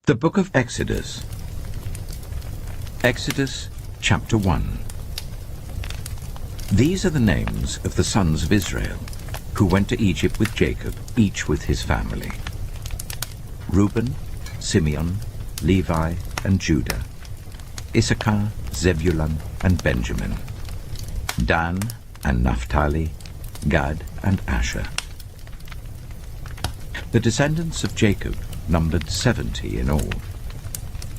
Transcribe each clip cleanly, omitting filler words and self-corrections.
The Book of Exodus. Exodus chapter 1. These are the names of the sons of Israel, who went to Egypt with Jacob, each with his family. Reuben, Simeon, Levi, and Judah. Issachar, Zebulun, and Benjamin. Dan and Naphtali, Gad and Asher. The descendants of Jacob numbered 70 in all.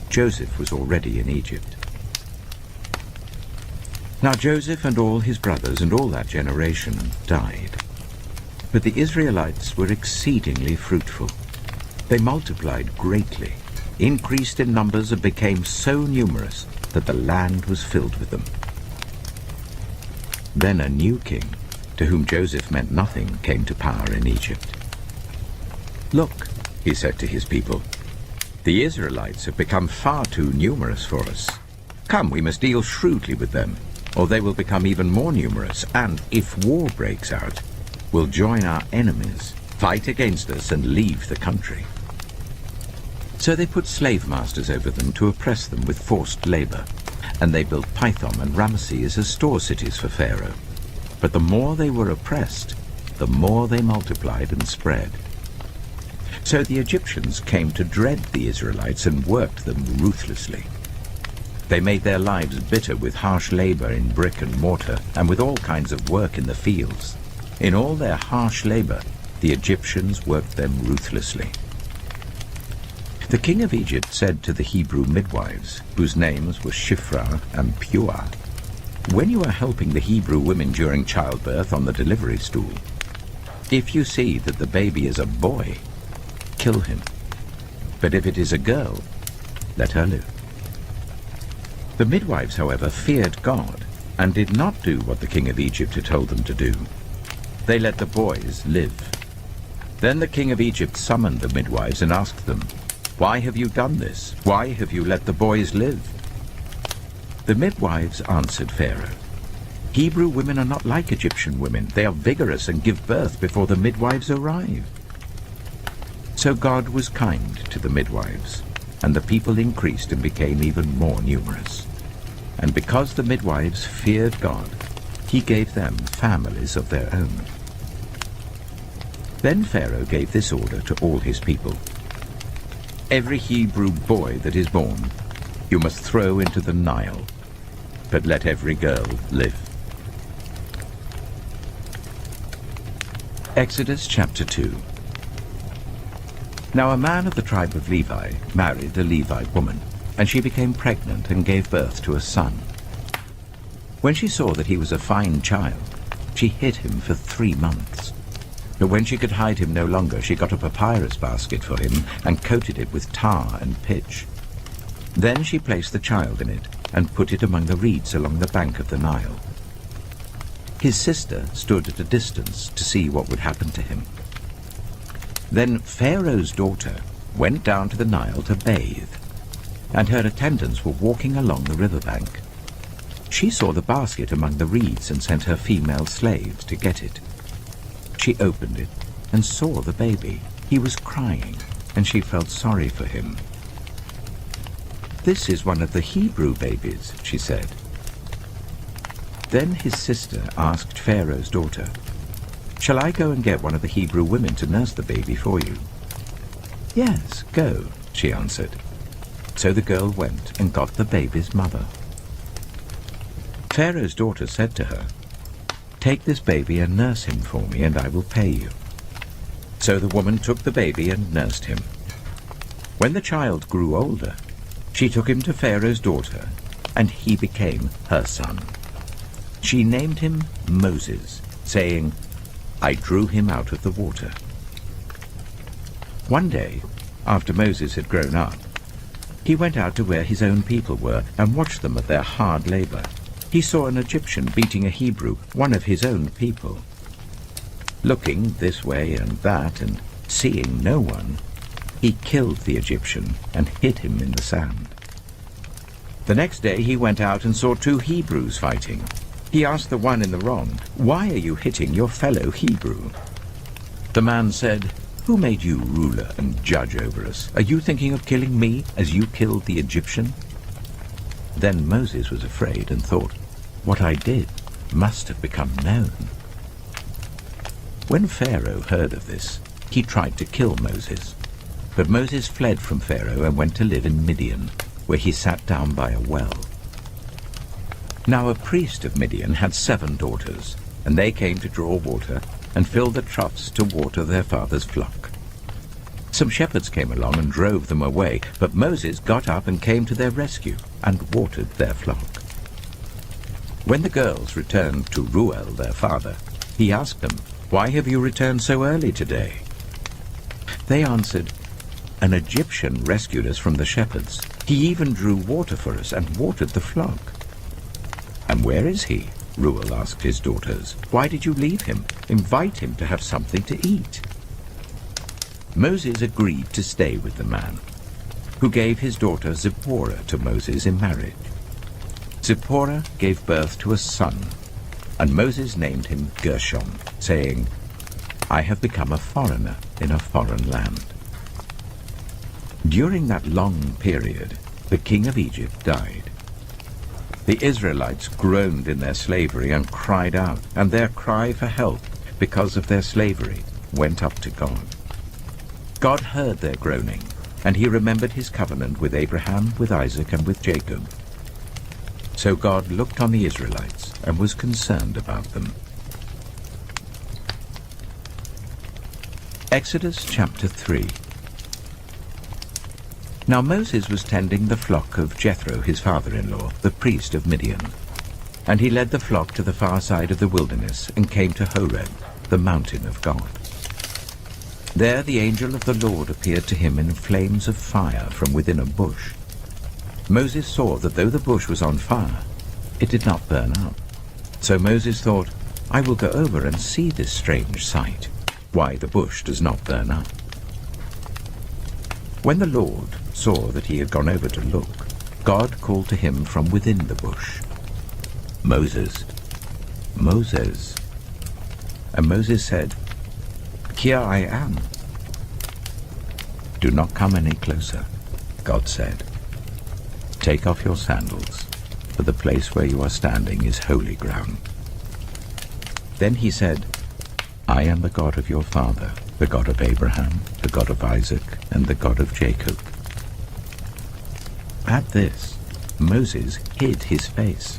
Joseph was already in Egypt. Now Joseph and all his brothers and all that generation died. But the Israelites were exceedingly fruitful. They multiplied greatly, increased in numbers, and became so numerous that the land was filled with them. Then a new king, to whom Joseph meant nothing, came to power in Egypt. "Look," he said to his people, "the Israelites have become far too numerous for us. Come, we must deal shrewdly with them, or they will become even more numerous, and if war breaks out, will join our enemies, fight against us, and leave the country." So they put slave masters over them to oppress them with forced labor, and they built Pithom and Ramesses as store cities for Pharaoh. But the more they were oppressed, the more they multiplied and spread. So the Egyptians came to dread the Israelites and worked them ruthlessly. They made their lives bitter with harsh labor in brick and mortar and with all kinds of work in the fields. In all their harsh labor, the Egyptians worked them ruthlessly. The king of Egypt said to the Hebrew midwives, whose names were Shiphrah and Puah, "When you are helping the Hebrew women during childbirth on the delivery stool, if you see that the baby is a boy, kill him. But if it is a girl, let her live." The midwives, however, feared God and did not do what the king of Egypt had told them to do. They let the boys live. Then the king of Egypt summoned the midwives and asked them, "Why have you done this? Why have you let the boys live?" The midwives answered Pharaoh, "Hebrew women are not like Egyptian women. They are vigorous and give birth before the midwives arrive." So God was kind to the midwives, and the people increased and became even more numerous. And because the midwives feared God, he gave them families of their own. Then Pharaoh gave this order to all his people: "Every Hebrew boy that is born you must throw into the Nile, but let every girl live." Exodus chapter 2. Now a man of the tribe of Levi married a Levite woman, and she became pregnant and gave birth to a son. When she saw that he was a fine child, she hid him for 3 months. But when she could hide him no longer, she got a papyrus basket for him and coated it with tar and pitch. Then she placed the child in it and put it among the reeds along the bank of the Nile. His sister stood at a distance to see what would happen to him. Then Pharaoh's daughter went down to the Nile to bathe, and her attendants were walking along the riverbank. She saw the basket among the reeds and sent her female slaves to get it. She opened it and saw the baby. He was crying, and she felt sorry for him. "This is one of the Hebrew babies," she said. Then his sister asked Pharaoh's daughter, "Shall I go and get one of the Hebrew women to nurse the baby for you?" "Yes, go," she answered. So the girl went and got the baby's mother. Pharaoh's daughter said to her, "Take this baby and nurse him for me, and I will pay you." So the woman took the baby and nursed him. When the child grew older, she took him to Pharaoh's daughter, and he became her son. She named him Moses, saying, "I drew him out of the water." One day, after Moses had grown up, he went out to where his own people were and watched them at their hard labor. He saw an Egyptian beating a Hebrew, one of his own people. Looking this way and that and seeing no one, he killed the Egyptian and hid him in the sand. The next day he went out and saw 2 Hebrews fighting. He asked the one in the wrong, "Why are you hitting your fellow Hebrew?" The man said, Who made you ruler and judge over us? Are you thinking of killing me as you killed the Egyptian?" Then Moses was afraid and thought, "What I did must have become known." When Pharaoh heard of this, he tried to kill Moses. But Moses fled from Pharaoh and went to live in Midian, where he sat down by a well. Now a priest of Midian had 7 daughters, and they came to draw water and fill the troughs to water their father's flock. Some shepherds came along and drove them away, but Moses got up and came to their rescue and watered their flock. When the girls returned to Reuel, their father, he asked them, "Why have you returned so early today?" They answered, "An Egyptian rescued us from the shepherds. He even drew water for us and watered the flock." "And where is he?" Reuel asked his daughters. "Why did you leave him? Invite him to have something to eat." Moses agreed to stay with the man, who gave his daughter Zipporah to Moses in marriage. Zipporah gave birth to a son, and Moses named him Gershom, saying, "I have become a foreigner in a foreign land." During that long period, the king of Egypt died. The Israelites groaned in their slavery and cried out, and their cry for help because of their slavery went up to God. God heard their groaning, and he remembered his covenant with Abraham, with Isaac, and with Jacob. So God looked on the Israelites and was concerned about them. Exodus chapter 3. Now Moses was tending the flock of Jethro, his father-in-law, the priest of Midian. And he led the flock to the far side of the wilderness and came to Horeb, the mountain of God. There the angel of the Lord appeared to him in flames of fire from within a bush. Moses saw that though the bush was on fire, it did not burn up. So Moses thought, "I will go over and see this strange sight, why the bush does not burn up." When the Lord saw that he had gone over to look, God called to him from within the bush, "Moses, Moses." And Moses said, "Here I am." "Do not come any closer," God said. "Take off your sandals, for the place where you are standing is holy ground." Then he said, "I am the God of your father, the God of Abraham, the God of Isaac, and the God of Jacob." At this, Moses hid his face,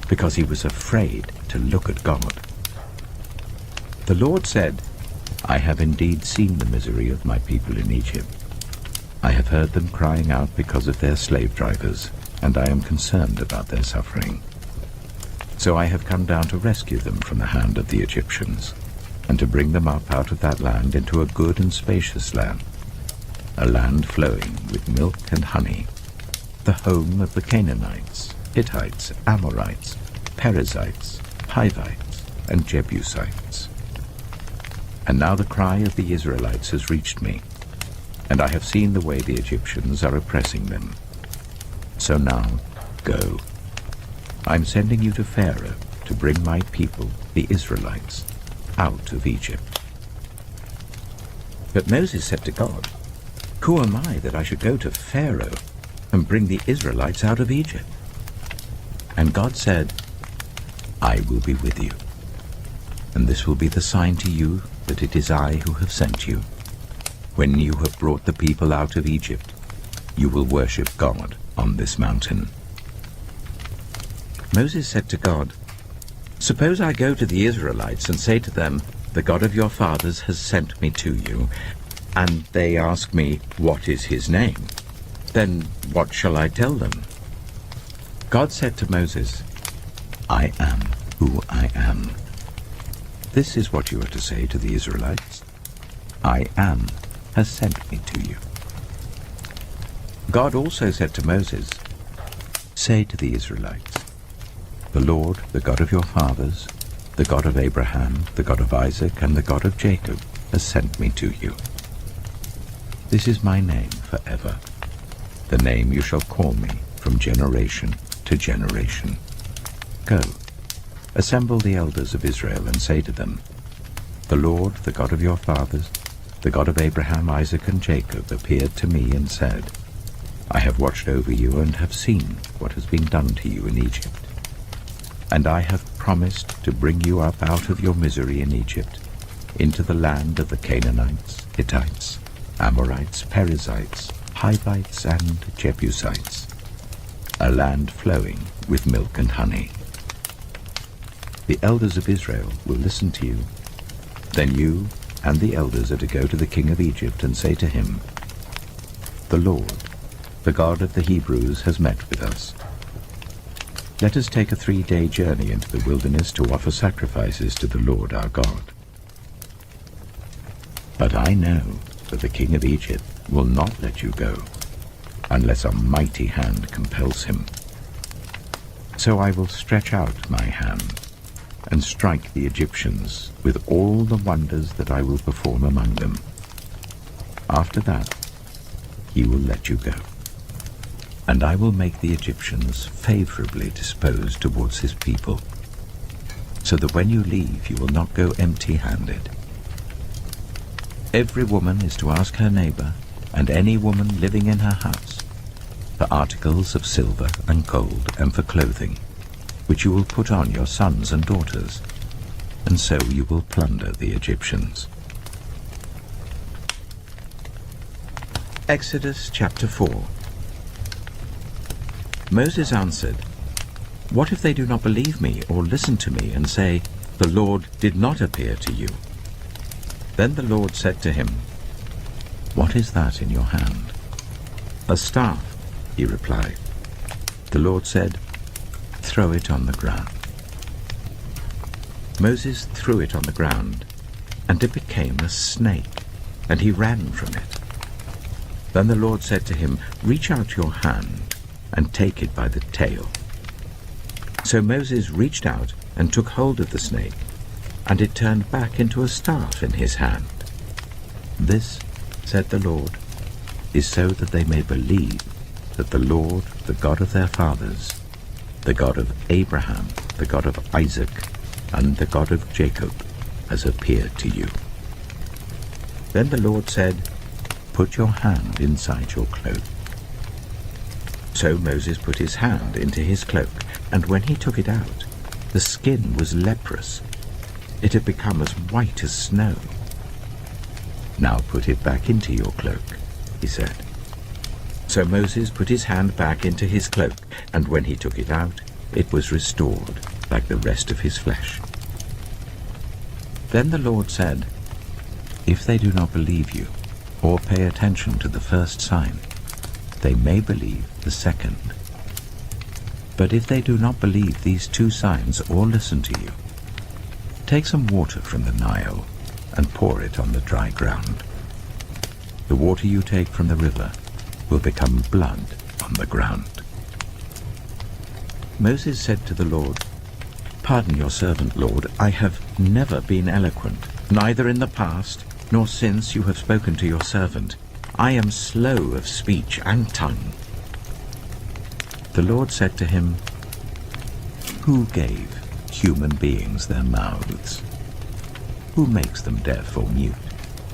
because he was afraid to look at God. The Lord said, "I have indeed seen the misery of my people in Egypt. I have heard them crying out because of their slave drivers, and I am concerned about their suffering. So I have come down to rescue them from the hand of the Egyptians, and to bring them up out of that land into a good and spacious land, a land flowing with milk and honey, the home of the Canaanites, Hittites, Amorites, Perizzites, Hivites, and Jebusites. And now the cry of the Israelites has reached me, and I have seen the way the Egyptians are oppressing them. So now, go. I'm sending you to Pharaoh to bring my people, the Israelites, out of Egypt." But Moses said to God, "Who am I that I should go to Pharaoh and bring the Israelites out of Egypt?" And God said, "I will be with you, and this will be the sign to you that it is I who have sent you. When you have brought the people out of Egypt, you will worship God on this mountain." Moses said to God, "Suppose I go to the Israelites and say to them, 'The God of your fathers has sent me to you,' and they ask me, 'What is his name?' Then what shall I tell them?" God said to Moses, "I am who I am. This is what you are to say to the Israelites. 'I am has sent me to you.'" God also said to Moses, "Say to the Israelites, 'The Lord, the God of your fathers, the God of Abraham, the God of Isaac, and the God of Jacob, has sent me to you. This is my name forever, the name you shall call me from generation to generation. Go, assemble the elders of Israel and say to them, 'The Lord, the God of your fathers, the God of Abraham, Isaac, and Jacob, appeared to me and said, I have watched over you and have seen what has been done to you in Egypt. And I have promised to bring you up out of your misery in Egypt, into the land of the Canaanites, Hittites, Amorites, Perizzites, Hivites, and Jebusites, a land flowing with milk and honey. The elders of Israel will listen to you. Then you and the elders are to go to the king of Egypt and say to him, The Lord, the God of the Hebrews, has met with us. Let us take a 3-day journey into the wilderness to offer sacrifices to the Lord our God. But I know that the king of Egypt will not let you go, unless a mighty hand compels him. So I will stretch out my hand and strike the Egyptians with all the wonders that I will perform among them. After that, he will let you go. And I will make the Egyptians favorably disposed towards his people, so that when you leave you will not go empty-handed. Every woman is to ask her neighbor, and any woman living in her house, for articles of silver and gold and for clothing, which you will put on your sons and daughters, and so you will plunder the Egyptians. Exodus chapter 4. Moses answered, What if they do not believe me or listen to me and say, The Lord did not appear to you? Then the Lord said to him, What is that in your hand? A staff, he replied. The Lord said, Throw it on the ground. Moses threw it on the ground, and it became a snake, and he ran from it. Then the Lord said to him, Reach out your hand and take it by the tail. So Moses reached out and took hold of the snake, and it turned back into a staff in his hand. This, said the Lord, is so that they may believe that the Lord, the God of their fathers, the God of Abraham, the God of Isaac, and the God of Jacob, has appeared to you. Then the Lord said, Put your hand inside your cloak. So Moses put his hand into his cloak, and when he took it out, the skin was leprous. It had become as white as snow. Now put it back into your cloak, he said. So Moses put his hand back into his cloak, and when he took it out, it was restored, like the rest of his flesh. Then the Lord said, If they do not believe you, or pay attention to the first sign, they may believe the second. But if they do not believe these 2 signs or listen to you, take some water from the Nile and pour it on the dry ground. The water you take from the river will become blood on the ground. Moses said to the Lord, Pardon your servant, Lord, I have never been eloquent, neither in the past nor since you have spoken to your servant. I am slow of speech and tongue. The Lord said to him, Who gave human beings their mouths? Who makes them deaf or mute?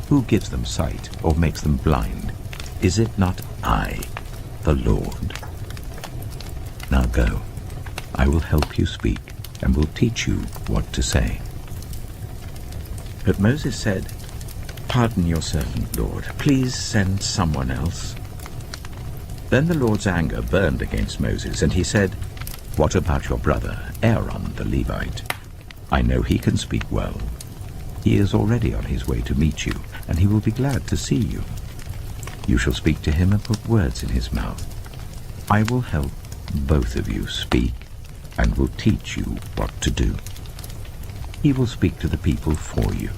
Who gives them sight or makes them blind? Is it not I, the Lord? Now go, I will help you speak and will teach you what to say. But Moses said, Pardon your servant, Lord. Please send someone else. Then the Lord's anger burned against Moses, and he said, What about your brother, Aaron the Levite? I know he can speak well. He is already on his way to meet you, and he will be glad to see you. You shall speak to him and put words in his mouth. I will help both of you speak, and will teach you what to do. He will speak to the people for you,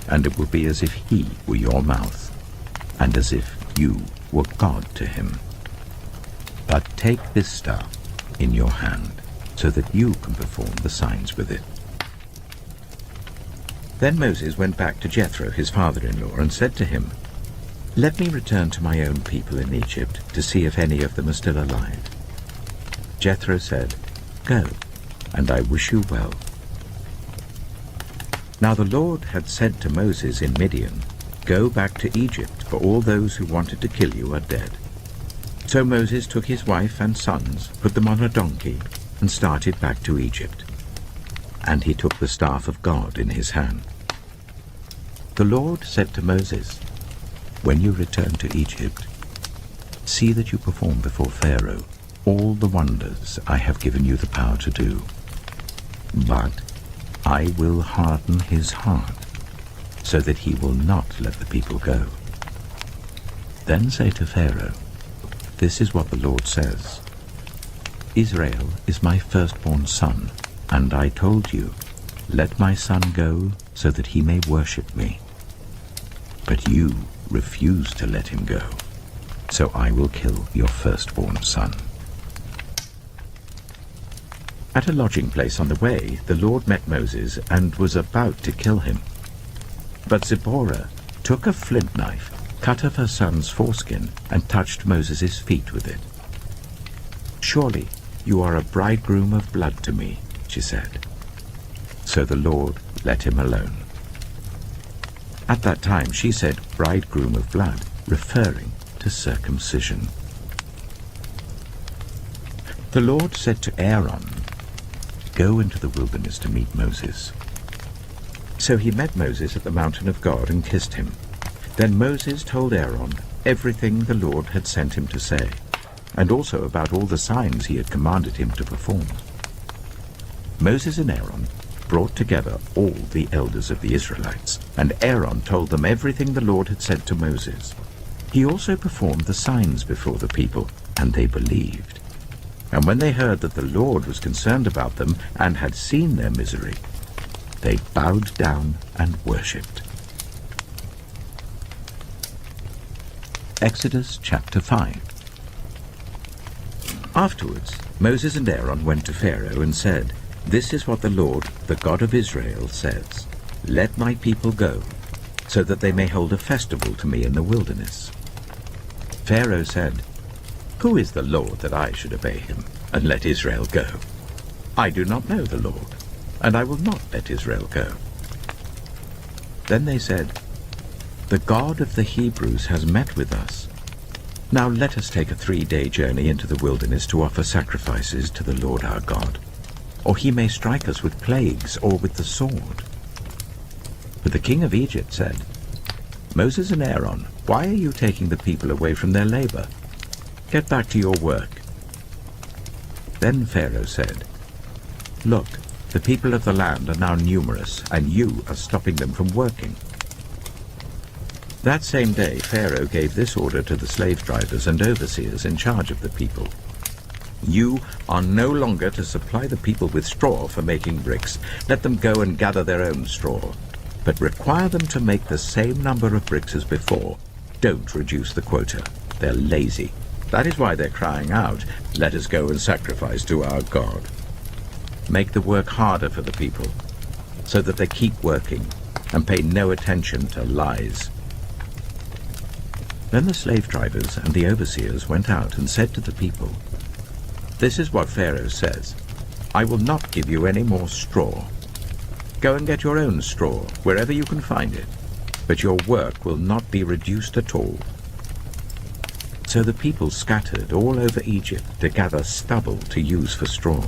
and it will be as if he were your mouth, and as if you were God to him. But take this staff in your hand, so that you can perform the signs with it. Then Moses went back to Jethro, his father-in-law, and said to him, Let me return to my own people in Egypt, to see if any of them are still alive. Jethro said, Go, and I wish you well. Now the Lord had said to Moses in Midian, "Go back to Egypt, for all those who wanted to kill you are dead." So Moses took his wife and sons, put them on a donkey, and started back to Egypt. And he took the staff of God in his hand. The Lord said to Moses, "When you return to Egypt, see that you perform before Pharaoh all the wonders I have given you the power to do. But I will harden his heart, so that he will not let the people go. Then say to Pharaoh, 'This is what the Lord says. Israel is my firstborn son, and I told you, let my son go so that he may worship me. But you refused to let him go, so I will kill your firstborn son.'" At a lodging place on the way, the Lord met Moses and was about to kill him. But Zipporah took a flint knife, cut off her son's foreskin, and touched Moses' feet with it. "Surely you are a bridegroom of blood to me," she said. So the Lord let him alone. At that time she said bridegroom of blood, referring to circumcision. The Lord said to Aaron, "Go into the wilderness to meet Moses." So he met Moses at the mountain of God and kissed him. Then Moses told Aaron everything the Lord had sent him to say, and also about all the signs he had commanded him to perform. Moses and Aaron brought together all the elders of the Israelites, and Aaron told them everything the Lord had said to Moses. He also performed the signs before the people, and they believed. And when they heard that the Lord was concerned about them and had seen their misery, they bowed down and worshipped. Exodus chapter 5. Afterwards, Moses and Aaron went to Pharaoh and said, "This is what the Lord, the God of Israel, says. Let my people go, so that they may hold a festival to me in the wilderness." Pharaoh said, "Who is the Lord that I should obey him and let Israel go? I do not know the Lord, and I will not let Israel go." Then they said, "The God of the Hebrews has met with us. Now let us take a 3-day journey into the wilderness to offer sacrifices to the Lord our God, or he may strike us with plagues or with the sword." But the king of Egypt said, "Moses and Aaron, why are you taking the people away from their labor? Get back to your work." Then Pharaoh said, "Look, the people of the land are now numerous, and you are stopping them from working." That same day Pharaoh gave this order to the slave drivers and overseers in charge of the people: "You are no longer to supply the people with straw for making bricks. Let them go and gather their own straw, but require them to make the same number of bricks as before. Don't reduce the quota. They're lazy. That is why they're crying out, 'Let us go and sacrifice to our God.' Make the work harder for the people, so that they keep working and pay no attention to lies." Then the slave drivers and the overseers went out and said to the people, "This is what Pharaoh says. I will not give you any more straw. Go and get your own straw wherever you can find it, but your work will not be reduced at all." So the people scattered all over Egypt to gather stubble to use for straw.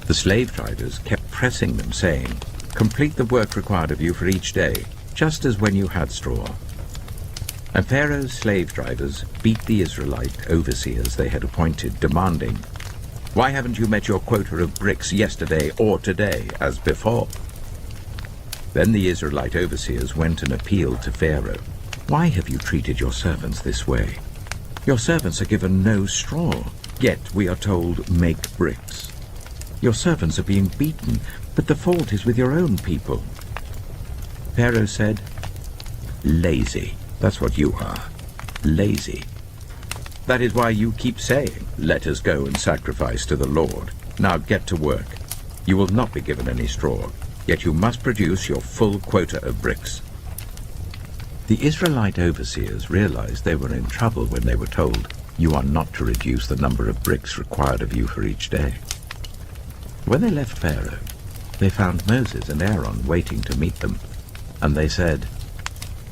The slave drivers kept pressing them, saying, "Complete the work required of you for each day, just as when you had straw." And Pharaoh's slave drivers beat the Israelite overseers they had appointed, demanding, "Why haven't you met your quota of bricks yesterday or today as before?" Then the Israelite overseers went and appealed to Pharaoh, "Why have you treated your servants this way? Your servants are given no straw, yet we are told, 'Make bricks.' Your servants are being beaten, but the fault is with your own people." Pharaoh said, "Lazy. That's what you are. Lazy. That is why you keep saying, 'Let us go and sacrifice to the Lord.' Now get to work. You will not be given any straw, yet you must produce your full quota of bricks." The Israelite overseers realized they were in trouble when they were told, "You are not to reduce the number of bricks required of you for each day." When they left Pharaoh, they found Moses and Aaron waiting to meet them, and they said,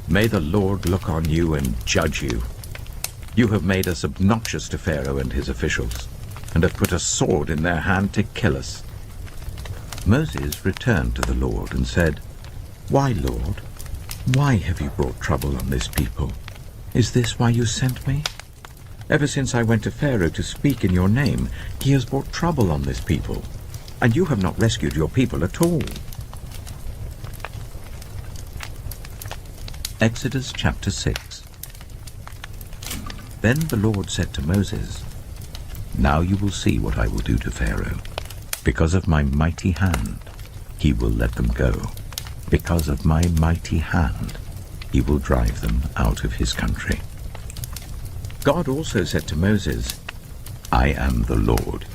May the Lord look on you and judge you. You have made us obnoxious to Pharaoh and his officials, and have put a sword in their hand to kill us." Moses returned to the Lord and said, "Why, Lord? Why have you brought trouble on this people? Is this why you sent me? Ever since I went to Pharaoh to speak in your name, he has brought trouble on this people, and you have not rescued your people at all." Exodus chapter 6. Then the Lord said to Moses, "Now you will see what I will do to Pharaoh. Because of my mighty hand, he will let them go. Because of my mighty hand, he will drive them out of his country." God also said to Moses, "I am the Lord.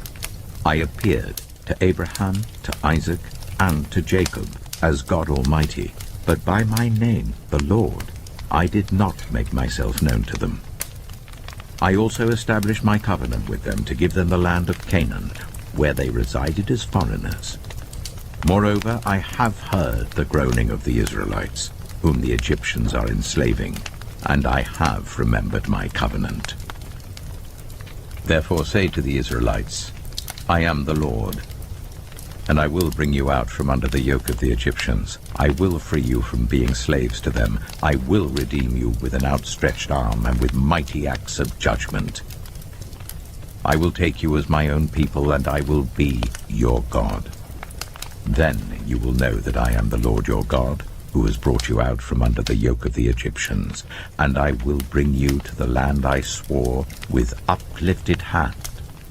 I appeared to Abraham, to Isaac, and to Jacob as God Almighty, but by my name, the Lord, I did not make myself known to them. I also established my covenant with them to give them the land of Canaan, where they resided as foreigners. Moreover, I have heard the groaning of the Israelites, whom the Egyptians are enslaving, and I have remembered my covenant. Therefore say to the Israelites, I am the Lord, and I will bring you out from under the yoke of the Egyptians. I will free you from being slaves to them. I will redeem you with an outstretched arm and with mighty acts of judgment. I will take you as my own people, and I will be your God. Then you will know that I am the Lord your God, who has brought you out from under the yoke of the Egyptians, and I will bring you to the land I swore with uplifted hand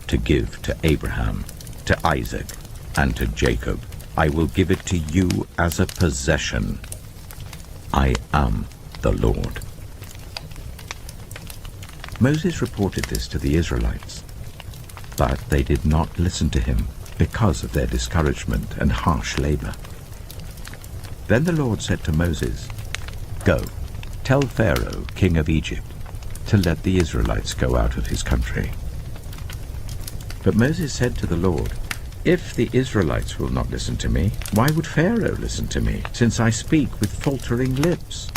to give to Abraham, to Isaac, and to Jacob. I will give it to you as a possession. I am the Lord." Moses reported this to the Israelites, but they did not listen to him because of their discouragement and harsh labor. Then the Lord said to Moses, "Go, tell Pharaoh, king of Egypt, to let the Israelites go out of his country." But Moses said to the Lord, "If the Israelites will not listen to me, why would Pharaoh listen to me, since I speak with faltering lips?"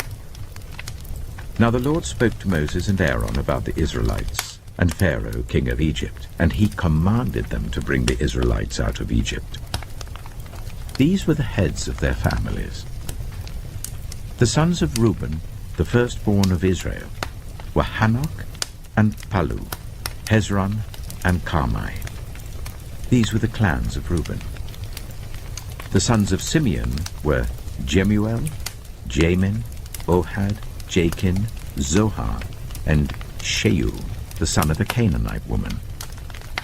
Now the Lord spoke to Moses and Aaron about the Israelites and Pharaoh, king of Egypt, and he commanded them to bring the Israelites out of Egypt. These were the heads of their families. The sons of Reuben, the firstborn of Israel, were Hanok and Palu, Hezron and Carmi. These were the clans of Reuben. The sons of Simeon were Jemuel, Jamin, Ohad, Jachin, Zohar, and Sheu, the son of a Canaanite woman.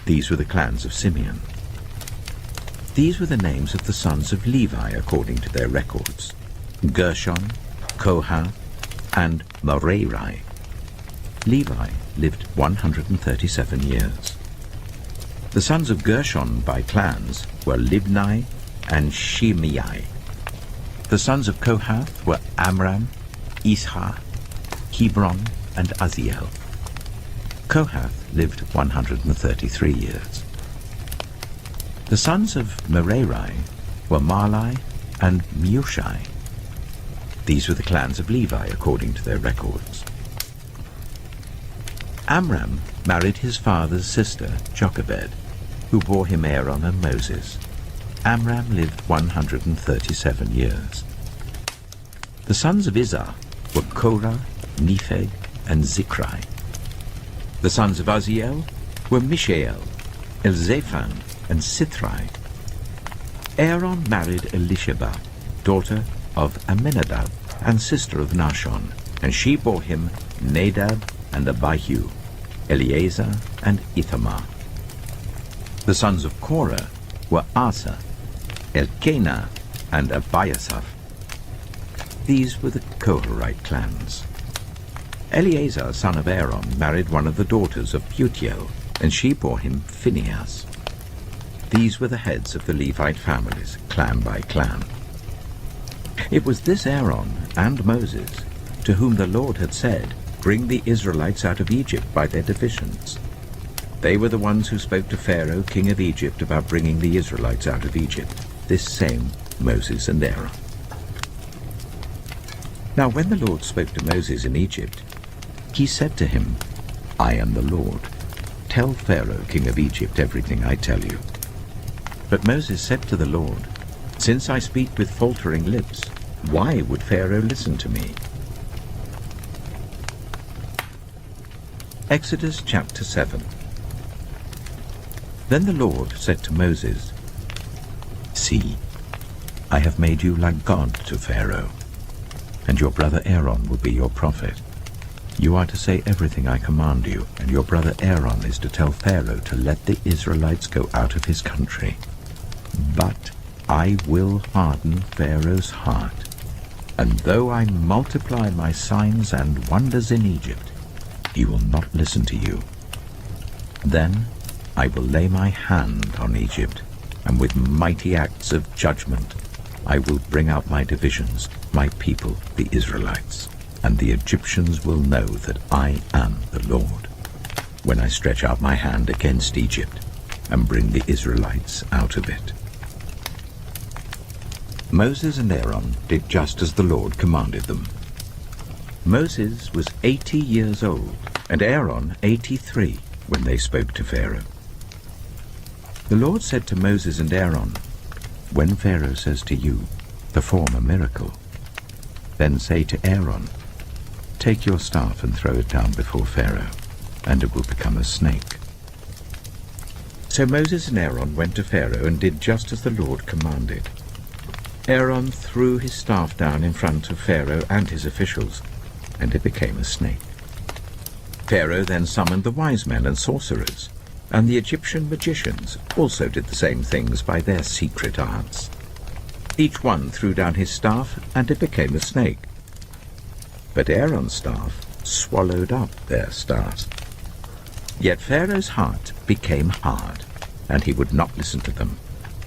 These were the clans of Simeon. These were the names of the sons of Levi according to their records: Gershon, Kohath, and Merari. Levi lived 137 years. The sons of Gershon by clans were Libni and Shimei. The sons of Kohath were Amram, Ishah, Hebron, and Aziel. Kohath lived 133 years. The sons of Merari were Mahli and Mushi. These were the clans of Levi according to their records. Amram married his father's sister, Jochebed, who bore him Aaron and Moses. Amram lived 137 years. The sons of Izhar were Korah, Nepheg, and Zikri. The sons of Aziel were Mishael, Elzaphan, and Sithri. Aaron married Elisheba, daughter of Amminadab and sister of Nahshon, and she bore him Nadab and Abihu, Eleazar and Ithamar. The sons of Korah were Asa, Elkanah, and Abiasaph. These were the Korahite clans. Eleazar, son of Aaron, married one of the daughters of Putiel, and she bore him Phinehas. These were the heads of the Levite families, clan by clan. It was this Aaron and Moses to whom the Lord had said, "Bring the Israelites out of Egypt by their divisions." They were the ones who spoke to Pharaoh, king of Egypt, about bringing the Israelites out of Egypt. This same Moses and Aaron. Now when the Lord spoke to Moses in Egypt, he said to him, I am the Lord. Tell Pharaoh, king of Egypt, everything I tell you. But Moses said to the Lord, Since I speak with faltering lips, why would Pharaoh listen to me? Exodus chapter 7. Then the Lord said to Moses, See, I have made you like God to Pharaoh, and your brother Aaron will be your prophet. You are to say everything I command you, and your brother Aaron is to tell Pharaoh to let the Israelites go out of his country. But I will harden Pharaoh's heart, and though I multiply my signs and wonders in Egypt, he will not listen to you. Then I will lay my hand on Egypt, and with mighty acts of judgment I will bring out my divisions, my people, the Israelites, and the Egyptians will know that I am the Lord, when I stretch out my hand against Egypt and bring the Israelites out of it. Moses and Aaron did just as the Lord commanded them. Moses was 80 years old, and Aaron 83, when they spoke to Pharaoh. The Lord said to Moses and Aaron, When Pharaoh says to you, Perform a miracle, then say to Aaron, Take your staff and throw it down before Pharaoh, and it will become a snake. So Moses and Aaron went to Pharaoh and did just as the Lord commanded. Aaron threw his staff down in front of Pharaoh and his officials, and it became a snake. Pharaoh then summoned the wise men and sorcerers, and the Egyptian magicians also did the same things by their secret arts. Each one threw down his staff, and it became a snake. But Aaron's staff swallowed up their staffs. Yet Pharaoh's heart became hard, and he would not listen to them,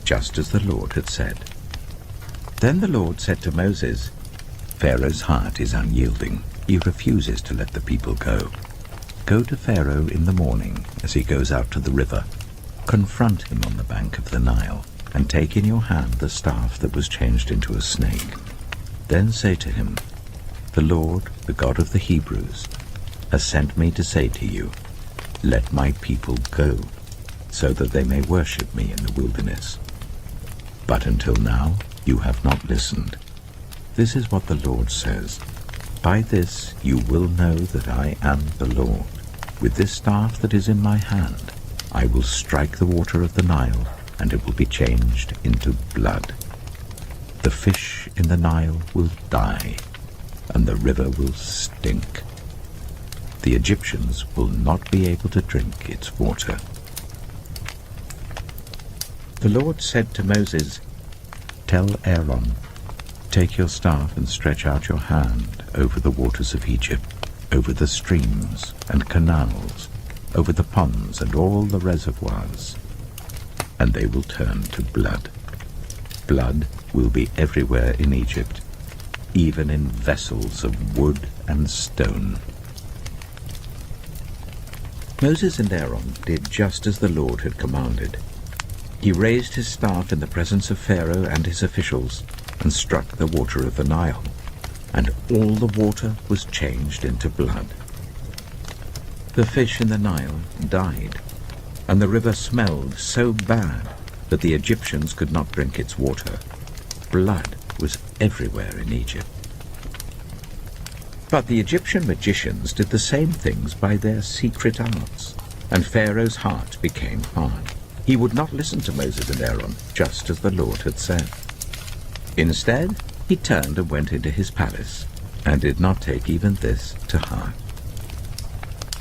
just as the Lord had said. Then the Lord said to Moses, Pharaoh's heart is unyielding. He refuses to let the people go. Go to Pharaoh in the morning as he goes out to the river. Confront him on the bank of the Nile, and take in your hand the staff that was changed into a snake. Then say to him, The Lord, the God of the Hebrews, has sent me to say to you, Let my people go, so that they may worship me in the wilderness. But until now you have not listened. This is what the Lord says. By this you will know that I am the Lord. With this staff that is in my hand, I will strike the water of the Nile, and it will be changed into blood. The fish in the Nile will die, and the river will stink. The Egyptians will not be able to drink its water. The Lord said to Moses, Tell Aaron, Take your staff and stretch out your hand over the waters of Egypt, over the streams and canals, over the ponds and all the reservoirs, and they will turn to blood. Blood will be everywhere in Egypt, even in vessels of wood and stone. Moses and Aaron did just as the Lord had commanded. He raised his staff in the presence of Pharaoh and his officials, and struck the water of the Nile, and all the water was changed into blood. The fish in the Nile died, and the river smelled so bad that the Egyptians could not drink its water. Blood was everywhere in Egypt. But the Egyptian magicians did the same things by their secret arts, and Pharaoh's heart became hard. He would not listen to Moses and Aaron, just as the Lord had said. Instead, he turned and went into his palace, and did not take even this to heart.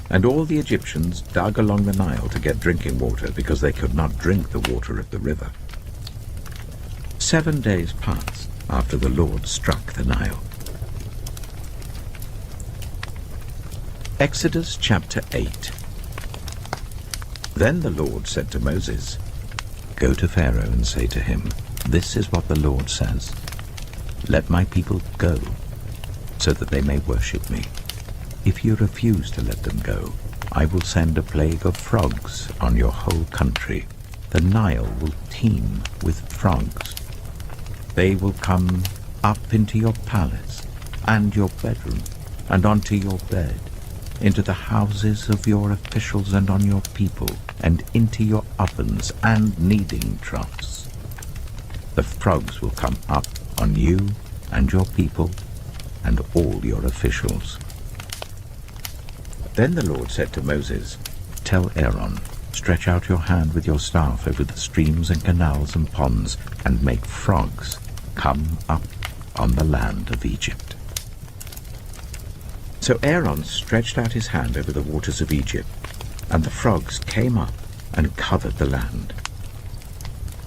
And all the Egyptians dug along the Nile to get drinking water, because they could not drink the water of the river. 7 days passed after the Lord struck the Nile. Exodus chapter 8. Then the Lord said to Moses, Go to Pharaoh and say to him, This is what the Lord says. Let my people go, so that they may worship me. If you refuse to let them go, I will send a plague of frogs on your whole country. The Nile will teem with frogs. They will come up into your palace and your bedroom, and onto your bed, into the houses of your officials and on your people, and into your ovens and kneading troughs. The frogs will come up on you and your people and all your officials. Then the Lord said to Moses, "Tell Aaron, stretch out your hand with your staff over the streams and canals and ponds, and make frogs come up on the land of Egypt." So Aaron stretched out his hand over the waters of Egypt, and the frogs came up and covered the land.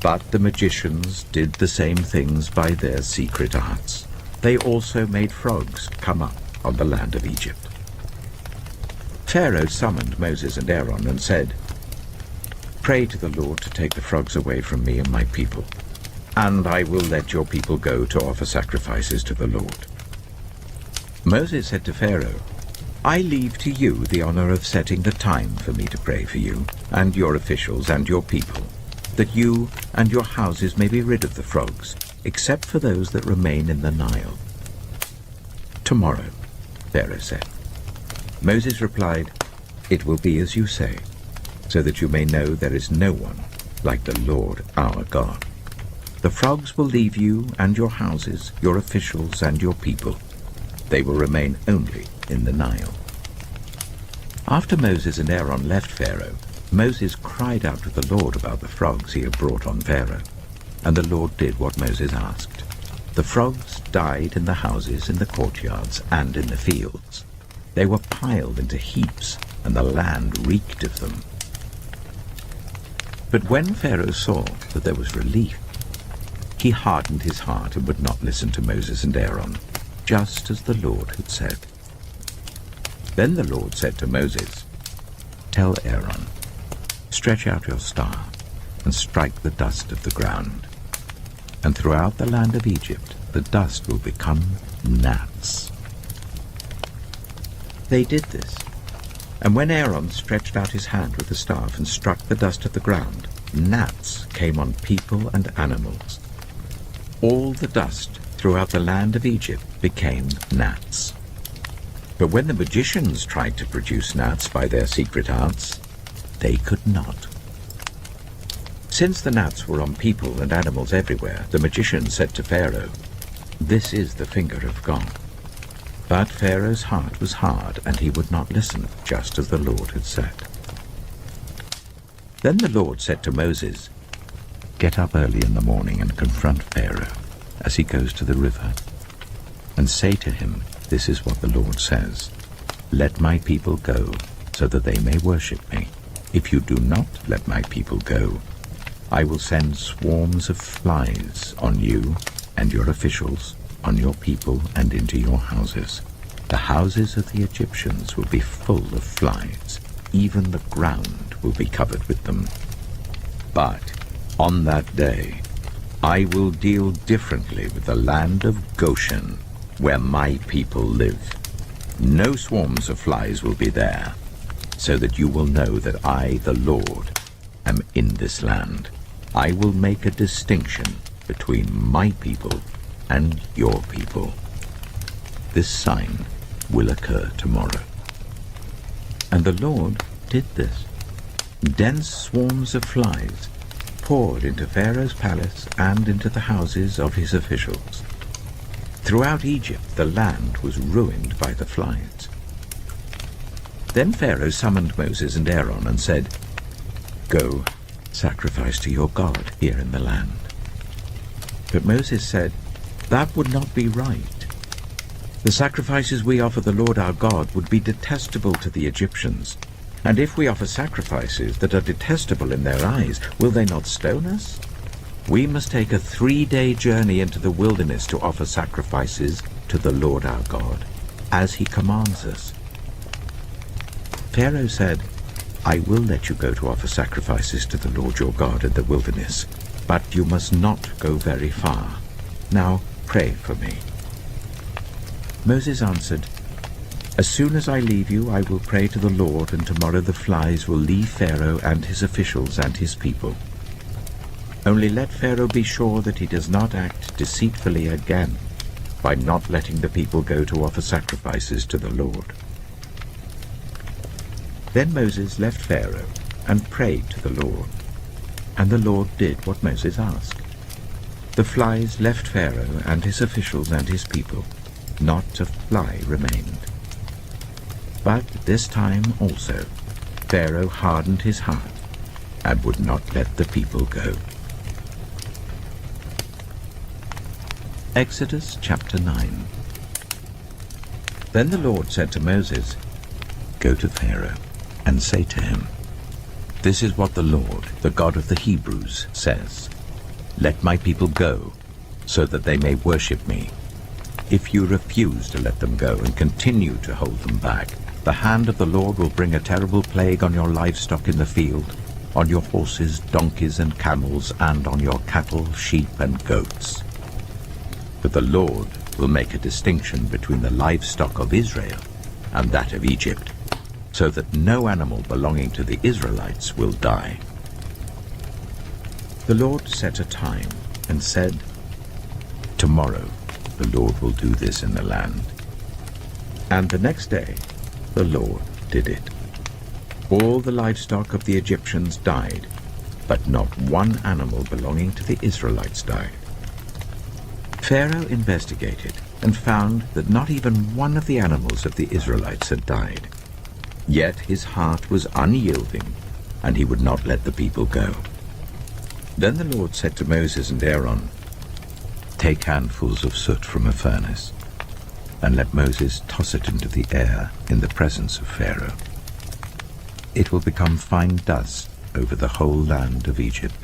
But the magicians did the same things by their secret arts. They also made frogs come up on the land of Egypt. Pharaoh summoned Moses and Aaron and said, "Pray to the Lord to take the frogs away from me and my people, and I will let your people go to offer sacrifices to the Lord." Moses said to Pharaoh, "I leave to you the honor of setting the time for me to pray for you and your officials and your people, that you and your houses may be rid of the frogs, except for those that remain in the Nile." "Tomorrow," Pharaoh said. Moses replied, "It will be as you say, so that you may know there is no one like the Lord our God. The frogs will leave you and your houses, your officials and your people. They will remain only in the Nile." After Moses and Aaron left Pharaoh, Moses cried out to the Lord about the frogs he had brought on Pharaoh, and the Lord did what Moses asked. The frogs died in the houses, in the courtyards, and in the fields. They were piled into heaps, and the land reeked of them. But when Pharaoh saw that there was relief, he hardened his heart and would not listen to Moses and Aaron, just as the Lord had said. Then the Lord said to Moses, "Tell Aaron, stretch out your staff and strike the dust of the ground, and throughout the land of Egypt the dust will become gnats." They did this, and when Aaron stretched out his hand with the staff and struck the dust of the ground, gnats came on people and animals. All the dust throughout the land of Egypt became gnats. But when the magicians tried to produce gnats by their secret arts, they could not. Since the gnats were on people and animals everywhere, the magicians said to Pharaoh, "This is the finger of God." But Pharaoh's heart was hard, and he would not listen, just as the Lord had said. Then the Lord said to Moses, "Get up early in the morning and confront Pharaoh as he goes to the river, and say to him, 'This is what the Lord says. Let my people go, so that they may worship me. If you do not let my people go, I will send swarms of flies on you and your officials, on your people and into your houses. The houses of the Egyptians will be full of flies. Even the ground will be covered with them. But on that day, I will deal differently with the land of Goshen, where my people live. No swarms of flies will be there, so that you will know that I, the Lord, am in this land. I will make a distinction between my people and your people. This sign will occur tomorrow." And the Lord did this. Dense swarms of flies poured into Pharaoh's palace and into the houses of his officials. Throughout Egypt the land was ruined by the flies. Then Pharaoh summoned Moses and Aaron and said, "Go, sacrifice to your God here in the land." But Moses said, "That would not be right. The sacrifices we offer the Lord our God would be detestable to the Egyptians. And if we offer sacrifices that are detestable in their eyes, will they not stone us? We must take a 3-day journey into the wilderness to offer sacrifices to the Lord our God, as he commands us." Pharaoh said, "I will let you go to offer sacrifices to the Lord your God in the wilderness, but you must not go very far. Now pray for me." Moses answered, "As soon as I leave you, I will pray to the Lord, and tomorrow the flies will leave Pharaoh and his officials and his people. Only let Pharaoh be sure that he does not act deceitfully again, by not letting the people go to offer sacrifices to the Lord. Then Moses left Pharaoh and prayed to the Lord, and the Lord did what Moses asked. The flies left Pharaoh and his officials and his people. Not a fly remained. But this time also Pharaoh hardened his heart and would not let the people go. Exodus chapter 9. Then the Lord said to Moses, "Go to Pharaoh and say to him, 'This is what the Lord, the God of the Hebrews, says. Let my people go, so that they may worship me. If you refuse to let them go and continue to hold them back, the hand of the Lord will bring a terrible plague on your livestock in the field, on your horses, donkeys, and camels, and on your cattle, sheep, and goats. But the Lord will make a distinction between the livestock of Israel and that of Egypt, so that no animal belonging to the Israelites will die.'" The Lord set a time and said, "Tomorrow the Lord will do this in the land." And the next day the Lord did it. All the livestock of the Egyptians died, but not one animal belonging to the Israelites died. Pharaoh investigated and found that not even one of the animals of the Israelites had died. Yet his heart was unyielding, and he would not let the people go. Then the Lord said to Moses and Aaron, "Take handfuls of soot from a furnace, and let Moses toss it into the air in the presence of Pharaoh. It will become fine dust over the whole land of Egypt,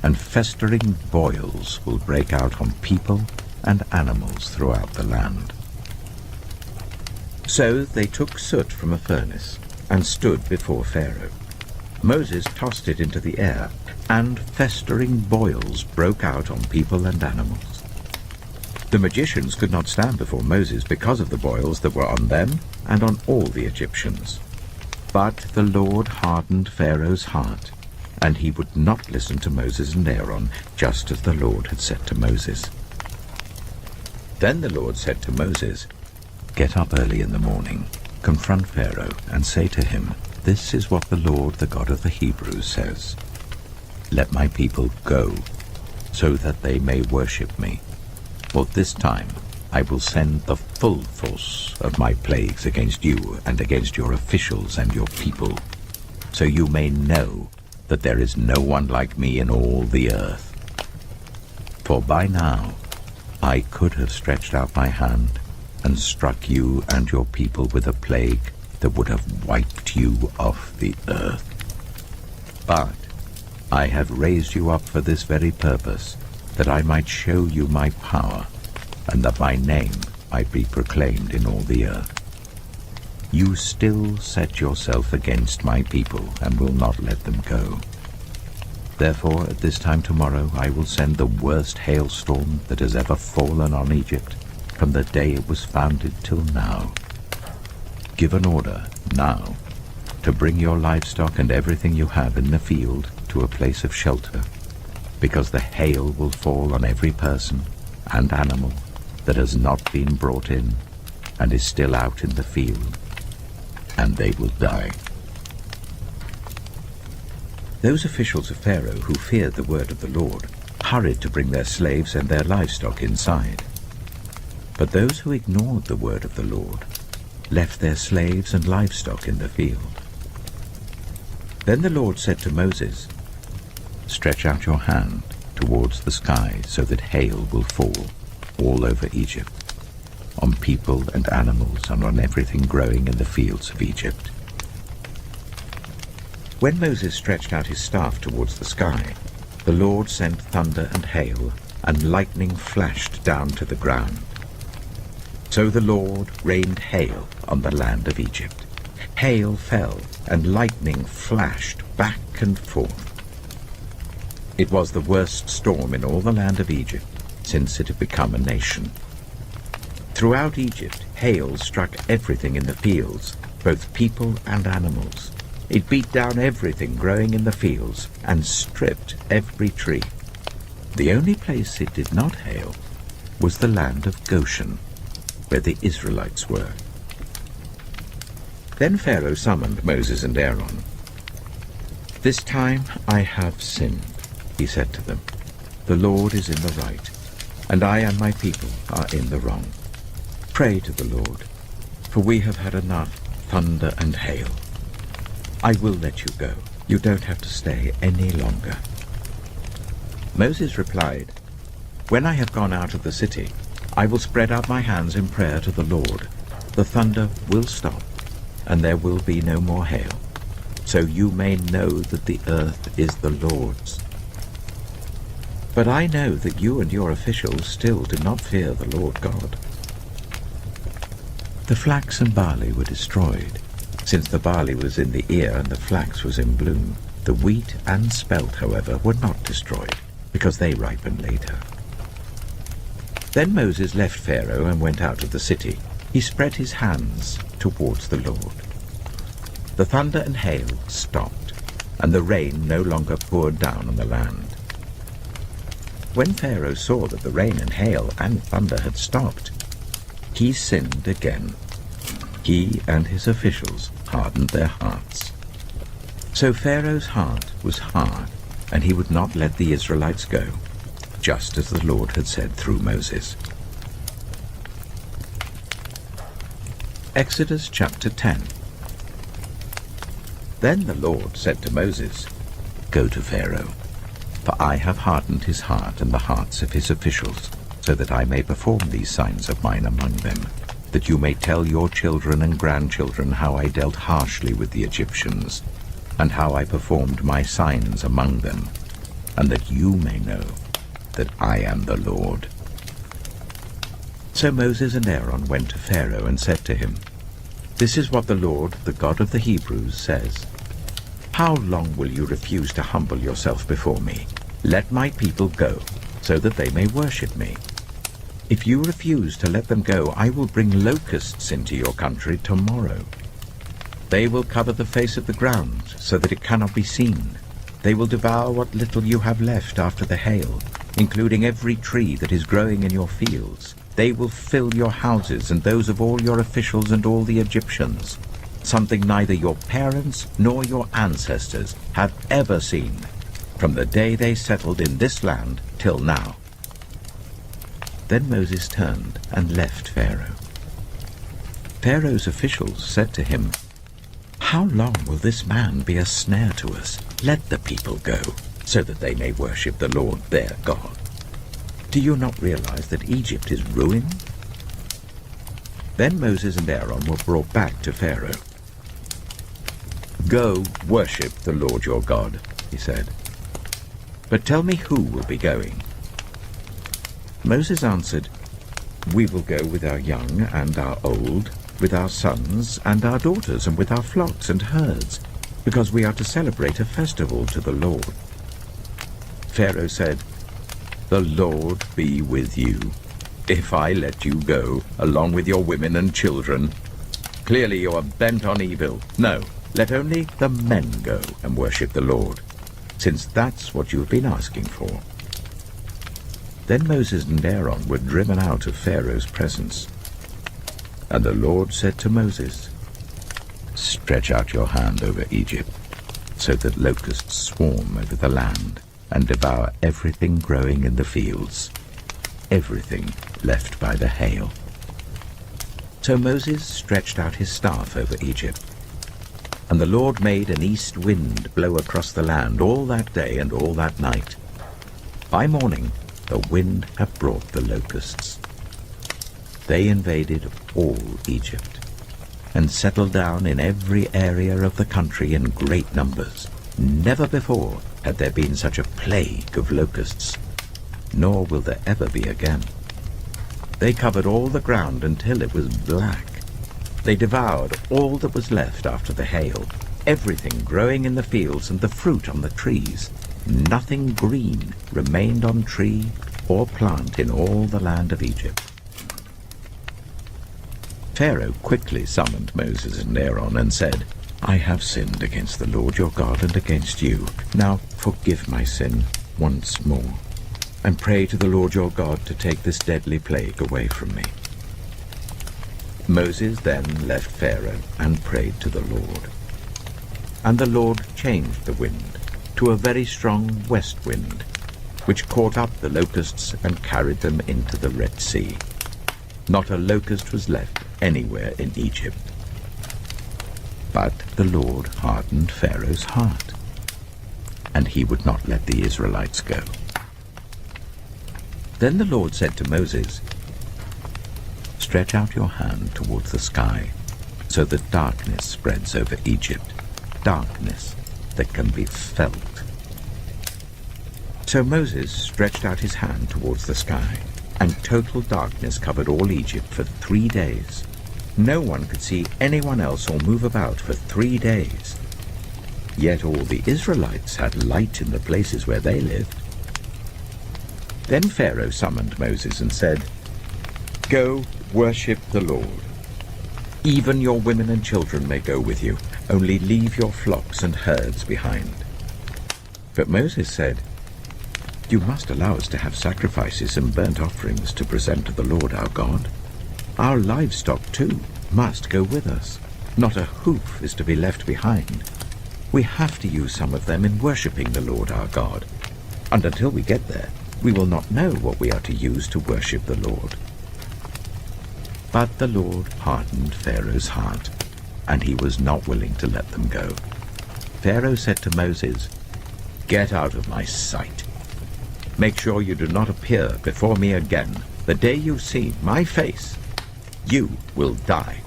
and festering boils will break out on people and animals throughout the land." So they took soot from a furnace and stood before Pharaoh. Moses tossed it into the air, and festering boils broke out on people and animals. The magicians could not stand before Moses because of the boils that were on them and on all the Egyptians. But the Lord hardened Pharaoh's heart, and he would not listen to Moses and Aaron, just as the Lord had said to Moses. Then the Lord said to Moses, "Get up early in the morning, confront Pharaoh, and say to him, 'This is what the Lord, the God of the Hebrews, says. Let my people go, so that they may worship me. For this time I will send the full force of my plagues against you and against your officials and your people, so you may know that there is no one like me in all the earth. For by now I could have stretched out my hand and struck you and your people with a plague that would have wiped you off the earth. But I have raised you up for this very purpose, that I might show you my power, and that my name might be proclaimed in all the earth. You still set yourself against my people and will not let them go. Therefore, at this time tomorrow I will send the worst hailstorm that has ever fallen on Egypt, from the day it was founded till now. Give an order now to bring your livestock and everything you have in the field to a place of shelter, because the hail will fall on every person and animal that has not been brought in and is still out in the field, and they will die." Those officials of Pharaoh who feared the word of the Lord hurried to bring their slaves and their livestock inside. But those who ignored the word of the Lord left their slaves and livestock in the field. Then the Lord said to Moses, "Stretch out your hand towards the sky so that hail will fall all over Egypt, on people and animals and on everything growing in the fields of Egypt." When Moses stretched out his staff towards the sky, the Lord sent thunder and hail, and lightning flashed down to the ground. So the Lord rained hail on the land of Egypt. Hail fell, and lightning flashed back and forth. It was the worst storm in all the land of Egypt since it had become a nation. Throughout Egypt, hail struck everything in the fields, both people and animals. It beat down everything growing in the fields and stripped every tree. The only place it did not hail was the land of Goshen, where the Israelites were. Then Pharaoh summoned Moses and Aaron. "This time I have sinned," he said to them. "The Lord is in the right, and I and my people are in the wrong. Pray to the Lord, for we have had enough thunder and hail. I will let you go. You don't have to stay any longer." Moses replied, "When I have gone out of the city, I will spread out my hands in prayer to the Lord. The thunder will stop, and there will be no more hail, so you may know that the earth is the Lord's. But I know that you and your officials still do not fear the Lord God." The flax and barley were destroyed. Since the barley was in the ear and the flax was in bloom, the wheat and spelt, however, were not destroyed, because they ripened later. Then Moses left Pharaoh and went out of the city. He spread his hands towards the Lord. The thunder and hail stopped, and the rain no longer poured down on the land. When Pharaoh saw that the rain and hail and thunder had stopped, he sinned again. He and his officials hardened their hearts. So Pharaoh's heart was hard, and he would not let the Israelites go, just as the Lord had said through Moses. Exodus chapter 10. Then the Lord said to Moses, "Go to Pharaoh, for I have hardened his heart and the hearts of his officials, so that I may perform these signs of mine among them, that you may tell your children and grandchildren how I dealt harshly with the Egyptians, and how I performed my signs among them, and that you may know that I am the Lord." So Moses and Aaron went to Pharaoh and said to him, "This is what the Lord, the God of the Hebrews, says. How long will you refuse to humble yourself before me? Let my people go, so that they may worship me. If you refuse to let them go, I will bring locusts into your country tomorrow. They will cover the face of the ground, so that it cannot be seen. They will devour what little you have left after the hail, including every tree that is growing in your fields. They will fill your houses and those of all your officials and all the Egyptians, something neither your parents nor your ancestors have ever seen, from the day they settled in this land till now." Then Moses turned and left Pharaoh. Pharaoh's officials said to him, "How long will this man be a snare to us? Let the people go, so that they may worship the Lord their God. Do you not realize that Egypt is ruined?" Then Moses and Aaron were brought back to Pharaoh. "Go worship the Lord your God," he said. "But tell me who will be going." Moses answered, "We will go with our young and our old, with our sons and our daughters, and with our flocks and herds, because we are to celebrate a festival to the Lord." Pharaoh said, "The Lord be with you, if I let you go, along with your women and children. Clearly you are bent on evil. No, let only the men go and worship the Lord, since that's what you've been asking for." Then Moses and Aaron were driven out of Pharaoh's presence. And the Lord said to Moses, "Stretch out your hand over Egypt, so that locusts swarm over the land and devour everything growing in the fields, everything left by the hail." So Moses stretched out his staff over Egypt, and the Lord made an east wind blow across the land all that day and all that night. By morning the wind had brought the locusts. They invaded all Egypt, and settled down in every area of the country in great numbers. Never before had there been such a plague of locusts, nor will there ever be again. They covered all the ground until it was black. They devoured all that was left after the hail, everything growing in the fields and the fruit on the trees. Nothing green remained on tree or plant in all the land of Egypt. Pharaoh quickly summoned Moses and Aaron and said, "I have sinned against the Lord your God and against you. Now forgive my sin once more. and pray to the Lord your God to take this deadly plague away from me." Moses then left Pharaoh and prayed to the Lord. And the Lord changed the wind to a very strong west wind, which caught up the locusts and carried them into the Red Sea. Not a locust was left anywhere in Egypt. But the Lord hardened Pharaoh's heart, and he would not let the Israelites go. Then the Lord said to Moses, "Stretch out your hand towards the sky, so that darkness spreads over Egypt, darkness that can be felt." So Moses stretched out his hand towards the sky, and total darkness covered all Egypt for 3 days. No one could see anyone else or move about for 3 days. Yet all the Israelites had light in the places where they lived. Then Pharaoh summoned Moses and said, "Go, worship the Lord. Even your women and children may go with you, only leave your flocks and herds behind." But Moses said, "You must allow us to have sacrifices and burnt offerings to present to the Lord our God. Our livestock, too, must go with us. Not a hoof is to be left behind. We have to use some of them in worshipping the Lord our God. And until we get there, we will not know what we are to use to worship the Lord." But the Lord hardened Pharaoh's heart, and he was not willing to let them go. Pharaoh said to Moses, "Get out of my sight. Make sure you do not appear before me again. The day you see my face, you will die."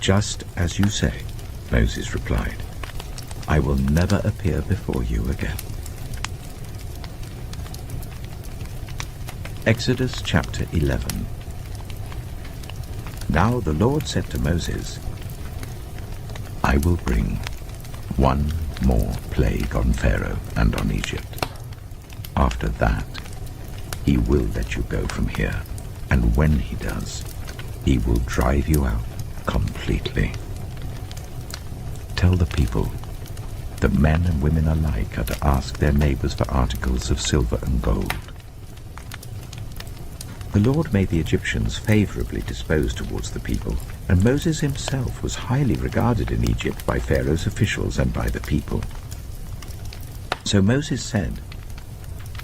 "Just as you say," Moses replied. "I will never appear before you again." Exodus chapter 11. Now the Lord said to Moses, "I will bring one more plague on Pharaoh and on Egypt. After that, he will let you go from here, and when he does, he will drive you out completely. Tell the people that men and women alike are to ask their neighbors for articles of silver and gold." The Lord made the Egyptians favorably disposed towards the people, and Moses himself was highly regarded in Egypt by Pharaoh's officials and by the people. So Moses said,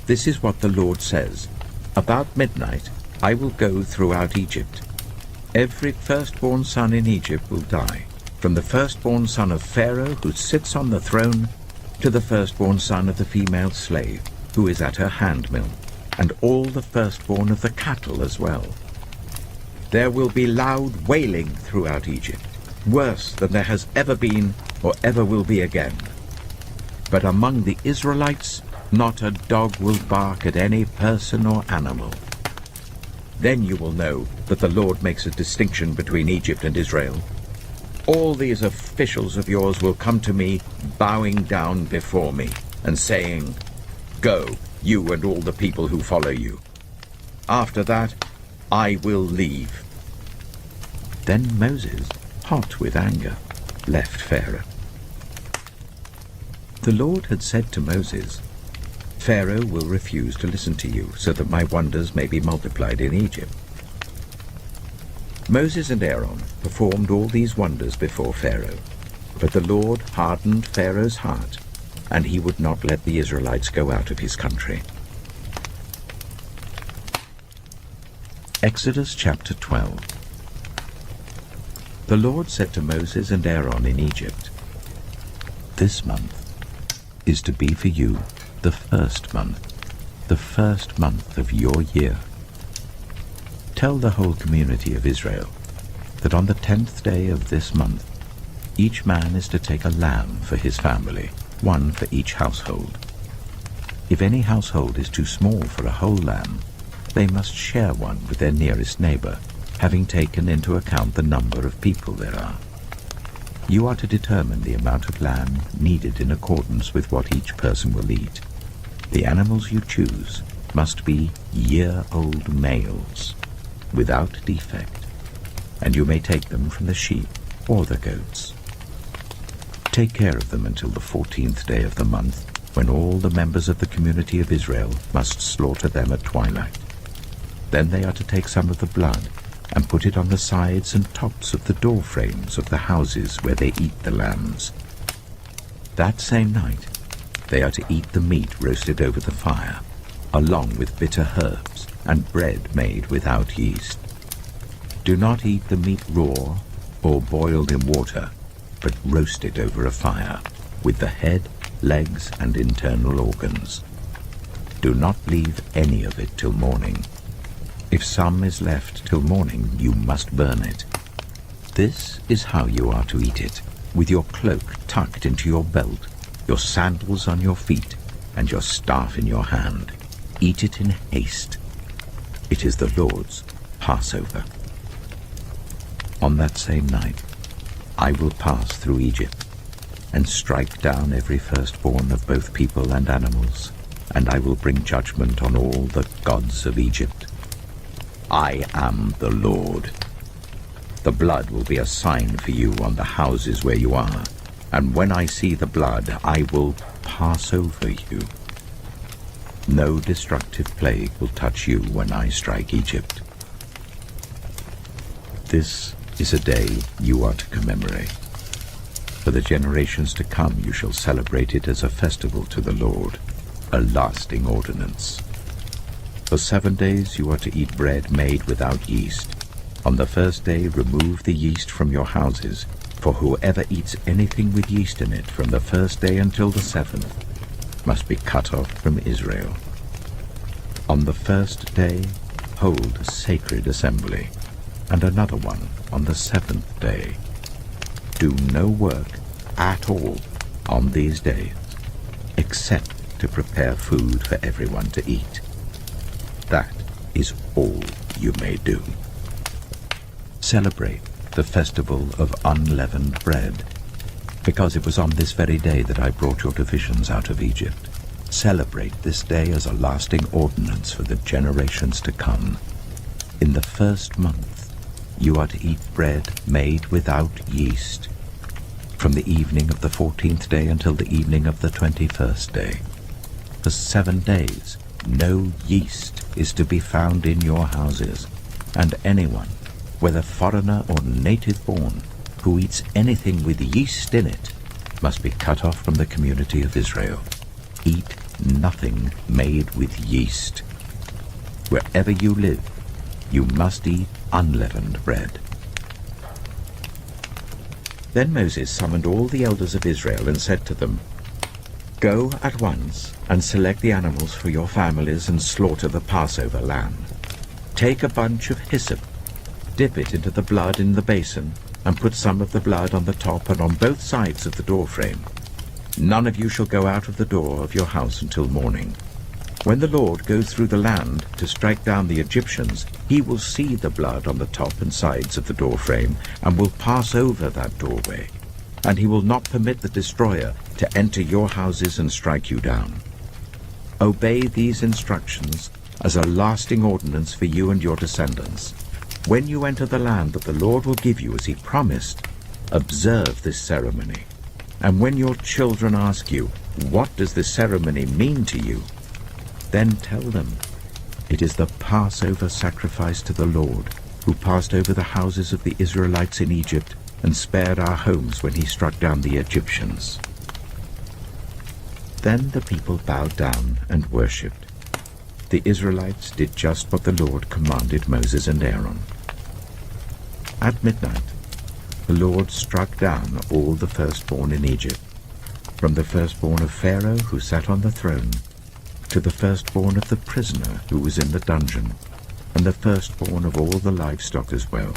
"This is what the Lord says. About midnight I will go throughout Egypt. Every firstborn son in Egypt will die, from the firstborn son of Pharaoh who sits on the throne to the firstborn son of the female slave who is at her handmill, and all the firstborn of the cattle as well. There will be loud wailing throughout Egypt, worse than there has ever been or ever will be again. But among the Israelites, not a dog will bark at any person or animal. Then you will know that the Lord makes a distinction between Egypt and Israel. All these officials of yours will come to me, bowing down before me, and saying, 'Go, you and all the people who follow you.' After that, I will leave." Then Moses, hot with anger, left Pharaoh. The Lord had said to Moses, "Pharaoh will refuse to listen to you, so that my wonders may be multiplied in Egypt." Moses and Aaron performed all these wonders before Pharaoh, but the Lord hardened Pharaoh's heart, and he would not let the Israelites go out of his country. Exodus chapter 12. The Lord said to Moses and Aaron in Egypt, "This month is to be for you the first month of your year. Tell the whole community of Israel that on the 10th day of this month, each man is to take a lamb for his family, one for each household. If any household is too small for a whole lamb, they must share one with their nearest neighbor, having taken into account the number of people there are. You are to determine the amount of lamb needed in accordance with what each person will eat. The animals you choose must be year-old males, without defect, and you may take them from the sheep or the goats. Take care of them until the 14th day of the month, when all the members of the community of Israel must slaughter them at twilight. Then they are to take some of the blood and put it on the sides and tops of the door frames of the houses where they eat the lambs. That same night they are to eat the meat roasted over the fire, along with bitter herbs and bread made without yeast. Do not eat the meat raw or boiled in water, but roasted over a fire, with the head, legs, and internal organs. Do not leave any of it till morning. If some is left till morning, you must burn it. This is how you are to eat it, with your cloak tucked into your belt, your sandals on your feet, and your staff in your hand. Eat it in haste. It is the Lord's Passover. On that same night, I will pass through Egypt, and strike down every firstborn of both people and animals, and I will bring judgment on all the gods of Egypt. I am the Lord. The blood will be a sign for you on the houses where you are, and when I see the blood, I will pass over you. No destructive plague will touch you when I strike Egypt. This is a day you are to commemorate. For the generations to come you shall celebrate it as a festival to the Lord, a lasting ordinance. For 7 days you are to eat bread made without yeast. On the first day remove the yeast from your houses, for whoever eats anything with yeast in it from the first day until the 7th must be cut off from Israel. On the first day hold a sacred assembly, and another one on the 7th day. Do no work at all on these days, except to prepare food for everyone to eat. That is all you may do. Celebrate the festival of unleavened bread, because it was on this very day that I brought your divisions out of Egypt. Celebrate this day as a lasting ordinance for the generations to come. In the first month you are to eat bread made without yeast, from the evening of the 14th day until the evening of the 21st day. For 7 days no yeast is to be found in your houses, and anyone, whether foreigner or native born, who eats anything with yeast in it must be cut off from the community of Israel. Eat nothing made with yeast. Wherever you live, you must eat unleavened bread. Then Moses summoned all the elders of Israel and said to them, Go at once and select the animals for your families and slaughter the Passover lamb. Take a bunch of hyssop, dip it into the blood in the basin, and put some of the blood on the top and on both sides of the doorframe. None of you shall go out of the door of your house until morning. When the Lord goes through the land to strike down the Egyptians, he will see the blood on the top and sides of the doorframe and will pass over that doorway, and he will not permit the destroyer to enter your houses and strike you down. Obey these instructions as a lasting ordinance for you and your descendants. When you enter the land that the Lord will give you as he promised, observe this ceremony. And when your children ask you, What does this ceremony mean to you? Then tell them, It is the Passover sacrifice to the Lord, who passed over the houses of the Israelites in Egypt and spared our homes when he struck down the Egyptians. Then the people bowed down and worshipped. The Israelites did just what the Lord commanded Moses and Aaron. At midnight, the Lord struck down all the firstborn in Egypt, from the firstborn of Pharaoh who sat on the throne, to the firstborn of the prisoner who was in the dungeon, and the firstborn of all the livestock as well.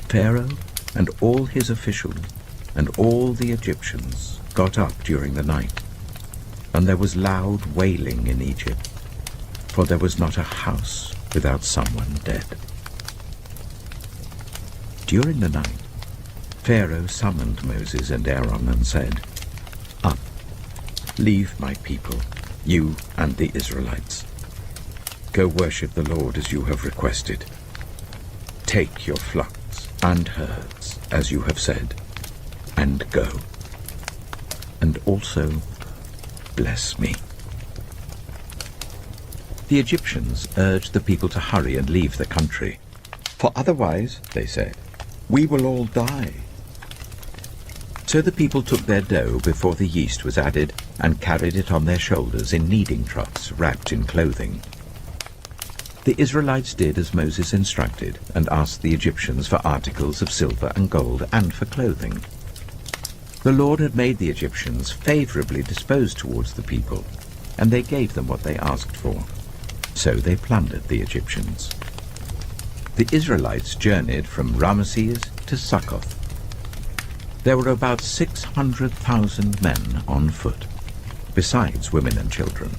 Pharaoh and all his officials and all the Egyptians got up during the night, and there was loud wailing in Egypt, for there was not a house without someone dead. During the night, Pharaoh summoned Moses and Aaron and said, Up, leave my people, you and the Israelites. Go worship the Lord as you have requested. Take your flocks and herds, as you have said, and go. And also bless me." The Egyptians urged the people to hurry and leave the country. "For otherwise," they said, "we will all die." So the people took their dough before the yeast was added and carried it on their shoulders in kneading troughs wrapped in clothing. The Israelites did as Moses instructed and asked the Egyptians for articles of silver and gold and for clothing. The Lord had made the Egyptians favorably disposed towards the people, and they gave them what they asked for. So they plundered the Egyptians. The Israelites journeyed from Ramesses to Succoth. There were about 600,000 men on foot, besides women and children.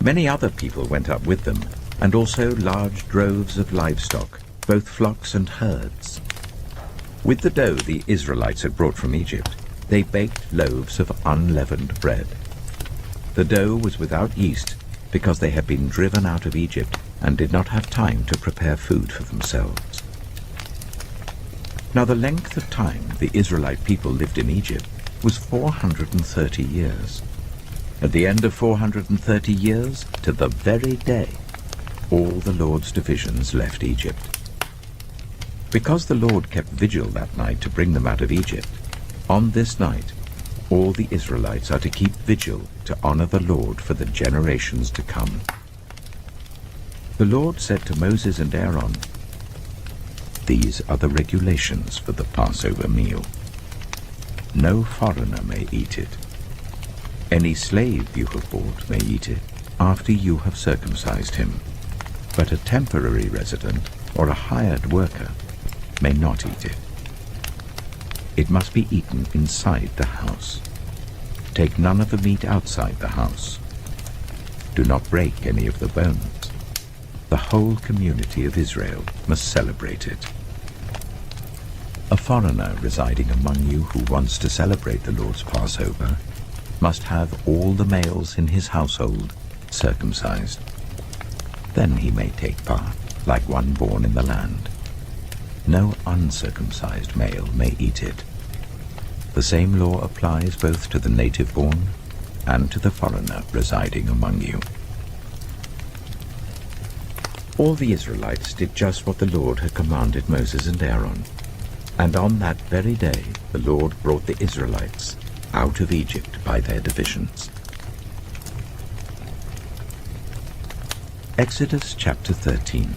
Many other people went up with them, and also large droves of livestock, both flocks and herds. With the dough the Israelites had brought from Egypt, they baked loaves of unleavened bread. The dough was without yeast, because they had been driven out of Egypt and did not have time to prepare food for themselves. Now the length of time the Israelite people lived in Egypt was 430 years. At the end of 430 years, to the very day, all the Lord's divisions left Egypt. Because the Lord kept vigil that night to bring them out of Egypt, on this night all the Israelites are to keep vigil to honor the Lord for the generations to come. The Lord said to Moses and Aaron, "These are the regulations for the Passover meal. No foreigner may eat it. Any slave you have bought may eat it after you have circumcised him, but a temporary resident or a hired worker may not eat it. It must be eaten inside the house. Take none of the meat outside the house. Do not break any of the bones. The whole community of Israel must celebrate it. A foreigner residing among you who wants to celebrate the Lord's Passover must have all the males in his household circumcised. Then he may take part, like one born in the land. No uncircumcised male may eat it. The same law applies both to the native-born and to the foreigner residing among you." All the Israelites did just what the Lord had commanded Moses and Aaron, and on that very day the Lord brought the Israelites out of Egypt by their divisions. Exodus chapter 13.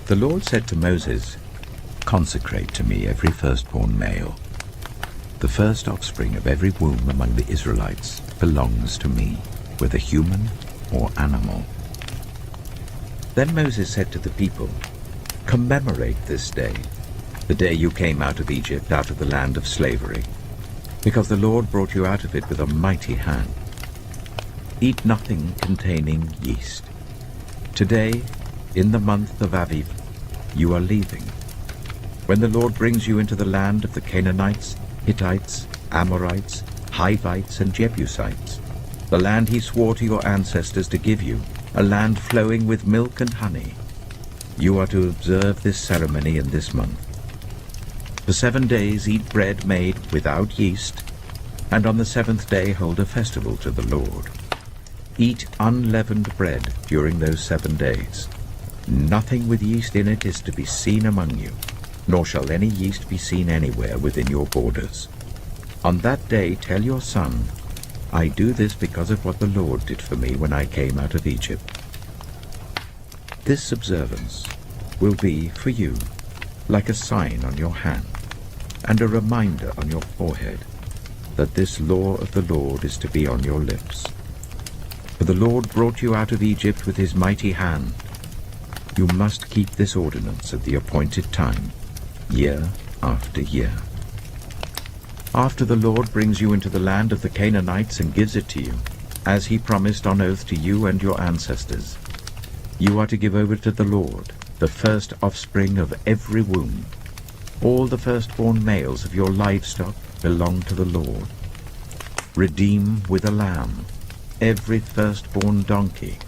The Lord said to Moses, "Consecrate to me every firstborn male. The first offspring of every womb among the Israelites belongs to me, whether human or animal." Then Moses said to the people, "Commemorate this day, the day you came out of Egypt, out of the land of slavery, because the Lord brought you out of it with a mighty hand. Eat nothing containing yeast. Today, in the month of Aviv, you are leaving. When the Lord brings you into the land of the Canaanites, Hittites, Amorites, Hivites, and Jebusites, the land he swore to your ancestors to give you, a land flowing with milk and honey, you are to observe this ceremony in this month. For 7 days eat bread made without yeast, and on the 7th day hold a festival to the Lord. Eat unleavened bread during those 7 days. Nothing with yeast in it is to be seen among you, nor shall any yeast be seen anywhere within your borders. On that day tell your son, I do this because of what the Lord did for me when I came out of Egypt. This observance will be for you like a sign on your hand and a reminder on your forehead that this law of the Lord is to be on your lips. For the Lord brought you out of Egypt with his mighty hand. You must keep this ordinance at the appointed time, year after year. After the Lord brings you into the land of the Canaanites and gives it to you, as he promised on oath to you and your ancestors, you are to give over to the Lord the first offspring of every womb. All the firstborn males of your livestock belong to the Lord. Redeem with a lamb every firstborn donkey.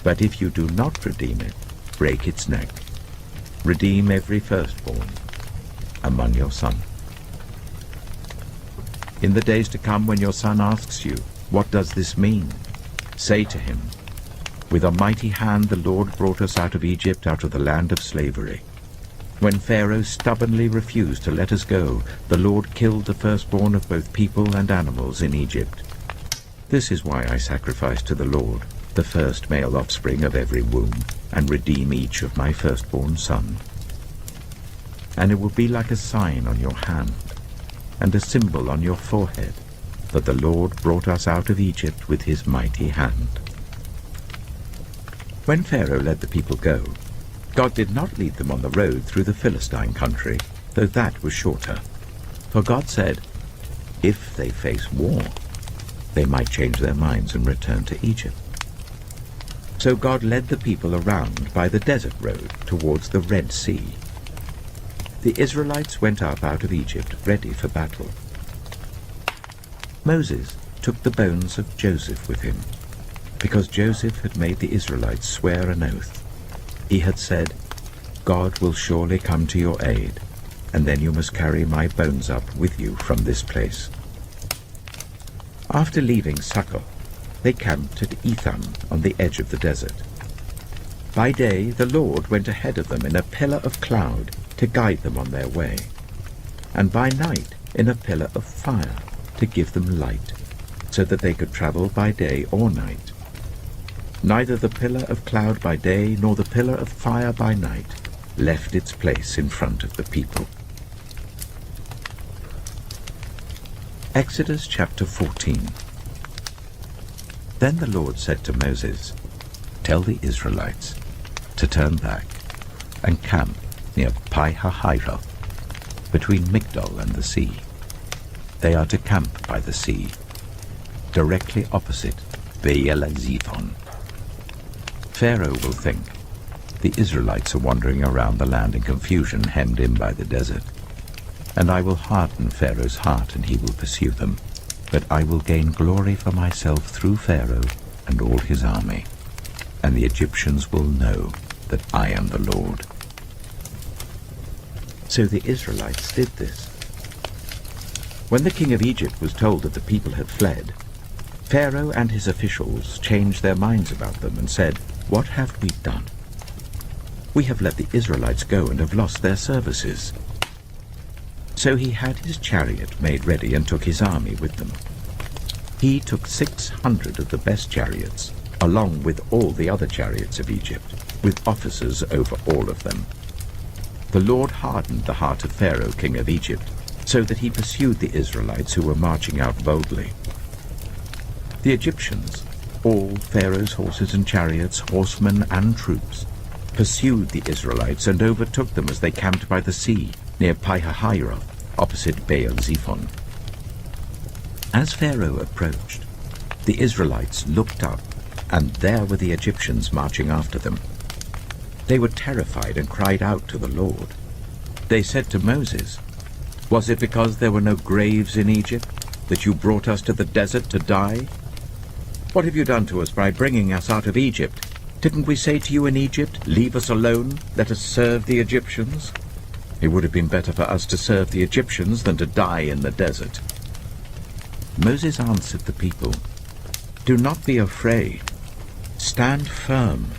But if you do not redeem it, break its neck. Redeem every firstborn among your sons. In the days to come, when your son asks you, 'What does this mean?' say to him, 'With a mighty hand the Lord brought us out of Egypt, out of the land of slavery. When Pharaoh stubbornly refused to let us go, the Lord killed the firstborn of both people and animals in Egypt. This is why I sacrifice to the Lord the first male offspring of every womb, and redeem each of my firstborn son. And it will be like a sign on your hand, and a symbol on your forehead, that the Lord brought us out of Egypt with his mighty hand.'" When Pharaoh let the people go, God did not lead them on the road through the Philistine country, though that was shorter. For God said, if they face war, they might change their minds and return to Egypt. So God led the people around by the desert road towards the Red Sea. The Israelites went up out of Egypt ready for battle. Moses took the bones of Joseph with him, because Joseph had made the Israelites swear an oath. He had said, "God will surely come to your aid, and then you must carry my bones up with you from this place." After leaving Suchet, they camped at Etham on the edge of the desert. By day the Lord went ahead of them in a pillar of cloud to guide them on their way, and by night in a pillar of fire to give them light, so that they could travel by day or night. Neither the pillar of cloud by day nor the pillar of fire by night left its place in front of the people. Exodus chapter 14. Then the Lord said to Moses, "Tell the Israelites to turn back and camp near Pi-hahiroth, between Migdol and the sea. They are to camp by the sea, directly opposite Baal-zephon. Pharaoh will think, the Israelites are wandering around the land in confusion, hemmed in by the desert. And I will harden Pharaoh's heart, and he will pursue them. But I will gain glory for myself through Pharaoh and all his army, and the Egyptians will know that I am the Lord." So the Israelites did this. When the king of Egypt was told that the people had fled, Pharaoh and his officials changed their minds about them and said, "What have we done? We have let the Israelites go and have lost their services." So he had his chariot made ready and took his army with them. He took 600 of the best chariots, along with all the other chariots of Egypt, with officers over all of them. The Lord hardened the heart of Pharaoh, king of Egypt, so that he pursued the Israelites who were marching out boldly. The Egyptians, all Pharaoh's horses and chariots, horsemen and troops, pursued the Israelites and overtook them as they camped by the sea, near Pi-hahiroth, opposite Baal-zephon. As Pharaoh approached, the Israelites looked up, and there were the Egyptians marching after them. They were terrified and cried out to the Lord. They said to Moses, "Was it because there were no graves in Egypt that you brought us to the desert to die? What have you done to us by bringing us out of Egypt? Didn't we say to you in Egypt, 'Leave us alone, let us serve the Egyptians'? It would have been better for us to serve the Egyptians than to die in the desert." Moses answered the people, "Do not be afraid. Stand firm,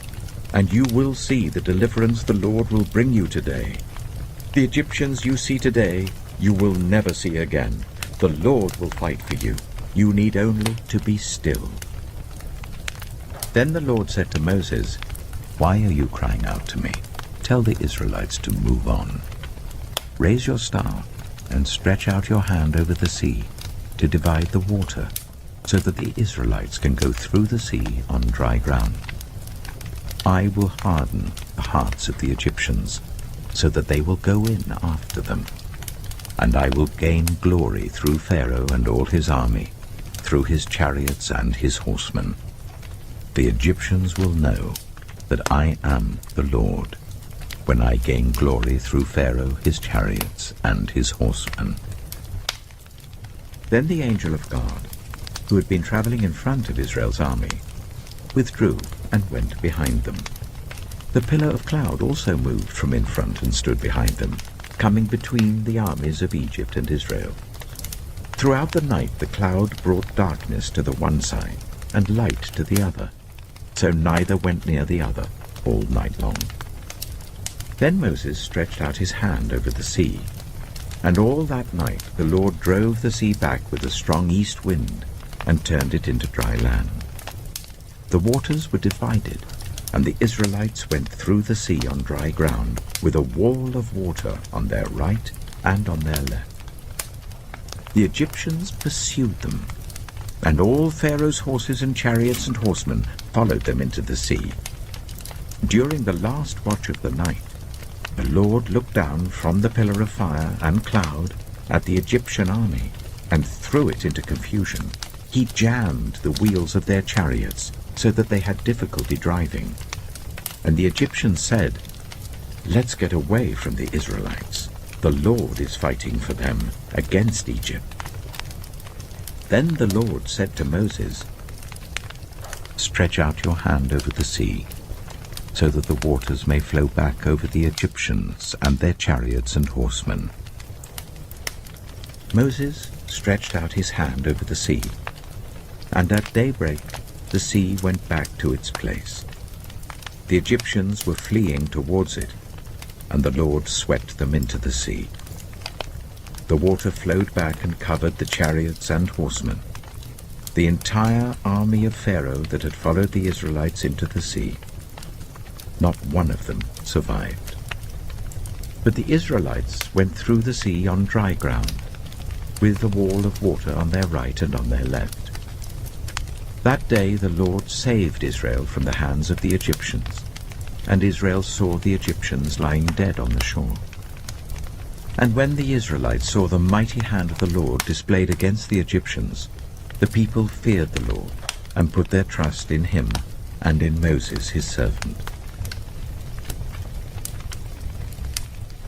and you will see the deliverance the Lord will bring you today. The Egyptians you see today, you will never see again. The Lord will fight for you. You need only to be still." Then the Lord said to Moses, "Why are you crying out to me? Tell the Israelites to move on. Raise your staff and stretch out your hand over the sea to divide the water, so that the Israelites can go through the sea on dry ground. I will harden the hearts of the Egyptians, so that they will go in after them. And I will gain glory through Pharaoh and all his army, through his chariots and his horsemen. The Egyptians will know that I am the Lord, when I gain glory through Pharaoh, his chariots, and his horsemen." Then the angel of God, who had been traveling in front of Israel's army, withdrew and went behind them. The pillar of cloud also moved from in front and stood behind them, coming between the armies of Egypt and Israel. Throughout the night the cloud brought darkness to the one side and light to the other, so neither went near the other all night long. Then Moses stretched out his hand over the sea, and all that night the Lord drove the sea back with a strong east wind and turned it into dry land. The waters were divided, and the Israelites went through the sea on dry ground with a wall of water on their right and on their left. The Egyptians pursued them, and all Pharaoh's horses and chariots and horsemen followed them into the sea. During the last watch of the night, the Lord looked down from the pillar of fire and cloud at the Egyptian army and threw it into confusion. He jammed the wheels of their chariots so that they had difficulty driving. And the Egyptians said, "Let's get away from the Israelites. The Lord is fighting for them against Egypt." Then the Lord said to Moses, "Stretch out your hand over the sea, so that the waters may flow back over the Egyptians and their chariots and horsemen." Moses stretched out his hand over the sea, and at daybreak the sea went back to its place. The Egyptians were fleeing towards it, and the Lord swept them into the sea. The water flowed back and covered the chariots and horsemen, the entire army of Pharaoh that had followed the Israelites into the sea. Not one of them survived. But the Israelites went through the sea on dry ground, with a wall of water on their right and on their left. That day the Lord saved Israel from the hands of the Egyptians, and Israel saw the Egyptians lying dead on the shore. And when the Israelites saw the mighty hand of the Lord displayed against the Egyptians, the people feared the Lord and put their trust in him and in Moses his servant.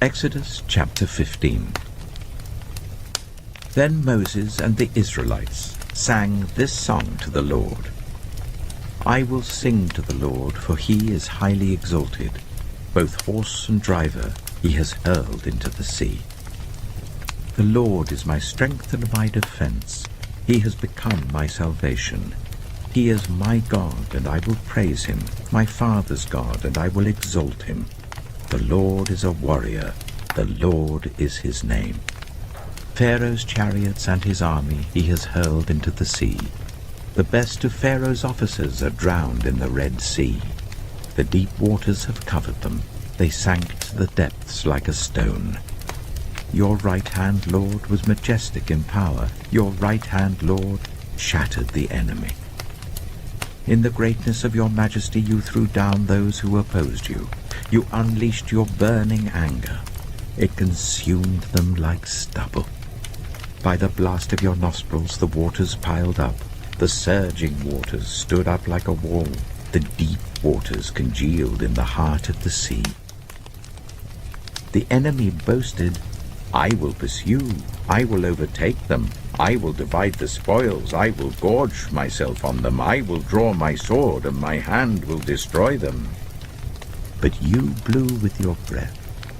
Exodus chapter 15. Then Moses and the Israelites sang this song to the Lord. "I will sing to the Lord, for he is highly exalted. Both horse and driver he has hurled into the sea. The Lord is my strength and my defense. He has become my salvation. He is my God, and I will praise him, my father's God, and I will exalt him. The Lord is a warrior. The Lord is his name. Pharaoh's chariots and his army he has hurled into the sea. The best of Pharaoh's officers are drowned in the Red Sea. The deep waters have covered them. They sank to the depths like a stone. Your right hand, Lord, was majestic in power. Your right hand, Lord, shattered the enemy. In the greatness of your majesty you threw down those who opposed you. You unleashed your burning anger. It consumed them like stubble. By the blast of your nostrils the waters piled up. The surging waters stood up like a wall. The deep waters congealed in the heart of the sea. The enemy boasted, "I will pursue. I will overtake them. I will divide the spoils. I will gorge myself on them. I will draw my sword, and my hand will destroy them." But you blew with your breath,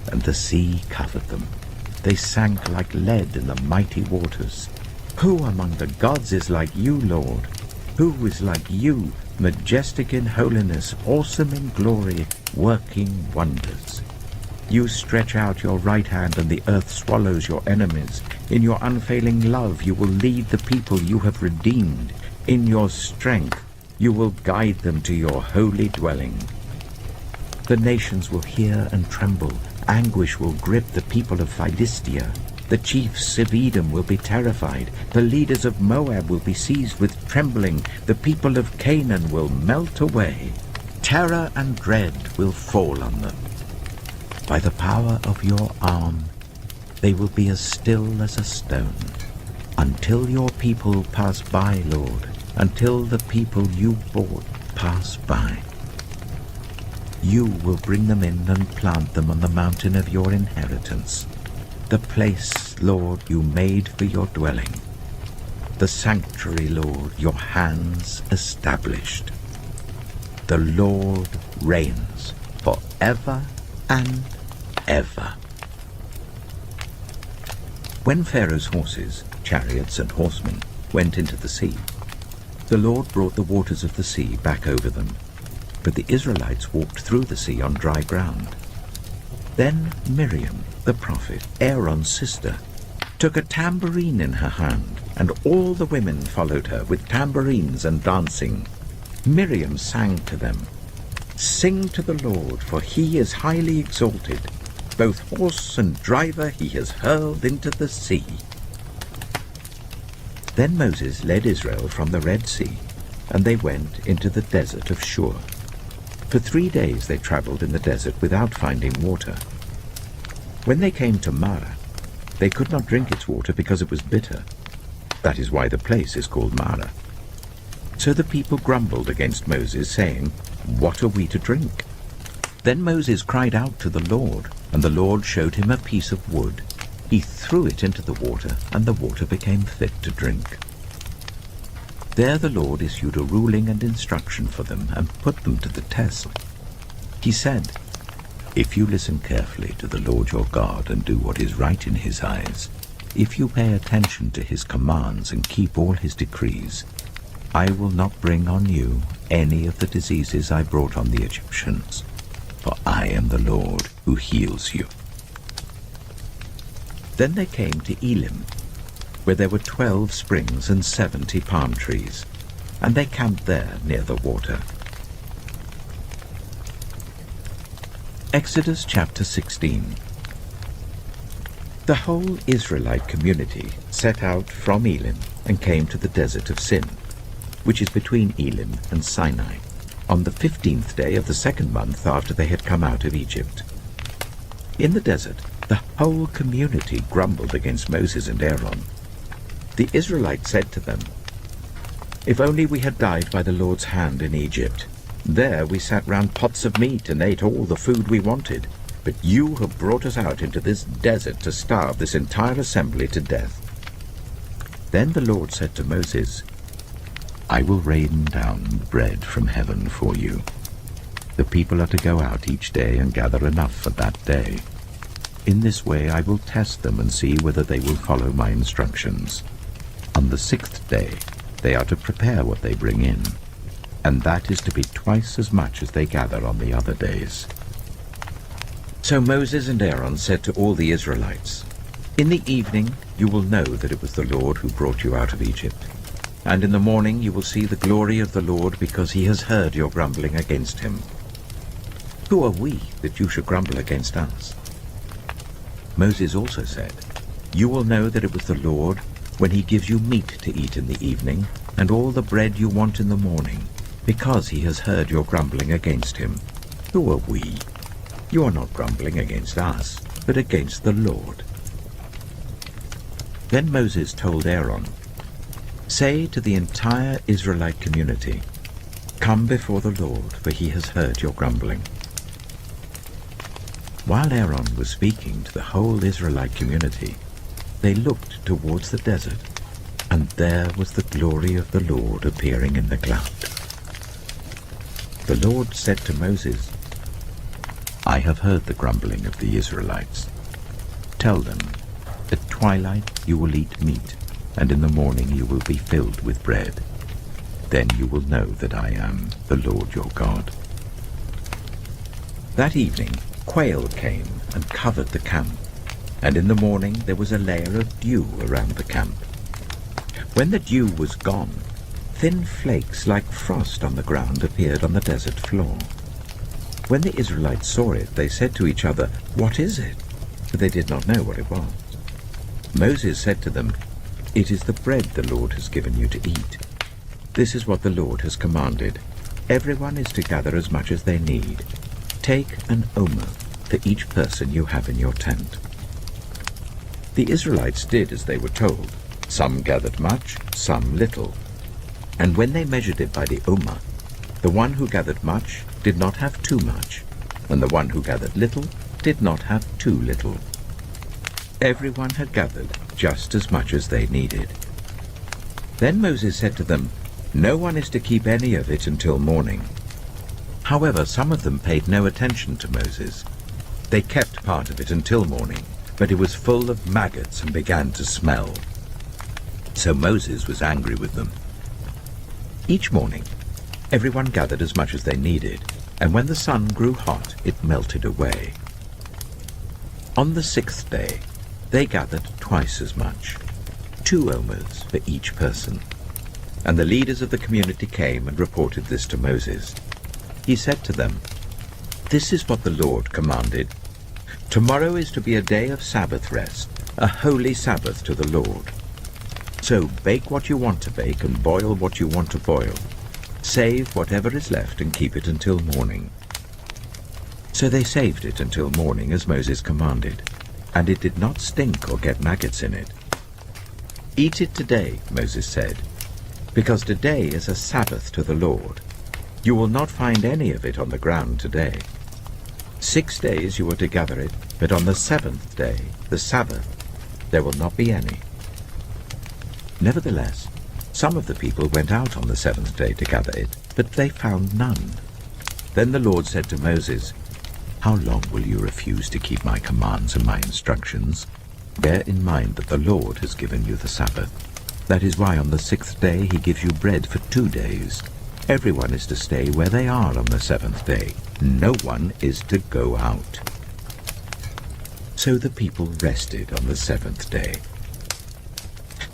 and the sea covered them. They sank like lead in the mighty waters. Who among the gods is like you, Lord? Who is like you, majestic in holiness, awesome in glory, working wonders? You stretch out your right hand, and the earth swallows your enemies. In your unfailing love you will lead the people you have redeemed. In your strength you will guide them to your holy dwelling. The nations will hear and tremble. Anguish will grip the people of Philistia. The chiefs of Edom will be terrified. The leaders of Moab will be seized with trembling. The people of Canaan will melt away. Terror and dread will fall on them. By the power of your arm, they will be as still as a stone. Until your people pass by, Lord, until the people you bought pass by. You will bring them in and plant them on the mountain of your inheritance, the place, Lord, you made for your dwelling, the sanctuary, Lord, your hands established. The Lord reigns forever and ever. When Pharaoh's horses, chariots, and horsemen went into the sea, the Lord brought the waters of the sea back over them, but the Israelites walked through the sea on dry ground. Then Miriam, the prophet, Aaron's sister, took a tambourine in her hand, and all the women followed her with tambourines and dancing. Miriam sang to them, "Sing to the Lord, for he is highly exalted. Both horse and driver he has hurled into the sea." Then Moses led Israel from the Red Sea, and they went into the desert of Shur. For 3 days they traveled in the desert without finding water. When they came to Marah, they could not drink its water because it was bitter. That is why the place is called Marah. So the people grumbled against Moses, saying, "What are we to drink?" Then Moses cried out to the Lord, and the Lord showed him a piece of wood. He threw it into the water, and the water became fit to drink. There the Lord issued a ruling and instruction for them and put them to the test. He said, "If you listen carefully to the Lord your God and do what is right in his eyes, if you pay attention to his commands and keep all his decrees, I will not bring on you any of the diseases I brought on the Egyptians, for I am the Lord who heals you." Then they came to Elim, where there were 12 springs and 70 palm trees, and they camped there near the water. Exodus chapter 16. The whole Israelite community set out from Elim and came to the desert of Sin, which is between Elim and Sinai, on the 15th day of the 2nd month after they had come out of Egypt. In the desert, the whole community grumbled against Moses and Aaron. The Israelites said to them, "If only we had died by the Lord's hand in Egypt. There we sat round pots of meat and ate all the food we wanted. But you have brought us out into this desert to starve this entire assembly to death." Then the Lord said to Moses, "I will rain down bread from heaven for you. The people are to go out each day and gather enough for that day. In this way I will test them and see whether they will follow my instructions. On the 6th day they are to prepare what they bring in, and that is to be twice as much as they gather on the other days." So Moses and Aaron said to all the Israelites, "In the evening you will know that it was the Lord who brought you out of Egypt. And in the morning you will see the glory of the Lord, because he has heard your grumbling against him. Who are we that you should grumble against us?" Moses also said, "You will know that it was the Lord when he gives you meat to eat in the evening and all the bread you want in the morning, because he has heard your grumbling against him. Who are we? You are not grumbling against us, but against the Lord." Then Moses told Aaron, "Say to the entire Israelite community, 'Come before the Lord, for he has heard your grumbling.'" While Aaron was speaking to the whole Israelite community, they looked towards the desert, and there was the glory of the Lord appearing in the cloud. The Lord said to Moses, "I have heard the grumbling of the Israelites. Tell them, at twilight you will eat meat, and in the morning you will be filled with bread. Then you will know that I am the Lord your God." That evening quail came and covered the camp, and in the morning there was a layer of dew around the camp. When the dew was gone, thin flakes like frost on the ground appeared on the desert floor. When the Israelites saw it, they said to each other, "What is it?" But they did not know what it was. Moses said to them, "It is the bread the Lord has given you to eat. This is what the Lord has commanded. Everyone is to gather as much as they need. Take an omer for each person you have in your tent." The Israelites did as they were told. Some gathered much, some little. And when they measured it by the omer, the one who gathered much did not have too much, and the one who gathered little did not have too little. Everyone had gathered just as much as they needed. Then Moses said to them, "No one is to keep any of it until morning." However, some of them paid no attention to Moses. They kept part of it until morning, but it was full of maggots and began to smell. So Moses was angry with them. Each morning, everyone gathered as much as they needed, and when the sun grew hot, it melted away. On the 6th day, they gathered twice as much, 2 omers for each person. And the leaders of the community came and reported this to Moses. He said to them, "This is what the Lord commanded. Tomorrow is to be a day of Sabbath rest, a holy Sabbath to the Lord. So bake what you want to bake and boil what you want to boil. Save whatever is left and keep it until morning." So they saved it until morning as Moses commanded, and it did not stink or get maggots in it. "Eat it today," Moses said, "because today is a Sabbath to the Lord. You will not find any of it on the ground today. 6 days you are to gather it, but on the 7th day, the Sabbath, there will not be any." Nevertheless, some of the people went out on the 7th day to gather it, but they found none. Then the Lord said to Moses, "How long will you refuse to keep my commands and my instructions? Bear in mind that the Lord has given you the Sabbath. That is why on the 6th day he gives you bread for 2 days. Everyone is to stay where they are on the 7th day. No one is to go out." So the people rested on the 7th day.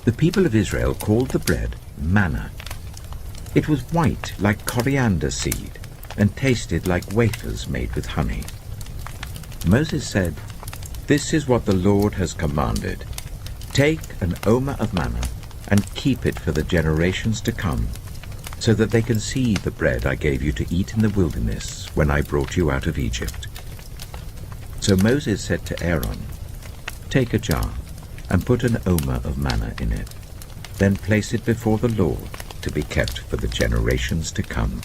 The people of Israel called the bread manna. It was white like coriander seed and tasted like wafers made with honey. Moses said, "This is what the Lord has commanded. Take an omer of manna and keep it for the generations to come, so that they can see the bread I gave you to eat in the wilderness when I brought you out of Egypt." So Moses said to Aaron, "Take a jar and put an omer of manna in it. Then place it before the Lord to be kept for the generations to come."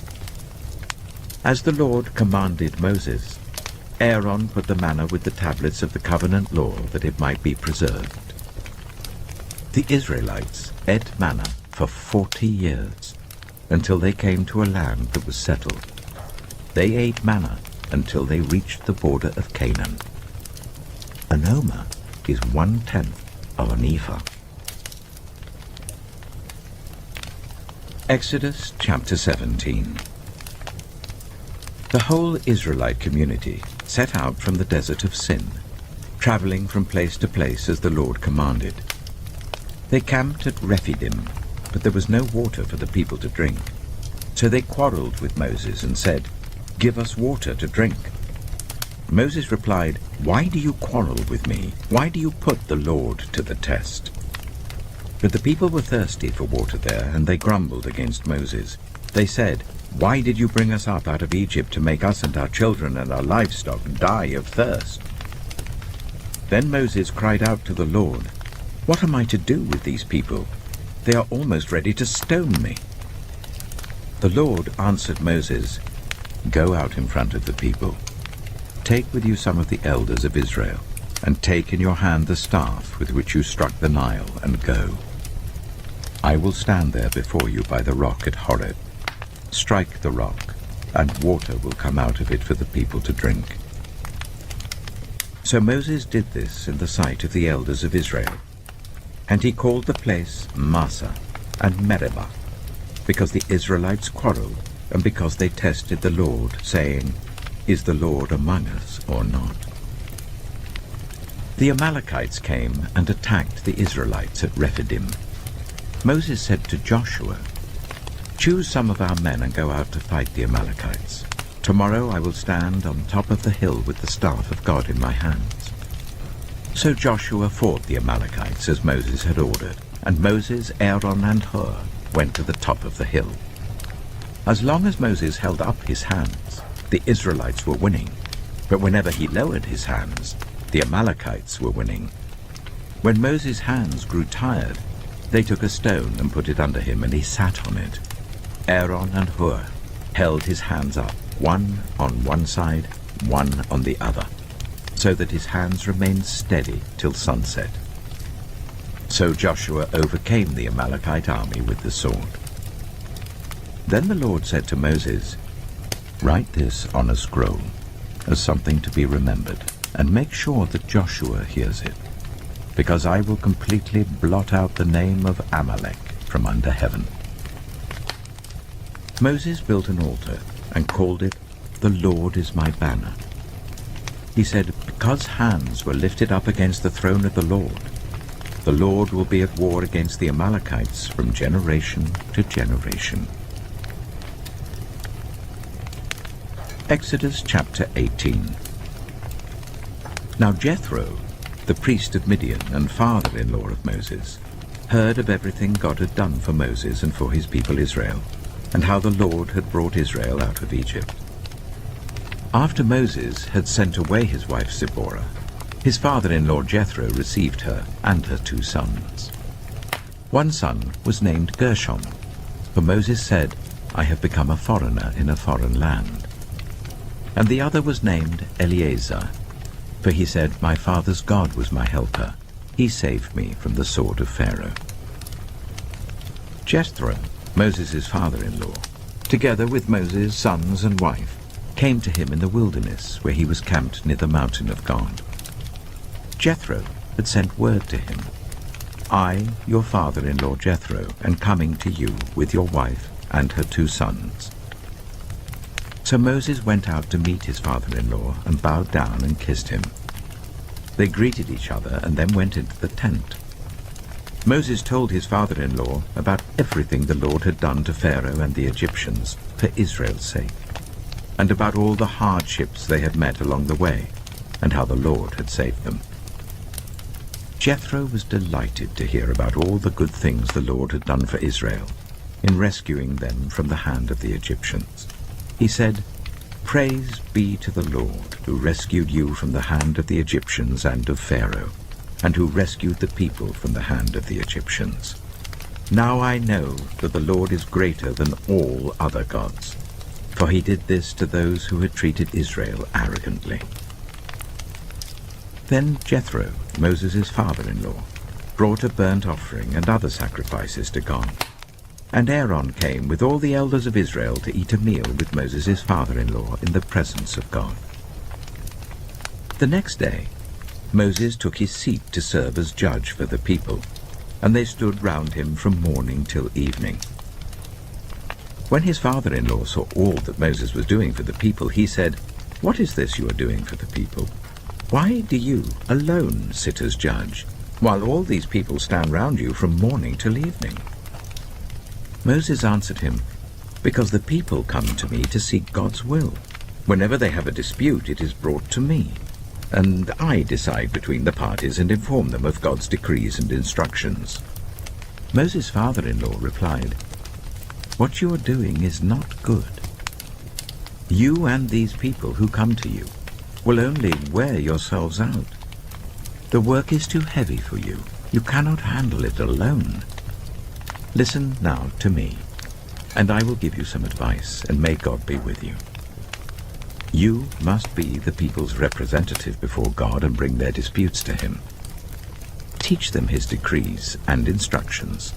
As the Lord commanded Moses, Aaron put the manna with the tablets of the covenant law that it might be preserved. The Israelites ate manna for 40 years, until they came to a land that was settled. They ate manna until they reached the border of Canaan. An omer is 1/10 of an ephah. Exodus chapter 17. The whole Israelite community set out from the desert of Sin, traveling from place to place as the Lord commanded. They camped at Rephidim, but there was no water for the people to drink. So they quarreled with Moses and said, "Give us water to drink." Moses replied, "Why do you quarrel with me? Why do you put the Lord to the test?" But the people were thirsty for water there, and they grumbled against Moses. They said, "Why did you bring us up out of Egypt to make us and our children and our livestock die of thirst?" Then Moses cried out to the Lord, "What am I to do with these people? They are almost ready to stone me." The Lord answered Moses, "Go out in front of the people. Take with you some of the elders of Israel, and take in your hand the staff with which you struck the Nile, and go. I will stand there before you by the rock at Horeb. Strike the rock, and water will come out of it for the people to drink." So Moses did this in the sight of the elders of Israel, and he called the place Massah and Meribah, because the Israelites quarreled, and because they tested the Lord, saying, "Is the Lord among us or not?" The Amalekites came and attacked the Israelites at Rephidim. Moses said to Joshua, "Choose some of our men and go out to fight the Amalekites. Tomorrow I will stand on top of the hill with the staff of God in my hands." So Joshua fought the Amalekites as Moses had ordered, and Moses, Aaron, and Hur went to the top of the hill. As long as Moses held up his hands, the Israelites were winning, but whenever he lowered his hands, the Amalekites were winning. When Moses' hands grew tired, they took a stone and put it under him, and he sat on it. Aaron and Hur held his hands up, one on one side, one on the other, so that his hands remained steady till sunset. So Joshua overcame the Amalekite army with the sword. Then the Lord said to Moses, "Write this on a scroll as something to be remembered, and make sure that Joshua hears it, because I will completely blot out the name of Amalek from under heaven." Moses built an altar and called it, "The Lord is my banner." He said, "Because hands were lifted up against the throne of the Lord will be at war against the Amalekites from generation to generation." Exodus chapter 18. Now Jethro, the priest of Midian and father-in-law of Moses, heard of everything God had done for Moses and for his people Israel, and how the Lord had brought Israel out of Egypt. After Moses had sent away his wife Zipporah, his father-in-law Jethro received her and her 2 sons. One son was named Gershom, for Moses said, "I have become a foreigner in a foreign land." And the other was named Eleazar, for he said, "My father's God was my helper. He saved me from the sword of Pharaoh." Jethro, Moses' father-in-law, together with Moses' sons and wife, came to him in the wilderness where he was camped near the mountain of God. Jethro had sent word to him, "I, your father-in-law Jethro, am coming to you with your wife and her 2 sons." So Moses went out to meet his father-in-law and bowed down and kissed him. They greeted each other and then went into the tent. Moses told his father-in-law about everything the Lord had done to Pharaoh and the Egyptians for Israel's sake, and about all the hardships they had met along the way, and how the Lord had saved them. Jethro was delighted to hear about all the good things the Lord had done for Israel in rescuing them from the hand of the Egyptians. He said, "Praise be to the Lord, who rescued you from the hand of the Egyptians and of Pharaoh, and who rescued the people from the hand of the Egyptians. Now I know that the Lord is greater than all other gods, for he did this to those who had treated Israel arrogantly." Then Jethro, Moses' father-in-law, brought a burnt offering and other sacrifices to God. And Aaron came with all the elders of Israel to eat a meal with Moses' father-in-law in the presence of God. The next day, Moses took his seat to serve as judge for the people, and they stood round him from morning till evening. When his father-in-law saw all that Moses was doing for the people, he said, "What is this you are doing for the people? Why do you alone sit as judge, while all these people stand round you from morning till evening?" Moses answered him, "Because the people come to me to seek God's will. Whenever they have a dispute, it is brought to me, and I decide between the parties and inform them of God's decrees and instructions." Moses' father-in-law replied, "What you are doing is not good. You and these people who come to you will only wear yourselves out. The work is too heavy for you. You cannot handle it alone. Listen now to me, and I will give you some advice, and may God be with you. You must be the people's representative before God and bring their disputes to him. Teach them his decrees and instructions,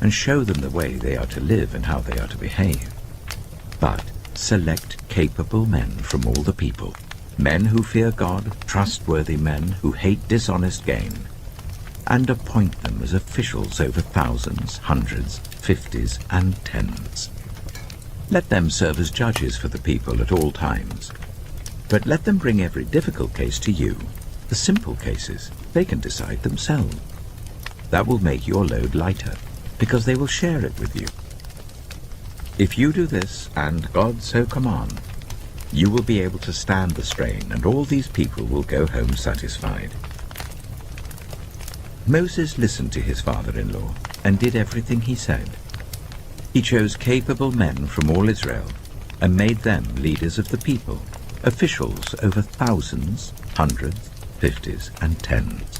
and show them the way they are to live and how they are to behave. But select capable men from all the people, men who fear God, trustworthy men who hate dishonest gain, and appoint them as officials over thousands, hundreds, fifties, and tens. Let them serve as judges for the people at all times. But let them bring every difficult case to you. The simple cases they can decide themselves. That will make your load lighter, because they will share it with you. If you do this, and God so command, you will be able to stand the strain, and all these people will go home satisfied." Moses listened to his father-in-law and did everything he said. He chose capable men from all Israel and made them leaders of the people, officials over thousands, hundreds, fifties, and tens.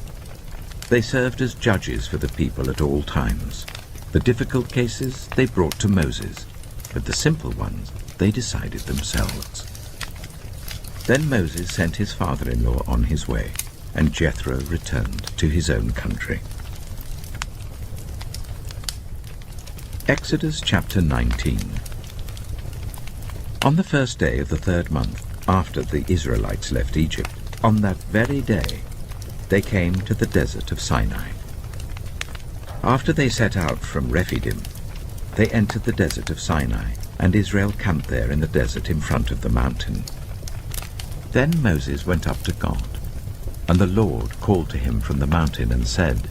They served as judges for the people at all times. The difficult cases they brought to Moses, but the simple ones they decided themselves. Then Moses sent his father-in-law on his way, and Jethro returned to his own country. Exodus chapter 19. On the first day of the 3rd month, after the Israelites left Egypt, On that very day, they came to the desert of Sinai. After they set out from Rephidim, they entered the desert of Sinai, and Israel camped there in the desert in front of the mountain. Then Moses went up to God, and the Lord called to him from the mountain and said,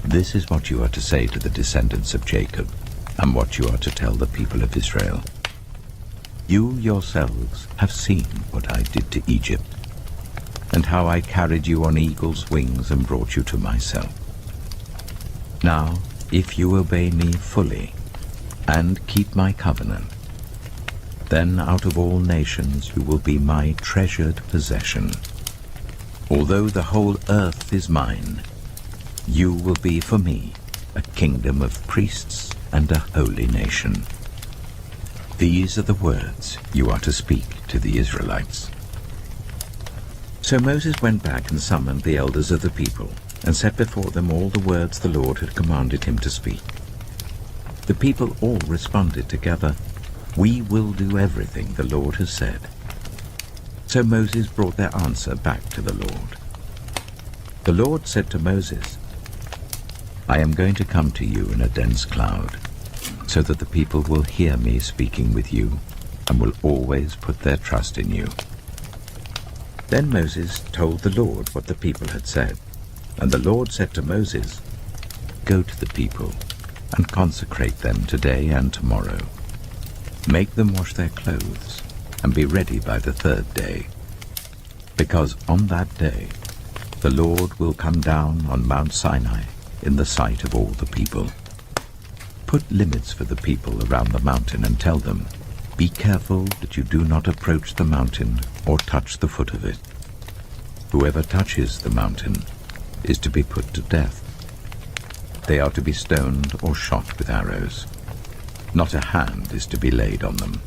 "This is what you are to say to the descendants of Jacob, and what you are to tell the people of Israel. You yourselves have seen what I did to Egypt, and how I carried you on eagle's wings and brought you to myself. Now, if you obey me fully and keep my covenant, then out of all nations you will be my treasured possession. Although the whole earth is mine, you will be for me a kingdom of priests and a holy nation. These are the words you are to speak to the Israelites." So Moses went back and summoned the elders of the people, and set before them all the words the Lord had commanded him to speak. The people all responded together, "We will do everything the Lord has said." So Moses brought their answer back to the Lord. The Lord said to Moses, "I am going to come to you in a dense cloud, so that the people will hear me speaking with you and will always put their trust in you." Then Moses told the Lord what the people had said, and the Lord said to Moses, "Go to the people and consecrate them today and tomorrow. Make them wash their clothes and be ready by the third day, because on that day the Lord will come down on Mount Sinai in the sight of all the people. Put limits for the people around the mountain and tell them, 'Be careful that you do not approach the mountain or touch the foot of it. Whoever touches the mountain is to be put to death. They are to be stoned or shot with arrows. Not a hand is to be laid on them.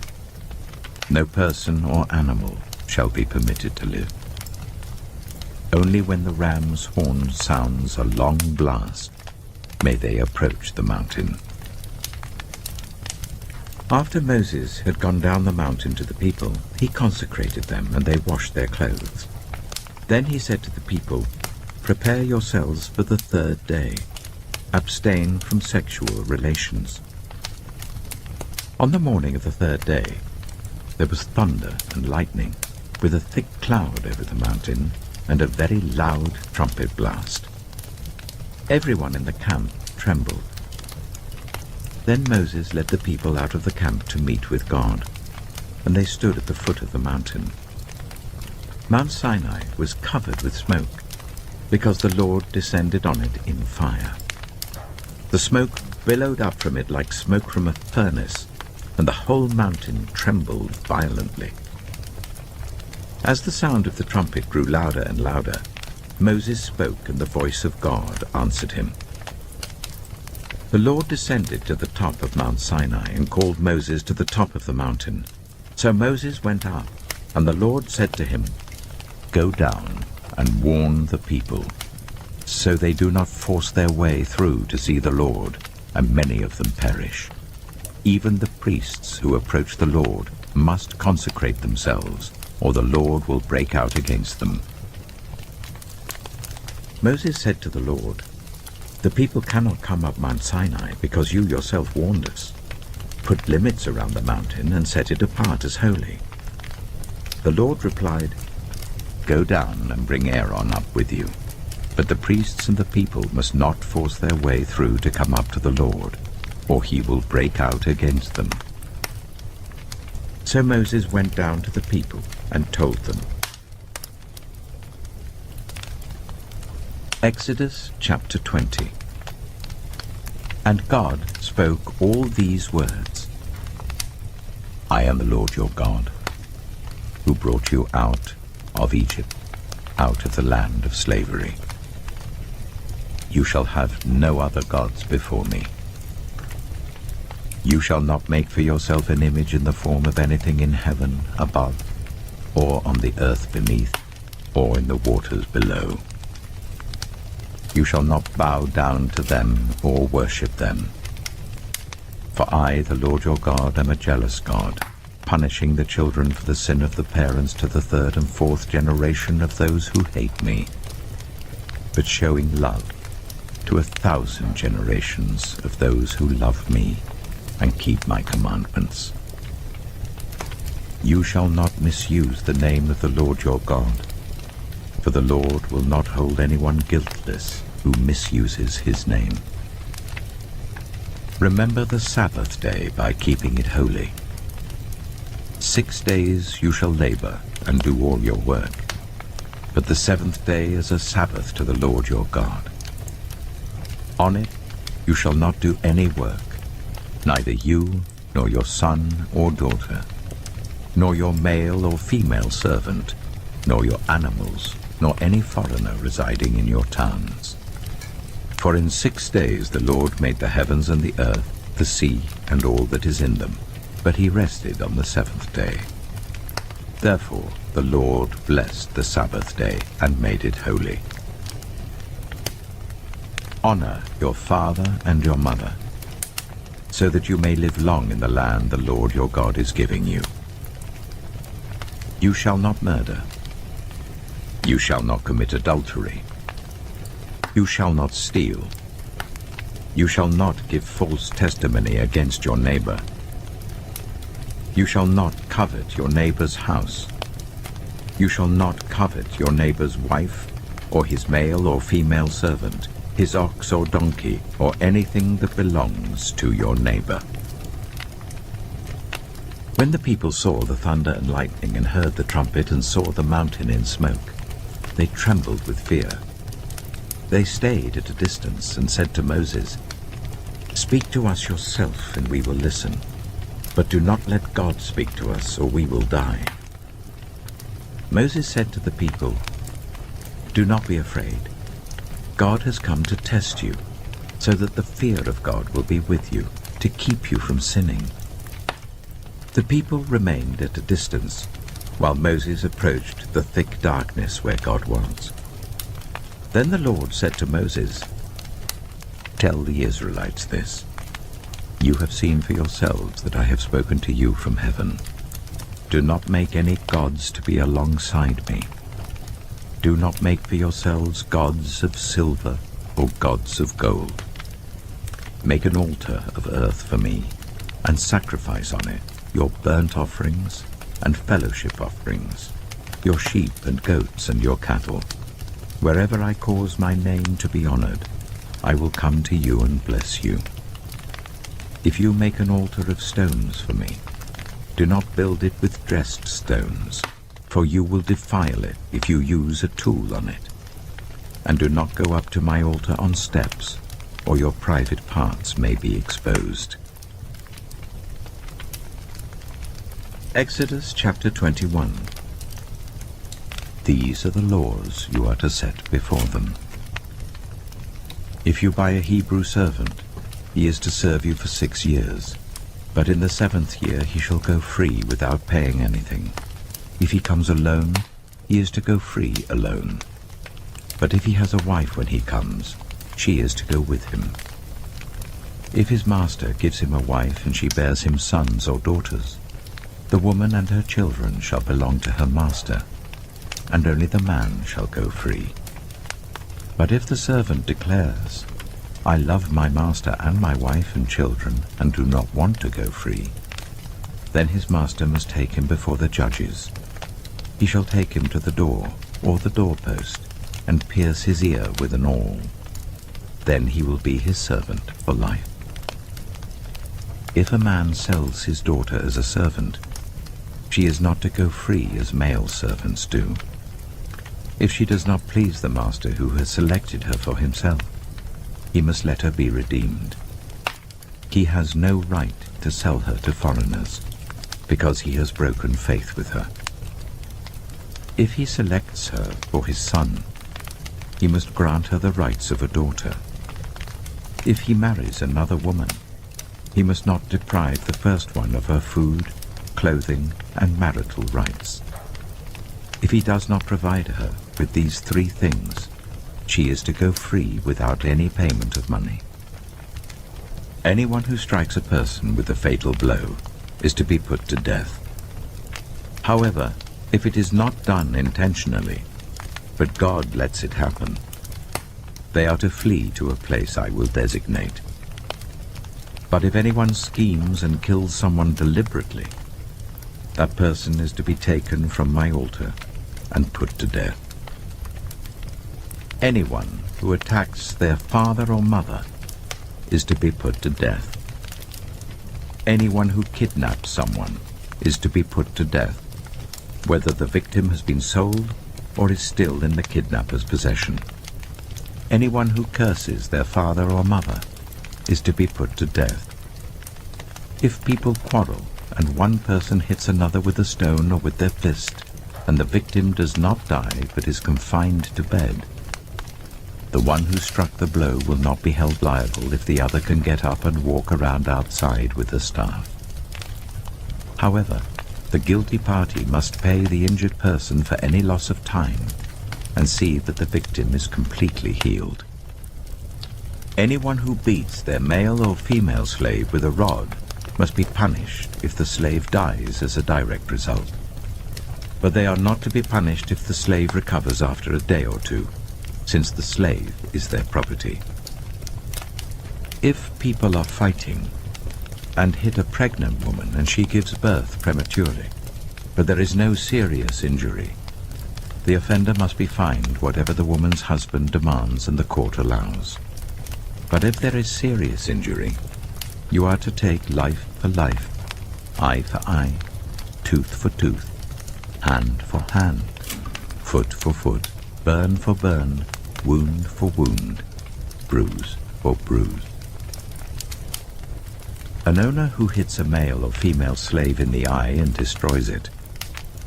No person or animal shall be permitted to live. Only when the ram's horn sounds a long blast may they approach the mountain." After Moses had gone down the mountain to the people, he consecrated them, and they washed their clothes. Then he said to the people, "Prepare yourselves for the third day. Abstain from sexual relations." On the morning of the third day, there was thunder and lightning, with a thick cloud over the mountain, and a very loud trumpet blast. Everyone in the camp trembled. Then Moses led the people out of the camp to meet with God, and they stood at the foot of the mountain. Mount Sinai was covered with smoke, because the Lord descended on it in fire. The smoke billowed up from it like smoke from a furnace, and the whole mountain trembled violently. As the sound of the trumpet grew louder and louder, Moses spoke, and the voice of God answered him. The Lord descended to the top of Mount Sinai and called Moses to the top of the mountain. So Moses went up, and the Lord said to him, "Go down and warn the people, so they do not force their way through to see the Lord, and many of them perish. Even the priests who approach the Lord must consecrate themselves, or the Lord will break out against them." Moses said to the Lord, "The people cannot come up Mount Sinai because you yourself warned us. Put limits around the mountain and set it apart as holy." The Lord replied, "Go down and bring Aaron up with you, but the priests and the people must not force their way through to come up to the Lord, or he will break out against them." So Moses went down to the people and told them. Exodus chapter 20. And God spoke all these words: "I am the Lord your God, who brought you out of Egypt, out of the land of slavery. You shall have no other gods before me. You shall not make for yourself an image in the form of anything in heaven above, or on the earth beneath, or in the waters below. You shall not bow down to them or worship them. For I, the Lord your God, am a jealous God, punishing the children for the sin of the parents to the third and fourth generation of those who hate me, but showing love to 1,000 generations of those who love me and keep my commandments. You shall not misuse the name of the Lord your God, for the Lord will not hold anyone guiltless who misuses his name. Remember the Sabbath day by keeping it holy. 6 days you shall labor and do all your work, but the seventh day is a Sabbath to the Lord your God. On it you shall not do any work, neither you, nor your son or daughter, nor your male or female servant, nor your animals, nor any foreigner residing in your towns. For in 6 days the Lord made the heavens and the earth, the sea, and all that is in them, but he rested on the seventh day. Therefore the Lord blessed the Sabbath day and made it holy. Honor your father and your mother, so that you may live long in the land the Lord your God is giving you. You shall not murder. You shall not commit adultery. You shall not steal. You shall not give false testimony against your neighbor. You shall not covet your neighbor's house. You shall not covet your neighbor's wife, or his male or female servant, his ox or donkey, or anything that belongs to your neighbor. When the people saw the thunder and lightning and heard the trumpet and saw the mountain in smoke, they trembled with fear. They stayed at a distance and said to Moses, "Speak to us yourself and we will listen, but do not let God speak to us or we will die." Moses said to the people, "Do not be afraid. God has come to test you, so that the fear of God will be with you, to keep you from sinning." The people remained at a distance, while Moses approached the thick darkness where God was. Then the Lord said to Moses, "Tell the Israelites this. You have seen for yourselves that I have spoken to you from heaven. Do not make any gods to be alongside me. Do not make for yourselves gods of silver or gods of gold. Make an altar of earth for me, and sacrifice on it your burnt offerings and fellowship offerings, your sheep and goats and your cattle. Wherever I cause my name to be honored, I will come to you and bless you. If you make an altar of stones for me, do not build it with dressed stones, for you will defile it if you use a tool on it. And do not go up to my altar on steps, or your private parts may be exposed." Exodus chapter 21. These are the laws you are to set before them. If you buy a Hebrew servant, he is to serve you for 6 years, but in the 7th year he shall go free without paying anything. If he comes alone, he is to go free alone. But if he has a wife when he comes, she is to go with him. If his master gives him a wife and she bears him sons or daughters, the woman and her children shall belong to her master, and only the man shall go free. But if the servant declares, "I love my master and my wife and children, and do not want to go free," then his master must take him before the judges. He shall take him to the door or the doorpost, and pierce his ear with an awl. Then he will be his servant for life. If a man sells his daughter as a servant, she is not to go free as male servants do. If she does not please the master who has selected her for himself, he must let her be redeemed. He has no right to sell her to foreigners, because he has broken faith with her. If he selects her for his son, he must grant her the rights of a daughter. If he marries another woman, he must not deprive the first one of her food, clothing, and marital rights. If he does not provide her with these 3 things, she is to go free without any payment of money. Anyone who strikes a person with a fatal blow is to be put to death. However, if it is not done intentionally, but God lets it happen, they are to flee to a place I will designate. But if anyone schemes and kills someone deliberately, that person is to be taken from my altar and put to death. Anyone who attacks their father or mother is to be put to death. Anyone who kidnaps someone is to be put to death, whether the victim has been sold or is still in the kidnapper's possession. Anyone who curses their father or mother is to be put to death. If people quarrel and one person hits another with a stone or with their fist, and the victim does not die but is confined to bed, the one who struck the blow will not be held liable if the other can get up and walk around outside with the staff. However, the guilty party must pay the injured person for any loss of time and see that the victim is completely healed. Anyone who beats their male or female slave with a rod must be punished if the slave dies as a direct result. But they are not to be punished if the slave recovers after a day or two, since the slave is their property. If people are fighting and hit a pregnant woman and she gives birth prematurely, but there is no serious injury, the offender must be fined whatever the woman's husband demands and the court allows. But if there is serious injury, you are to take life for life, eye for eye, tooth for tooth, hand for hand, foot for foot, burn for burn, wound for wound, bruise for bruise. An owner who hits a male or female slave in the eye and destroys it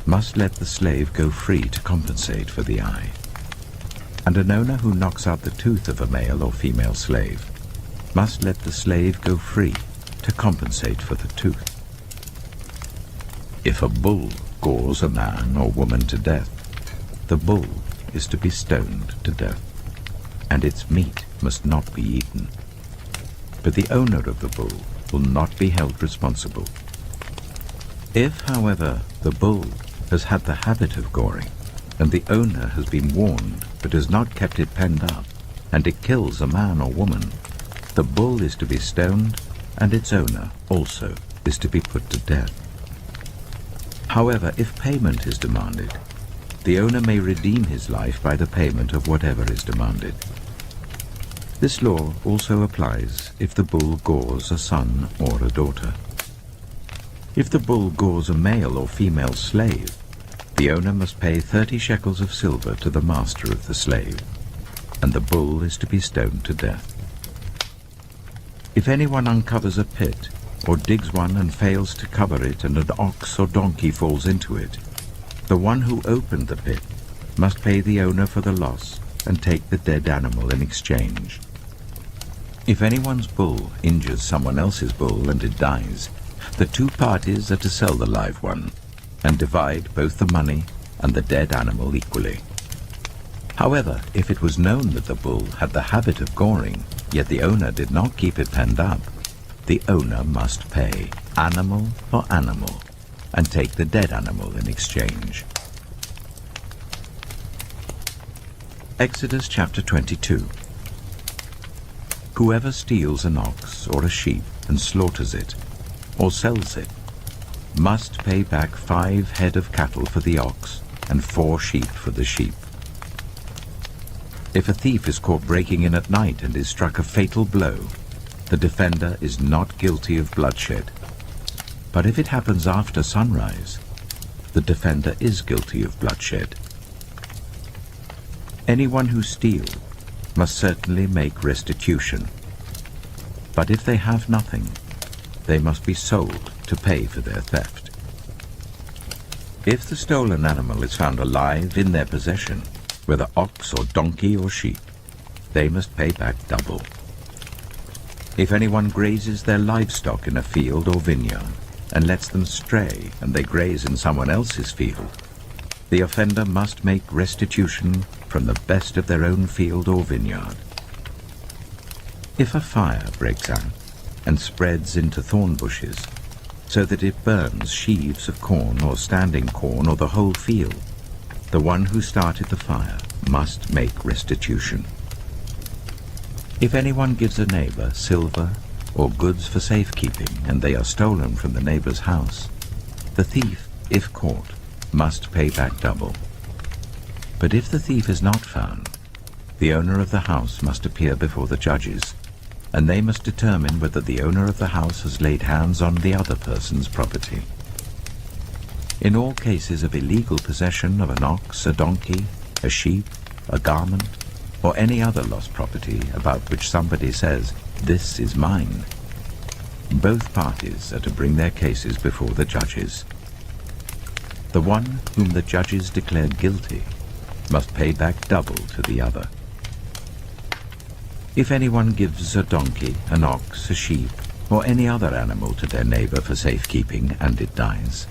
must let the slave go free to compensate for the eye. And an owner who knocks out the tooth of a male or female slave must let the slave go free to compensate for the tooth. If a bull gores a man or woman to death, the bull is to be stoned to death, and its meat must not be eaten. But the owner of the bull will not be held responsible. If, however, the bull has had the habit of goring, and the owner has been warned but has not kept it penned up, and it kills a man or woman, the bull is to be stoned, and its owner also is to be put to death. However, if payment is demanded, the owner may redeem his life by the payment of whatever is demanded. This law also applies if the bull gores a son or a daughter. If the bull gores a male or female slave, the owner must pay 30 shekels of silver to the master of the slave, and the bull is to be stoned to death. If anyone uncovers a pit, or digs one and fails to cover it, and an ox or donkey falls into it, the one who opened the pit must pay the owner for the loss and take the dead animal in exchange. If anyone's bull injures someone else's bull and it dies, the two parties are to sell the live one and divide both the money and the dead animal equally. However, if it was known that the bull had the habit of goring, yet the owner did not keep it penned up, the owner must pay animal for animal and take the dead animal in exchange. Exodus chapter 22. Whoever steals an ox or a sheep and slaughters it, or sells it, must pay back 5 head of cattle for the ox and 4 sheep for the sheep. If a thief is caught breaking in at night and is struck a fatal blow, the defender is not guilty of bloodshed. But if it happens after sunrise, the defender is guilty of bloodshed. Anyone who steals must certainly make restitution. But if they have nothing, they must be sold to pay for their theft. If the stolen animal is found alive in their possession, whether ox or donkey or sheep, they must pay back double. If anyone grazes their livestock in a field or vineyard and lets them stray and they graze in someone else's field, the offender must make restitution from the best of their own field or vineyard. If a fire breaks out and spreads into thorn bushes, so that it burns sheaves of corn or standing corn or the whole field, the one who started the fire must make restitution. If anyone gives a neighbor silver or goods for safekeeping, and they are stolen from the neighbor's house, the thief, if caught, must pay back double. But if the thief is not found, the owner of the house must appear before the judges, and they must determine whether the owner of the house has laid hands on the other person's property. In all cases of illegal possession of an ox, a donkey, a sheep, a garment, or any other lost property about which somebody says, "This is mine," both parties are to bring their cases before the judges. The one whom the judges declare guilty must pay back double to the other. If anyone gives a donkey, an ox, a sheep, or any other animal to their neighbor for safekeeping, and it dies,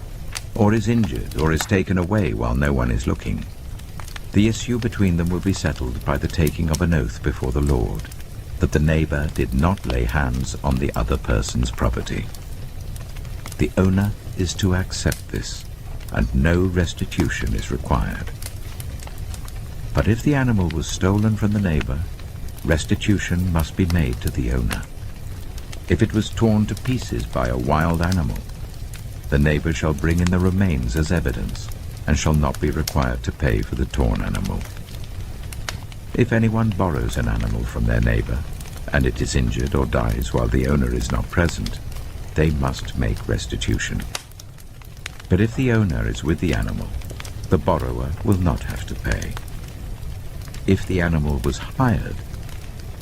or is injured, or is taken away while no one is looking, the issue between them will be settled by the taking of an oath before the Lord, that the neighbor did not lay hands on the other person's property. The owner is to accept this, and no restitution is required. But if the animal was stolen from the neighbor, restitution must be made to the owner. If it was torn to pieces by a wild animal, the neighbor shall bring in the remains as evidence, and shall not be required to pay for the torn animal. If anyone borrows an animal from their neighbor, and it is injured or dies while the owner is not present, they must make restitution. But if the owner is with the animal, the borrower will not have to pay. If the animal was hired,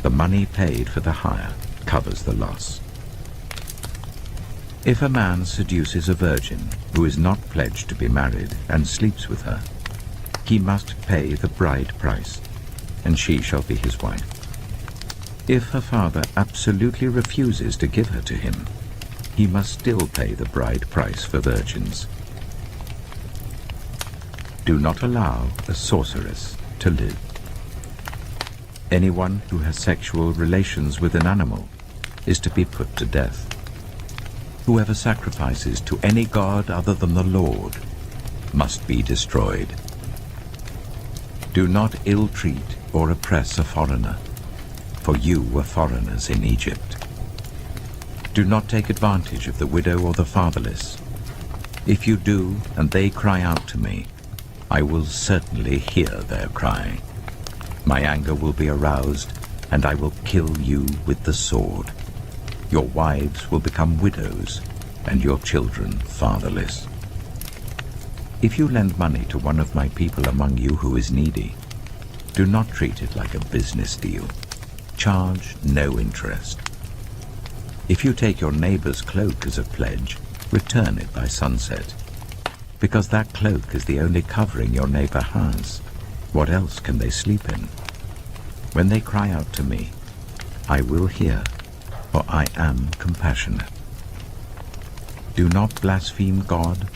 the money paid for the hire covers the loss. If a man seduces a virgin who is not pledged to be married and sleeps with her, he must pay the bride price, and she shall be his wife. If her father absolutely refuses to give her to him, he must still pay the bride price for virgins. Do not allow a sorceress to live. Anyone who has sexual relations with an animal is to be put to death. Whoever sacrifices to any god other than the Lord must be destroyed. Do not ill-treat or oppress a foreigner, for you were foreigners in Egypt. Do not take advantage of the widow or the fatherless. If you do, and they cry out to me, I will certainly hear their cry. My anger will be aroused, and I will kill you with the sword. Your wives will become widows, and your children fatherless. If you lend money to one of my people among you who is needy, do not treat it like a business deal. Charge no interest. If you take your neighbor's cloak as a pledge, return it by sunset, because that cloak is the only covering your neighbor has. What else can they sleep in? When they cry out to me, I will hear, for I am compassionate. Do not blaspheme God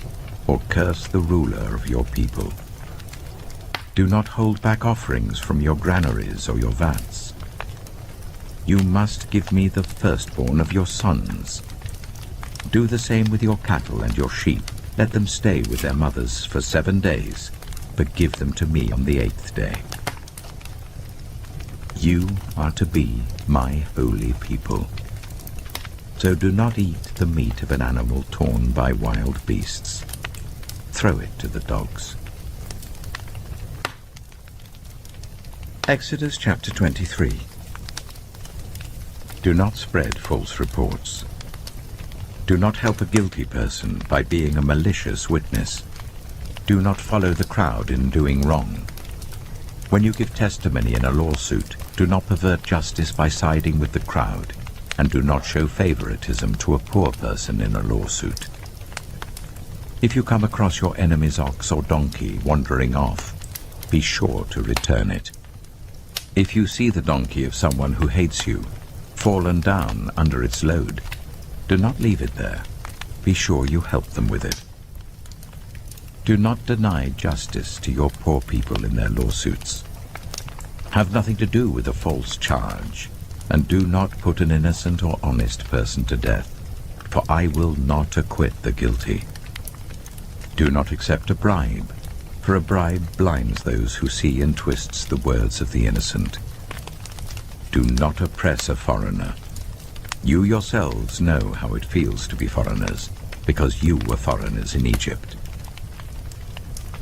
or curse the ruler of your people. Do not hold back offerings from your granaries or your vats. You must give me the firstborn of your sons. Do the same with your cattle and your sheep. Let them stay with their mothers for 7 days, but give them to me on the 8th day. You are to be my holy people. So do not eat the meat of an animal torn by wild beasts. Throw it to the dogs. Exodus chapter 23. Do not spread false reports. Do not help a guilty person by being a malicious witness. Do not follow the crowd in doing wrong. When you give testimony in a lawsuit, do not pervert justice by siding with the crowd, and do not show favoritism to a poor person in a lawsuit. If you come across your enemy's ox or donkey wandering off, be sure to return it. If you see the donkey of someone who hates you, fallen down under its load, do not leave it there. Be sure you help them with it. Do not deny justice to your poor people in their lawsuits. Have nothing to do with a false charge, and do not put an innocent or honest person to death. for I will not acquit the guilty. Do not accept a bribe, for a bribe blinds those who see and twists the words of the innocent. Do not oppress a foreigner. You yourselves know how it feels to be foreigners, because you were foreigners in Egypt.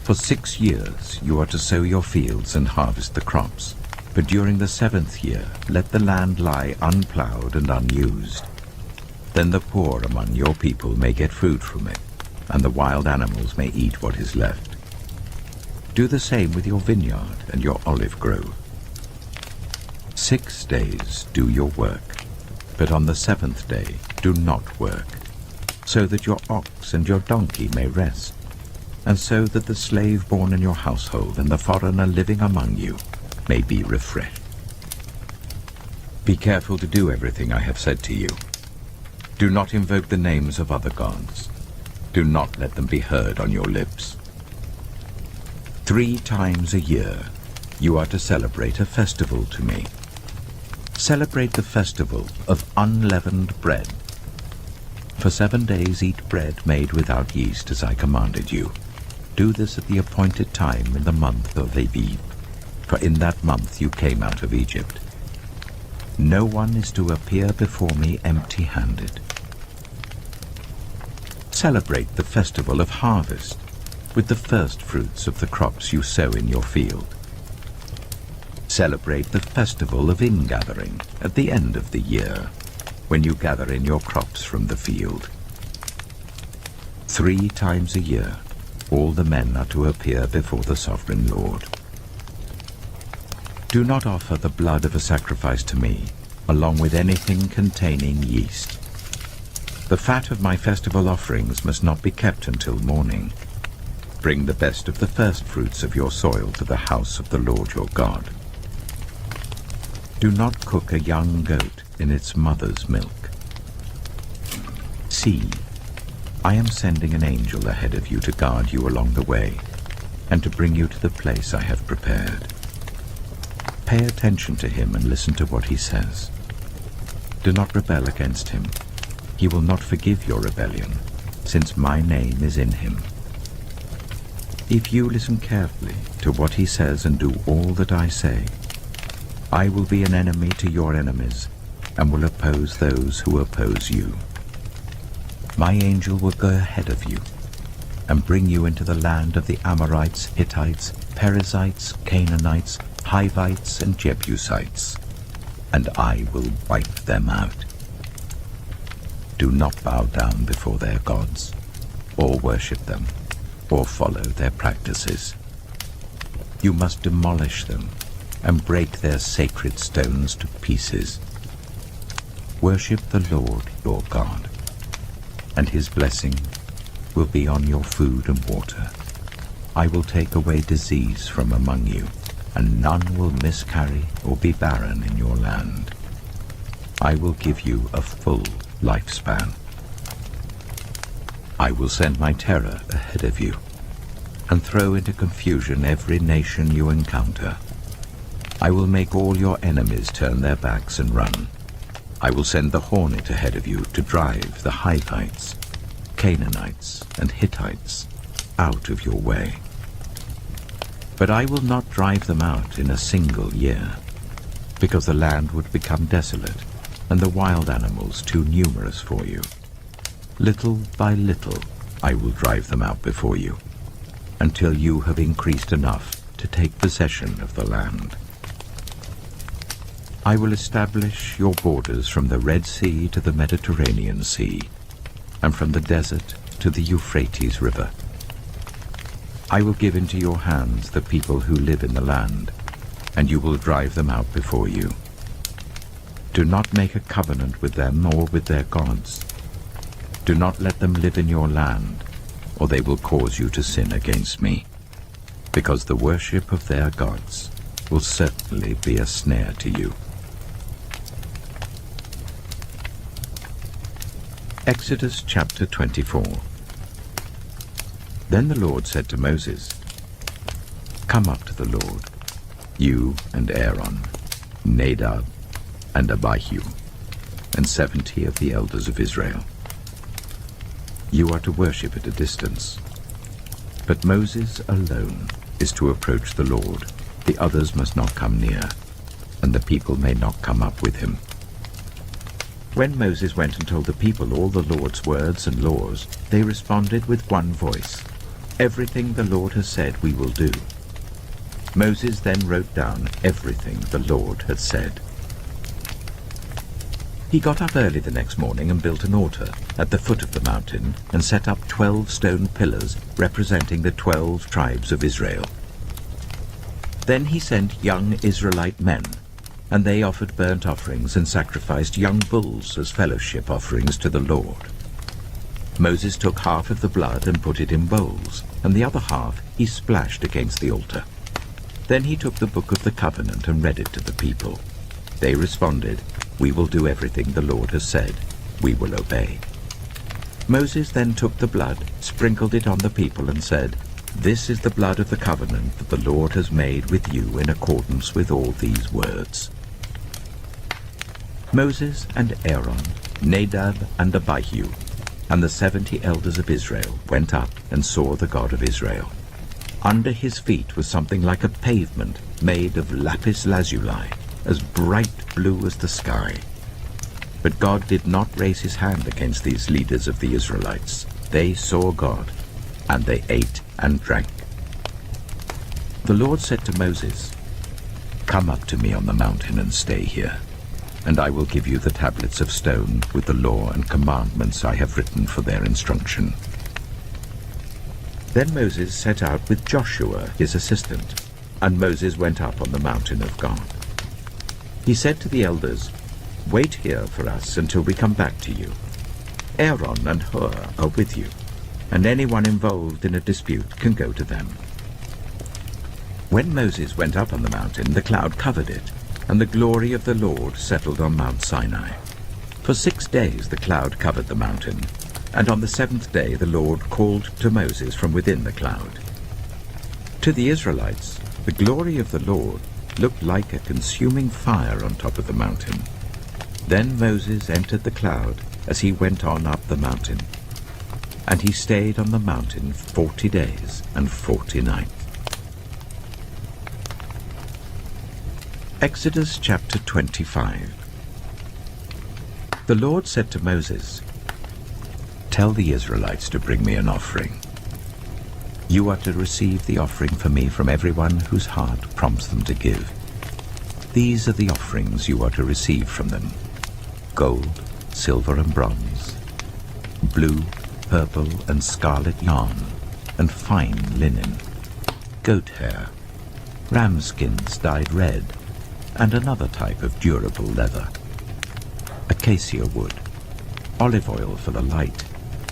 For 6 years you are to sow your fields and harvest the crops, but during the 7th year let the land lie unplowed and unused. Then the poor among your people may get food from it, and the wild animals may eat what is left. Do the same with your vineyard and your olive grove. 6 days do your work, but on the 7th day do not work, so that your ox and your donkey may rest, and so that the slave born in your household and the foreigner living among you may be refreshed. Be careful to do everything I have said to you. Do not invoke the names of other gods. Do not let them be heard on your lips. 3 times a year you are to celebrate a festival to me. Celebrate the festival of unleavened bread. For 7 days eat bread made without yeast as I commanded you. Do this at the appointed time in the month of Ehyeh, for in that month you came out of Egypt. No one is to appear before me empty-handed. Celebrate the festival of harvest with the first fruits of the crops you sow in your field. Celebrate the festival of ingathering at the end of the year, when you gather in your crops from the field. 3 times a year all the men are to appear before the sovereign Lord. Do not offer the blood of a sacrifice to me, along with anything containing yeast. The fat of my festival offerings must not be kept until morning. Bring the best of the first fruits of your soil to the house of the Lord your God. Do not cook a young goat in its mother's milk. See, I am sending an angel ahead of you to guard you along the way, and to bring you to the place I have prepared. Pay attention to him and listen to what he says. Do not rebel against him. He will not forgive your rebellion, since my name is in him. If you listen carefully to what he says and do all that I say, I will be an enemy to your enemies, and will oppose those who oppose you. My angel will go ahead of you, and bring you into the land of the Amorites, Hittites, Perizzites, Canaanites, Hivites, and Jebusites, and I will wipe them out. Do not bow down before their gods, or worship them, or follow their practices. You must demolish them and break their sacred stones to pieces. Worship the Lord your God, and his blessing will be on your food and water. I will take away disease from among you, and none will miscarry or be barren in your land. I will give you a full lifespan. I will send my terror ahead of you, and throw into confusion every nation you encounter. I will make all your enemies turn their backs and run. I will send the hornet ahead of you to drive the Hivites, Canaanites, and Hittites out of your way. But I will not drive them out in a single year, because the land would become desolate, and the wild animals too numerous for you. Little by little I will drive them out before you, until you have increased enough to take possession of the land. I will establish your borders from the Red Sea to the Mediterranean Sea, and from the desert to the Euphrates River. I will give into your hands the people who live in the land, and you will drive them out before you. Do not make a covenant with them or with their gods. Do not let them live in your land, or they will cause you to sin against me, because the worship of their gods will certainly be a snare to you. Exodus chapter 24. Then the Lord said to Moses, "Come up to the Lord, you and Aaron, Nadab and Abihu, and 70 of the elders of Israel. You are to worship at a distance. But Moses alone is to approach the Lord. The others must not come near, and the people may not come up with him. When Moses went and told the people all the Lord's words and laws, they responded with one voice, "Everything the Lord has said we will do." Moses then wrote down everything the Lord had said. He got up early the next morning and built an altar at the foot of the mountain and set up 12 stone pillars representing the 12 tribes of Israel. Then he sent young Israelite men, and they offered burnt offerings and sacrificed young bulls as fellowship offerings to the Lord. Moses took half of the blood and put it in bowls, and the other half he splashed against the altar. Then he took the book of the covenant and read it to the people. They responded, "We will do everything the Lord has said. We will obey." Moses then took the blood, sprinkled it on the people, and said, "This is the blood of the covenant that the Lord has made with you in accordance with all these words." Moses and Aaron, Nadab and Ehyeh, and the 70 elders of Israel went up and saw the God of Israel. Under his feet was something like a pavement made of lapis lazuli, as bright blue as the sky. But God did not raise his hand against these leaders of the Israelites. They saw God, and they ate and drank. The Lord said to Moses, "Come up to me on the mountain and stay here, and I will give you the tablets of stone with the law and commandments I have written for their instruction." Then Moses set out with Joshua, his assistant, and Moses went up on the mountain of God. He said to the elders, "Wait here for us until we come back to you. Aaron and Hur are with you, and anyone involved in a dispute can go to them." When Moses went up on the mountain, the cloud covered it, and the glory of the Lord settled on Mount Sinai. For 6 days the cloud covered the mountain, and on the 7th day the Lord called to Moses from within the cloud. To the Israelites, the glory of the Lord looked like a consuming fire on top of the mountain. Then Moses entered the cloud as he went on up the mountain, and he stayed on the mountain 40 days and 40 nights. Exodus chapter 25. The Lord said to Moses, "Tell the Israelites to bring me an offering. You are to receive the offering for me from everyone whose heart prompts them to give. These are the offerings you are to receive from them: gold, silver and bronze, blue, purple and scarlet yarn, and fine linen, goat hair, ram skins dyed red, and another type of durable leather, acacia wood, olive oil for the light,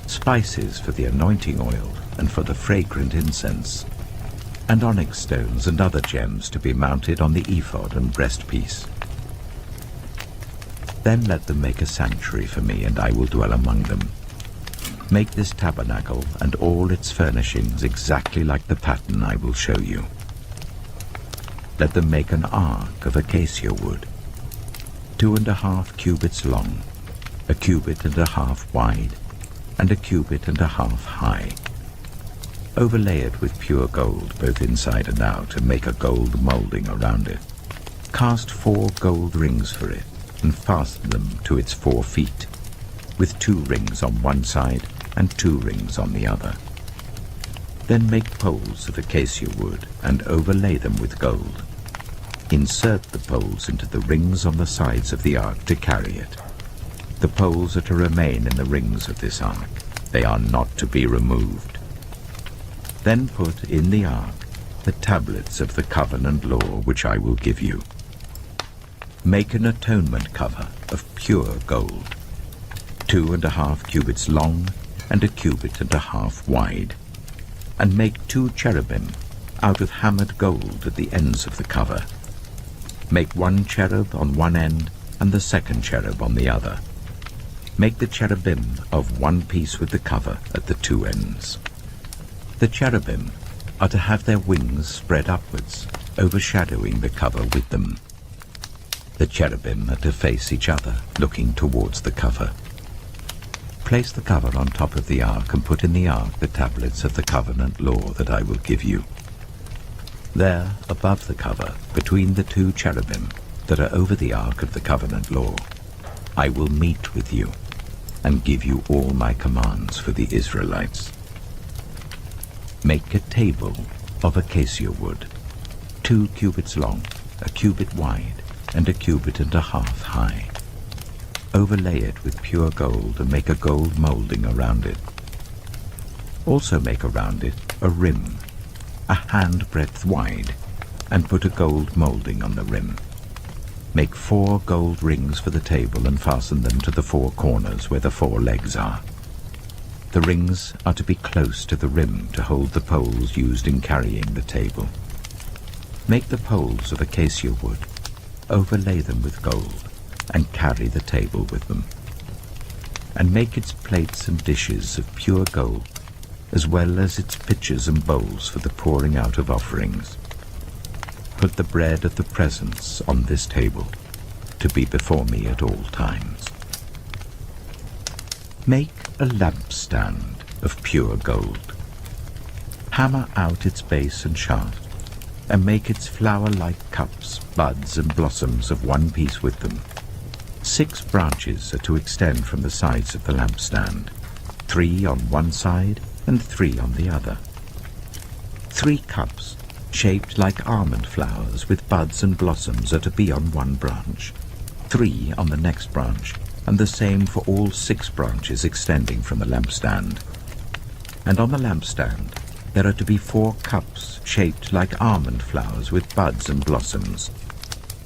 spices for the anointing oil and for the fragrant incense, and onyx stones and other gems to be mounted on the ephod and breastpiece. Then let them make a sanctuary for me, and I will dwell among them. Make this tabernacle and all its furnishings exactly like the pattern I will show you. Let them make an ark of acacia wood, 2.5 cubits long, 1.5 cubits wide, and 1.5 cubits high. Overlay it with pure gold, both inside and out, and make a gold molding around it. Cast 4 gold rings for it, and fasten them to its 4 feet, with 2 rings on one side and 2 rings on the other. Then make poles of acacia wood, and overlay them with gold. Insert the poles into the rings on the sides of the ark to carry it. The poles are to remain in the rings of this ark. They are not to be removed. Then put in the ark the tablets of the covenant law which I will give you. Make an atonement cover of pure gold, 2.5 cubits long and 1.5 cubits wide, and make 2 cherubim out of hammered gold at the ends of the cover. Make 1 cherub on one end and the 2nd cherub on the other. Make the cherubim of one piece with the cover at the 2 ends. The cherubim are to have their wings spread upwards, overshadowing the cover with them. The cherubim are to face each other, looking towards the cover. Place the cover on top of the ark and put in the ark the tablets of the covenant law that I will give you. There, above the cover, between the two cherubim that are over the ark of the covenant law, I will meet with you and give you all my commands for the Israelites. Make a table of acacia wood, 2 cubits long, a cubit wide, and a cubit and a half high. Overlay it with pure gold and make a gold molding around it. Also make around it a rim, a handbreadth wide, and put a gold molding on the rim. Make 4 gold rings for the table and fasten them to the 4 corners where the 4 legs are. The rings are to be close to the rim to hold the poles used in carrying the table. Make the poles of acacia wood, overlay them with gold, and carry the table with them. And make its plates and dishes of pure gold, as well as its pitchers and bowls for the pouring out of offerings. Put the bread of the presence on this table, to be before me at all times. Make a lampstand of pure gold. Hammer out its base and shaft, and make its flower-like cups, buds, and blossoms of one piece with them. 6 branches are to extend from the sides of the lampstand, 3 on one side and 3 on the other. 3 cups, shaped like almond flowers with buds and blossoms, are to be on one branch, 3 on the next branch, and the same for all 6 branches extending from the lampstand. And on the lampstand there are to be 4 cups shaped like almond flowers with buds and blossoms.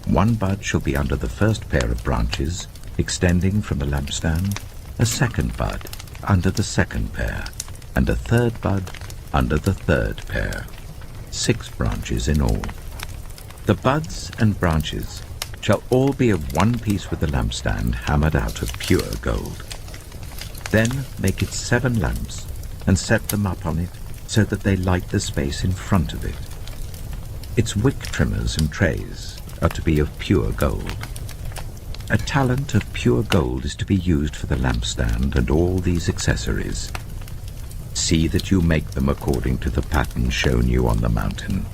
1 bud shall be under the first pair of branches extending from the lampstand, a 2nd bud under the 2nd pair, and a 3rd bud under the 3rd pair. 6 branches in all. The buds and branches shall all be of one piece with the lampstand hammered out of pure gold. Then make it 7 lamps and set them up on it so that they light the space in front of it. Its wick trimmers and trays are to be of pure gold. A talent of pure gold is to be used for the lampstand and all these accessories. See that you make them according to the pattern shown you on the mountain.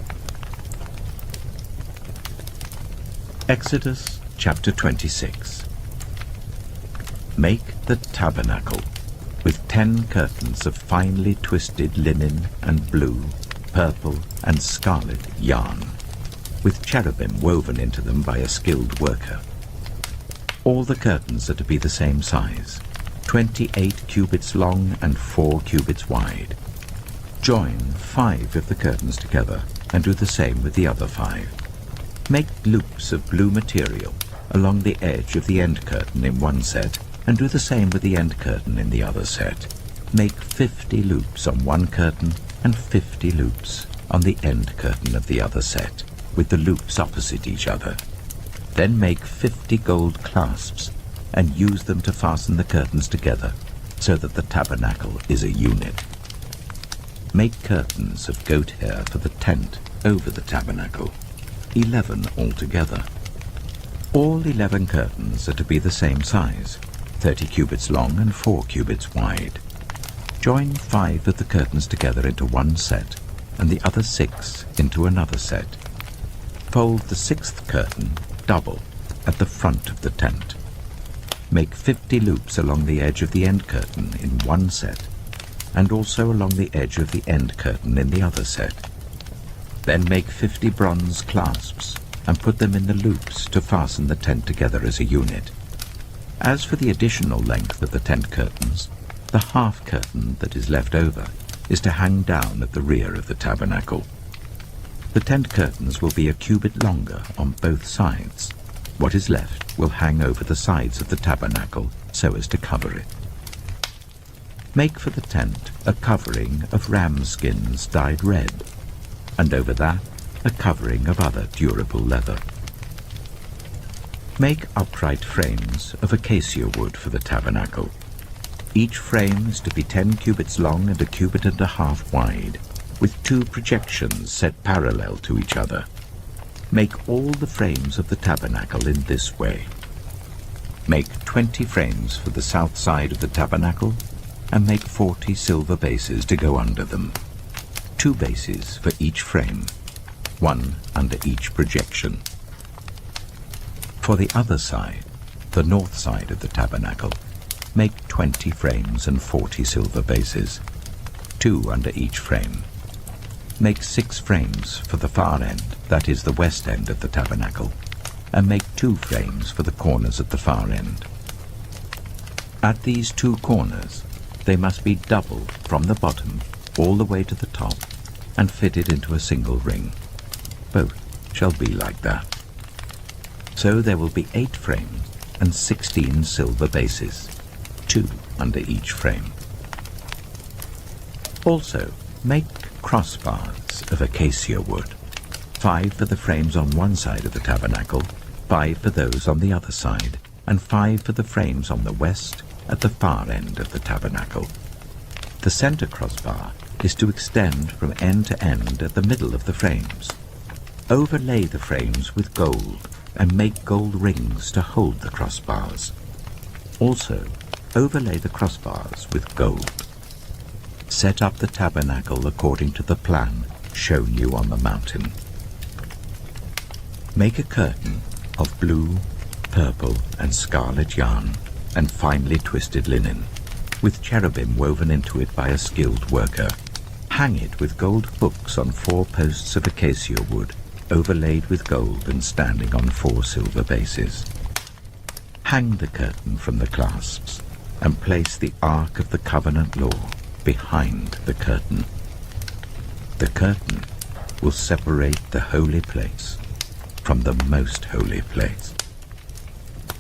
Exodus chapter 26. Make the tabernacle with 10 curtains of finely twisted linen and blue, purple, and scarlet yarn, with cherubim woven into them by a skilled worker. All the curtains are to be the same size, 28 cubits long and 4 cubits wide. Join 5 of the curtains together and do the same with the other 5. Make loops of blue material along the edge of the end curtain in one set and do the same with the end curtain in the other set. Make 50 loops on one curtain and 50 loops on the end curtain of the other set, with the loops opposite each other. Then make 50 gold clasps and use them to fasten the curtains together so that the tabernacle is a unit. Make curtains of goat hair for the tent over the tabernacle, 11 altogether. All 11 curtains are to be the same size, 30 cubits long and 4 cubits wide. Join 5 of the curtains together into one set and the other 6 into another set. Fold the 6th curtain double at the front of the tent. Make 50 loops along the edge of the end curtain in one set and also along the edge of the end curtain in the other set. Then make 50 bronze clasps and put them in the loops to fasten the tent together as a unit. As for the additional length of the tent curtains, the half curtain that is left over is to hang down at the rear of the tabernacle. The tent curtains will be a cubit longer on both sides. What is left will hang over the sides of the tabernacle so as to cover it. Make for the tent a covering of ram skins dyed red, and over that a covering of other durable leather. Make upright frames of acacia wood for the tabernacle. Each frame is to be 10 cubits long and a cubit and a half wide, with 2 projections set parallel to each other. Make all the frames of the tabernacle in this way. Make 20 frames for the south side of the tabernacle, and make 40 silver bases to go under them, 2 bases for each frame, 1 under each projection. For the other side, the north side of the tabernacle, make 20 frames and 40 silver bases, 2 under each frame. Make 6 frames for the far end, that is the west end of the tabernacle, and make 2 frames for the corners at the far end. At these 2 corners, they must be double from the bottom all the way to the top and fitted into a single ring. Both shall be like that. So there will be 8 frames and 16 silver bases, 2 under each frame. Also, make crossbars of acacia wood, 5 for the frames on one side of the tabernacle, 5 for those on the other side, and 5 for the frames on the west at the far end of the tabernacle. The center crossbar is to extend from end to end at the middle of the frames. Overlay the frames with gold and make gold rings to hold the crossbars. Also, overlay the crossbars with gold. Set up the tabernacle according to the plan shown you on the mountain. Make a curtain of blue, purple, and scarlet yarn and finely twisted linen, with cherubim woven into it by a skilled worker. Hang it with gold hooks on 4 posts of acacia wood, overlaid with gold and standing on 4 silver bases. Hang the curtain from the clasps, and place the Ark of the Covenant Law behind the curtain. The curtain will separate the holy place from the most holy place.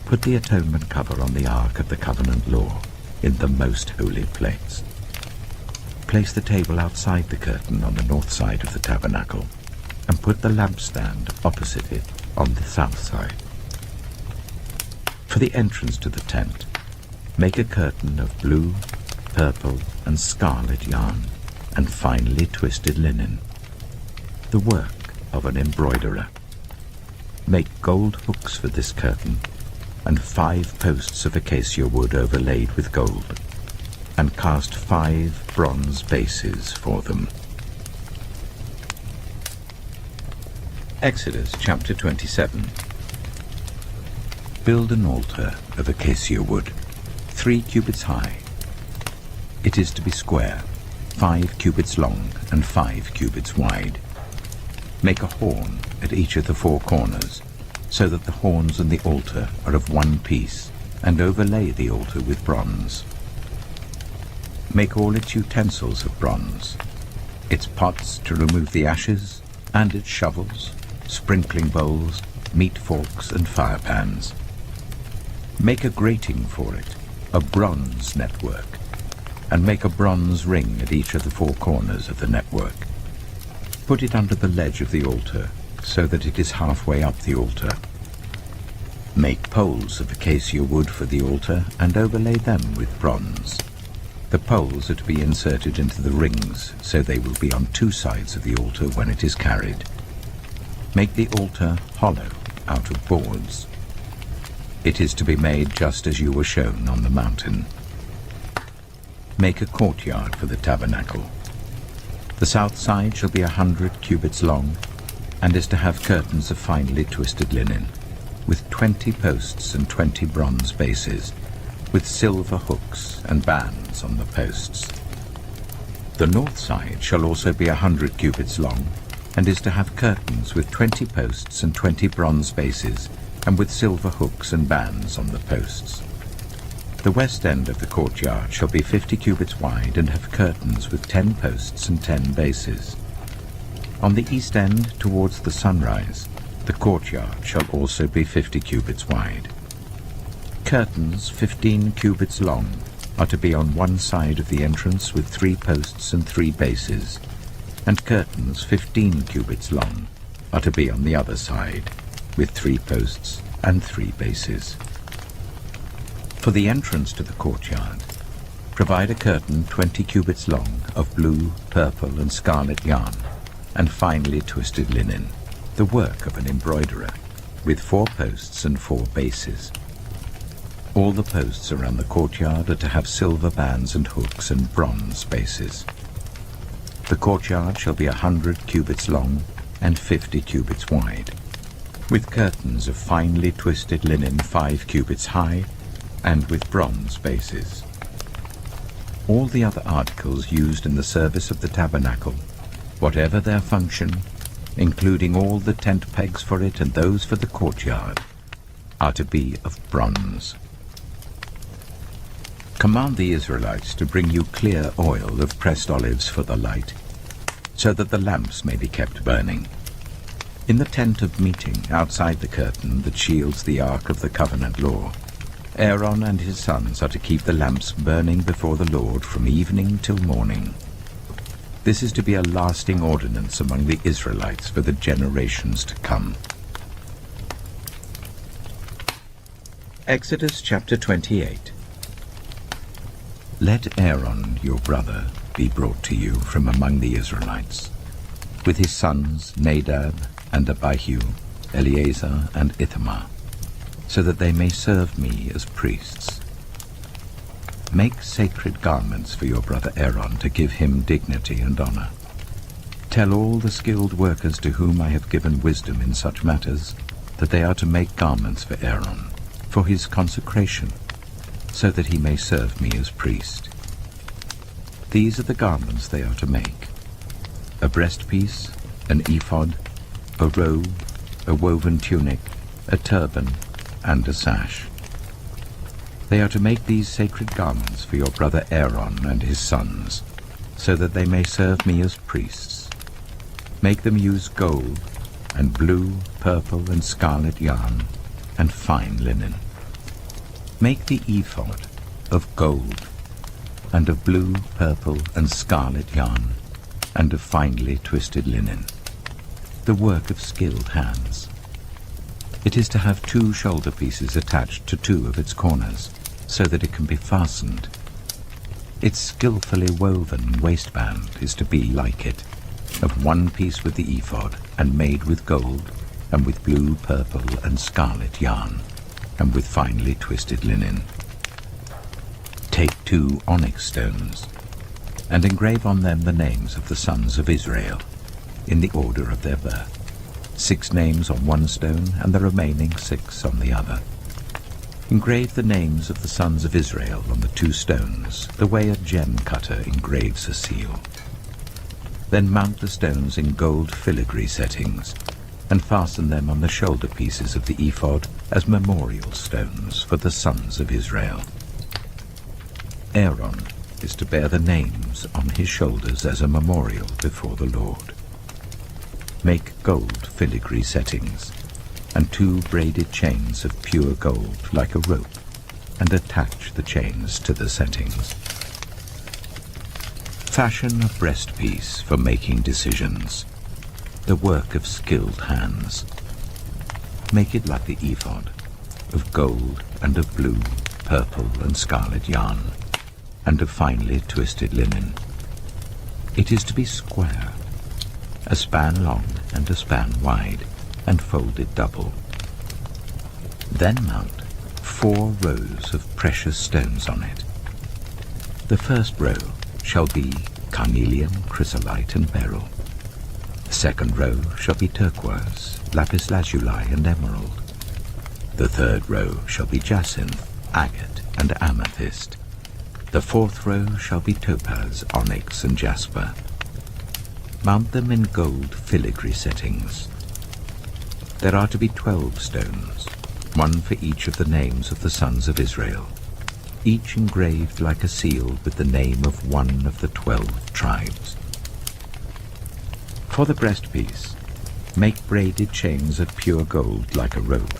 Put the atonement cover on the Ark of the Covenant Law in the most holy place. Place the table outside the curtain on the north side of the tabernacle, and put the lampstand opposite it on the south side. For the entrance to the tent, make a curtain of blue, purple, and scarlet yarn, and finely twisted linen, the work of an embroiderer. Make gold hooks for this curtain, and 5 posts of acacia wood overlaid with gold, and cast 5 bronze bases for them. Exodus chapter 27. Build an altar of acacia wood, 3 cubits high. It is to be square, 5 cubits long and 5 cubits wide. Make a horn at each of the 4 corners, so that the horns and the altar are of one piece, and overlay the altar with bronze. Make all its utensils of bronze, its pots to remove the ashes, and its shovels, sprinkling bowls, meat forks, and fire pans. Make a grating for it, a bronze network, and make a bronze ring at each of the 4 corners of the network. Put it under the ledge of the altar, so that it is halfway up the altar. Make poles of acacia wood for the altar, and overlay them with bronze. The poles are to be inserted into the rings, so they will be on 2 sides of the altar when it is carried. Make the altar hollow out of boards. It is to be made just as you were shown on the mountain. Make a courtyard for the tabernacle. The south side shall be 100 cubits long, and is to have curtains of finely twisted linen, with 20 posts and 20 bronze bases, with silver hooks and bands on the posts. The north side shall also be 100 cubits long, and is to have curtains with 20 posts and 20 bronze bases, and with silver hooks and bands on the posts. The west end of the courtyard shall be 50 cubits wide, and have curtains with 10 posts and 10 bases. On the east end, towards the sunrise, the courtyard shall also be 50 cubits wide. Curtains 15 cubits long are to be on one side of the entrance with 3 posts and 3 bases, and curtains 15 cubits long are to be on the other side with 3 posts and 3 bases. For the entrance to the courtyard, provide a curtain 20 cubits long of blue, purple, and scarlet yarn, and finely twisted linen, the work of an embroiderer, with 4 posts and 4 bases. All the posts around the courtyard are to have silver bands and hooks and bronze bases. The courtyard shall be 100 cubits long and 50 cubits wide, with curtains of finely twisted linen 5 cubits high and with bronze bases. All the other articles used in the service of the tabernacle, whatever their function, including all the tent pegs for it and those for the courtyard, are to be of bronze. Command the Israelites to bring you clear oil of pressed olives for the light, so that the lamps may be kept burning. In the tent of meeting, outside the curtain that shields the ark of the covenant law, Aaron and his sons are to keep the lamps burning before the Lord from evening till morning. This is to be a lasting ordinance among the Israelites for the generations to come. Exodus chapter 28. Let Aaron, your brother, be brought to you from among the Israelites, with his sons Nadab and Abihu, Eleazar and Ithamar, so that they may serve me as priests. Make sacred garments for your brother Aaron to give him dignity and honor. Tell all the skilled workers to whom I have given wisdom in such matters that they are to make garments for Aaron, for his consecration, so that he may serve me as priest. These are the garments they are to make: a breastpiece, an ephod, a robe, a woven tunic, a turban, and a sash. They are to make these sacred garments for your brother Aaron and his sons, so that they may serve me as priests. Make them use gold, and blue, purple, and scarlet yarn, and fine linen. Make the ephod of gold, and of blue, purple, and scarlet yarn, and of finely twisted linen, the work of skilled hands. It is to have 2 shoulder pieces attached to 2 of its corners, so that it can be fastened. Its skillfully woven waistband is to be like it, of 1 piece with the ephod, and made with gold, and with blue, purple, and scarlet yarn, and with finely twisted linen. Take 2 onyx stones, and engrave on them the names of the sons of Israel, in the order of their birth, 6 names on 1 stone, and the remaining 6 on the other. Engrave the names of the sons of Israel on the 2 stones, the way a gem cutter engraves a seal. Then mount the stones in gold filigree settings, and fasten them on the shoulder pieces of the ephod as memorial stones for the sons of Israel. Aaron is to bear the names on his shoulders as a memorial before the Lord. Make gold filigree settings, and 2 braided chains of pure gold like a rope, and attach the chains to the settings. Fashion a breastpiece for making decisions, the work of skilled hands. Make it like the ephod, of gold and of blue, purple, and scarlet yarn, and of finely twisted linen. It is to be square, a span long and a span wide, and folded double. Then mount 4 rows of precious stones on it. The first row shall be carnelian, chrysolite, and beryl. The second row shall be turquoise, lapis lazuli, and emerald. The third row shall be jacinth, agate, and amethyst. The fourth row shall be topaz, onyx, and jasper. Mount them in gold filigree settings. There are to be 12 stones, 1 for each of the names of the sons of Israel, each engraved like a seal with the name of 1 of the 12 tribes. For the breastpiece, make braided chains of pure gold like a rope.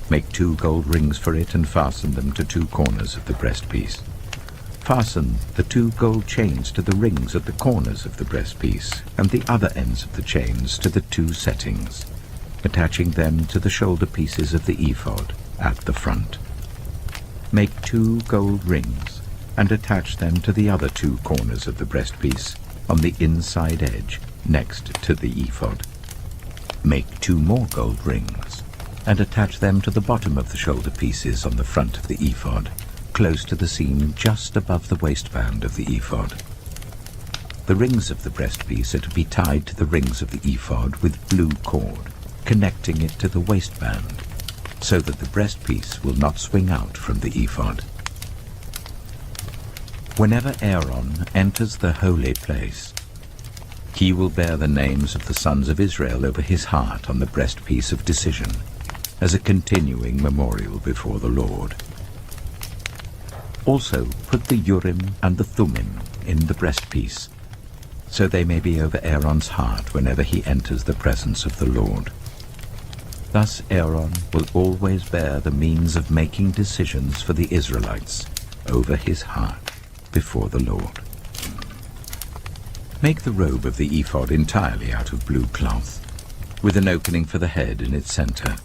Make 2 gold rings for it and fasten them to 2 corners of the breastpiece. Fasten the 2 gold chains to the rings at the corners of the breastpiece, and the other ends of the chains to the 2 settings, attaching them to the shoulder pieces of the ephod at the front. Make 2 gold rings, and attach them to the other 2 corners of the breastpiece on the inside edge next to the ephod. Make 2 more gold rings, and attach them to the bottom of the shoulder pieces on the front of the ephod, close to the seam just above the waistband of the ephod. The rings of the breastpiece are to be tied to the rings of the ephod with blue cord, connecting it to the waistband, so that the breastpiece will not swing out from the ephod. Whenever Aaron enters the holy place, he will bear the names of the sons of Israel over his heart on the breastpiece of decision, as a continuing memorial before the Lord. Also put the Urim and the Thummim in the breastpiece, so they may be over Aaron's heart whenever he enters the presence of the Lord. Thus Aaron will always bear the means of making decisions for the Israelites over his heart before the Lord. Make the robe of the ephod entirely out of blue cloth, with an opening for the head in its center.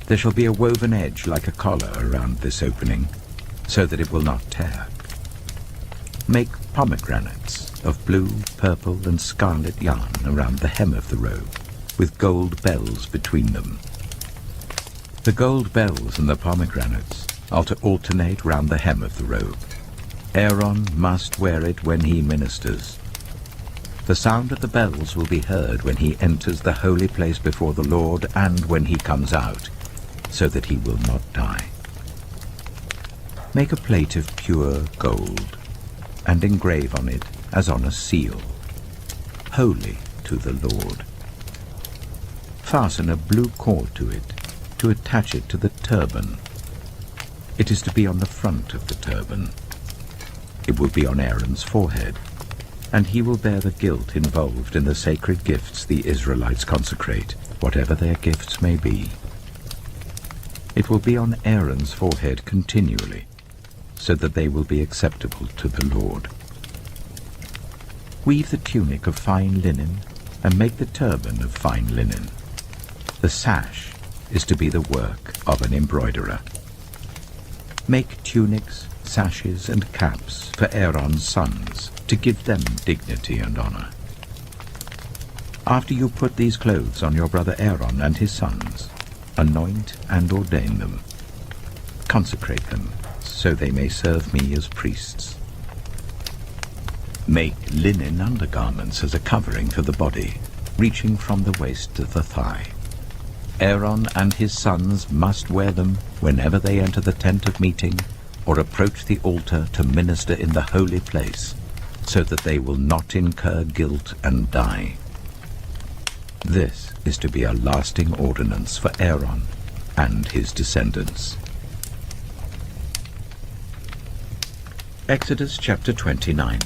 There shall be a woven edge like a collar around this opening, so that it will not tear. Make pomegranates of blue, purple, and scarlet yarn around the hem of the robe, with gold bells between them. The gold bells and the pomegranates are to alternate round the hem of the robe. Aaron must wear it when he ministers. The sound of the bells will be heard when he enters the holy place before the Lord and when he comes out, so that he will not die. Make a plate of pure gold, and engrave on it as on a seal, holy to the Lord. Fasten a blue cord to it, to attach it to the turban. It is to be on the front of the turban. It will be on Aaron's forehead, and he will bear the guilt involved in the sacred gifts the Israelites consecrate, whatever their gifts may be. It will be on Aaron's forehead continually, so that they will be acceptable to the Lord. Weave the tunic of fine linen, and make the turban of fine linen. The sash is to be the work of an embroiderer. Make tunics, sashes, and caps for Aaron's sons, to give them dignity and honor. After you put these clothes on your brother Aaron and his sons, anoint and ordain them. Consecrate them, so they may serve me as priests. Make linen undergarments as a covering for the body, reaching from the waist to the thigh. Aaron and his sons must wear them whenever they enter the tent of meeting or approach the altar to minister in the holy place, so that they will not incur guilt and die. This is to be a lasting ordinance for Aaron and his descendants. Exodus chapter 29.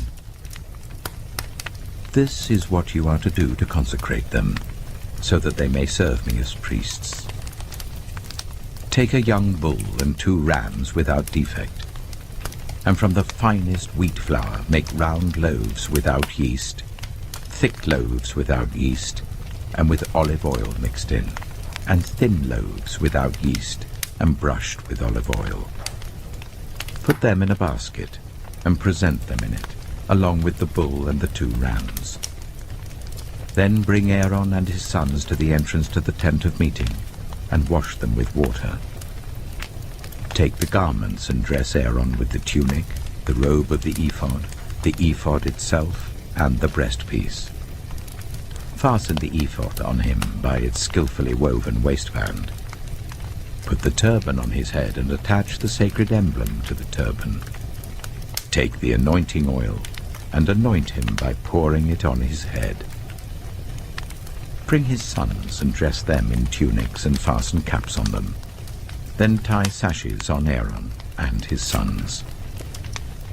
This is what you are to do to consecrate them, so that they may serve me as priests. Take a young bull and 2 rams without defect, and from the finest wheat flour make round loaves without yeast, thick loaves without yeast, and with olive oil mixed in, and thin loaves without yeast, and brushed with olive oil. Put them in a basket, and present them in it, along with the bull and the 2 rams. Then bring Aaron and his sons to the entrance to the tent of meeting, and wash them with water. Take the garments and dress Aaron with the tunic, the robe of the ephod itself, and the breastpiece. Fasten the ephod on him by its skillfully woven waistband. Put the turban on his head and attach the sacred emblem to the turban. Take the anointing oil and anoint him by pouring it on his head. Bring his sons and dress them in tunics and fasten caps on them. Then tie sashes on Aaron and his sons.